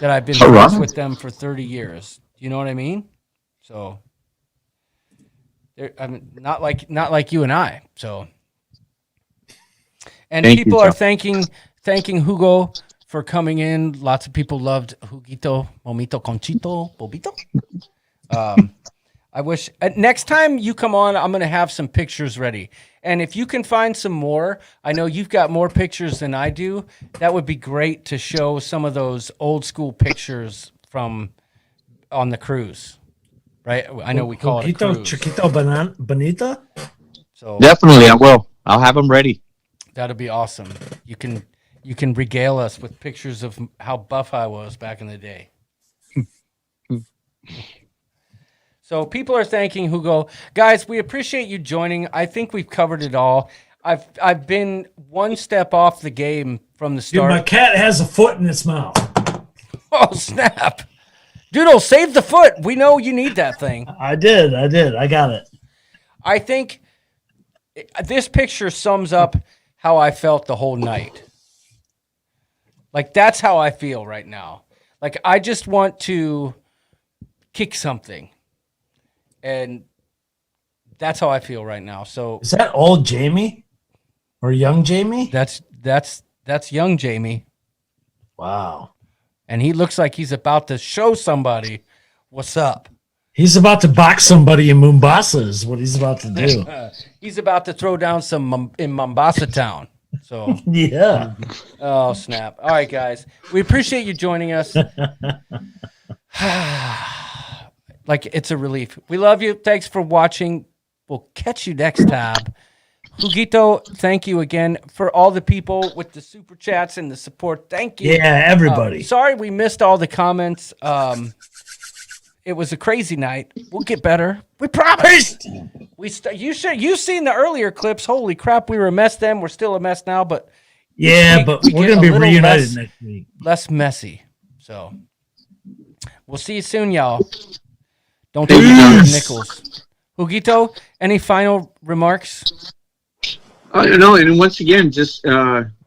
that I've been friends with them for 30 years. You know what I mean? So, I mean, not like you and I. So, and people are thanking Hugo for coming in. Lots of people loved Huguito, Momito, Conchito, Bobito. I wish next time you come on, I'm going to have some pictures ready. And if you can find some more, I know you've got more pictures than I do. That would be great to show some of those old school pictures from on the cruise, right? I know we call it a cruise. Chiquito, Bonita. So definitely, I will. I'll have them ready. That'll be awesome. You can regale us with pictures of how buff I was back in the day. So people are thanking Hugo. Guys, we appreciate you joining. I think we've covered it all. I've been one step off the game from the start. Dude, my cat has a foot in its mouth. Oh, snap. Doodle, save the foot. We know you need that thing. I did. I got it. I think this picture sums up how I felt the whole night. Like, that's how I feel right now. Like, I just want to kick something. And that's how I feel right now. So is that old Jamie or young Jamie? That's young Jamie. Wow. And he looks like he's about to show somebody what's up. He's about to box somebody in Mombasa is what he's about to do. He's about to throw down some in Mombasa town. So yeah. Oh, snap. All right, guys. We appreciate you joining us. Like, it's a relief. We love you. Thanks for watching. We'll catch you next time. Huguito, thank you again for all the people with the super chats and the support. Thank you. Yeah, everybody. Sorry we missed all the comments. It was a crazy night. We'll get better. We promise. You've seen the earlier clips. Holy crap, we were a mess then. We're still a mess now, but Yeah, but we're get going to a be little reunited next week. less messy. So we'll see you soon, y'all. Don't take nickels. Huguito, any final remarks? No, and once again, just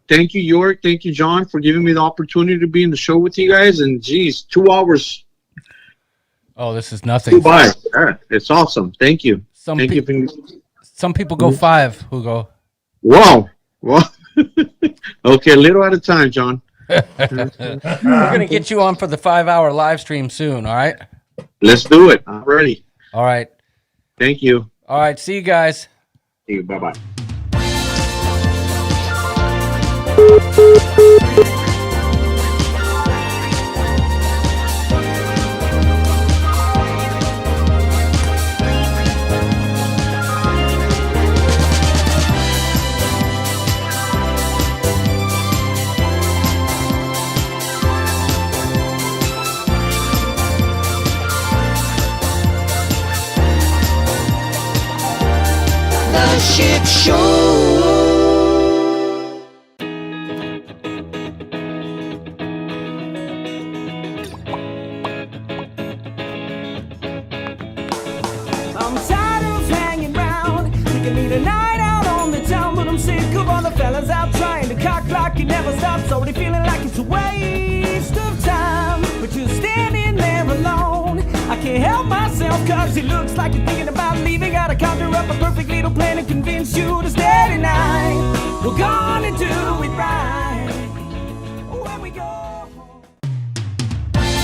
thank you, York. Thank you, John, for giving me the opportunity to be in the show with you guys. And geez, 2 hours. Oh, this is nothing. Goodbye. Yeah, it's awesome. Thank you. Thank you. Some people go 5, Hugo. Wow. Well, okay, a little at a time, John. We're going to get you on for the 5-hour live stream soon, all right? Let's do it. I'm ready. All right. Thank you. All right, see you guys. See you. Bye-bye. The Ship Show. I'm tired of hanging round. Think I need a night out on the town, but I'm sick of all the fellas out trying to cock block. It never stops, already feeling like it's a waste of time. But you're standing there alone. I can't help myself, cause it looks like you're thinking about leaving. Gotta conjure up a perfect little plan and convince you to stay.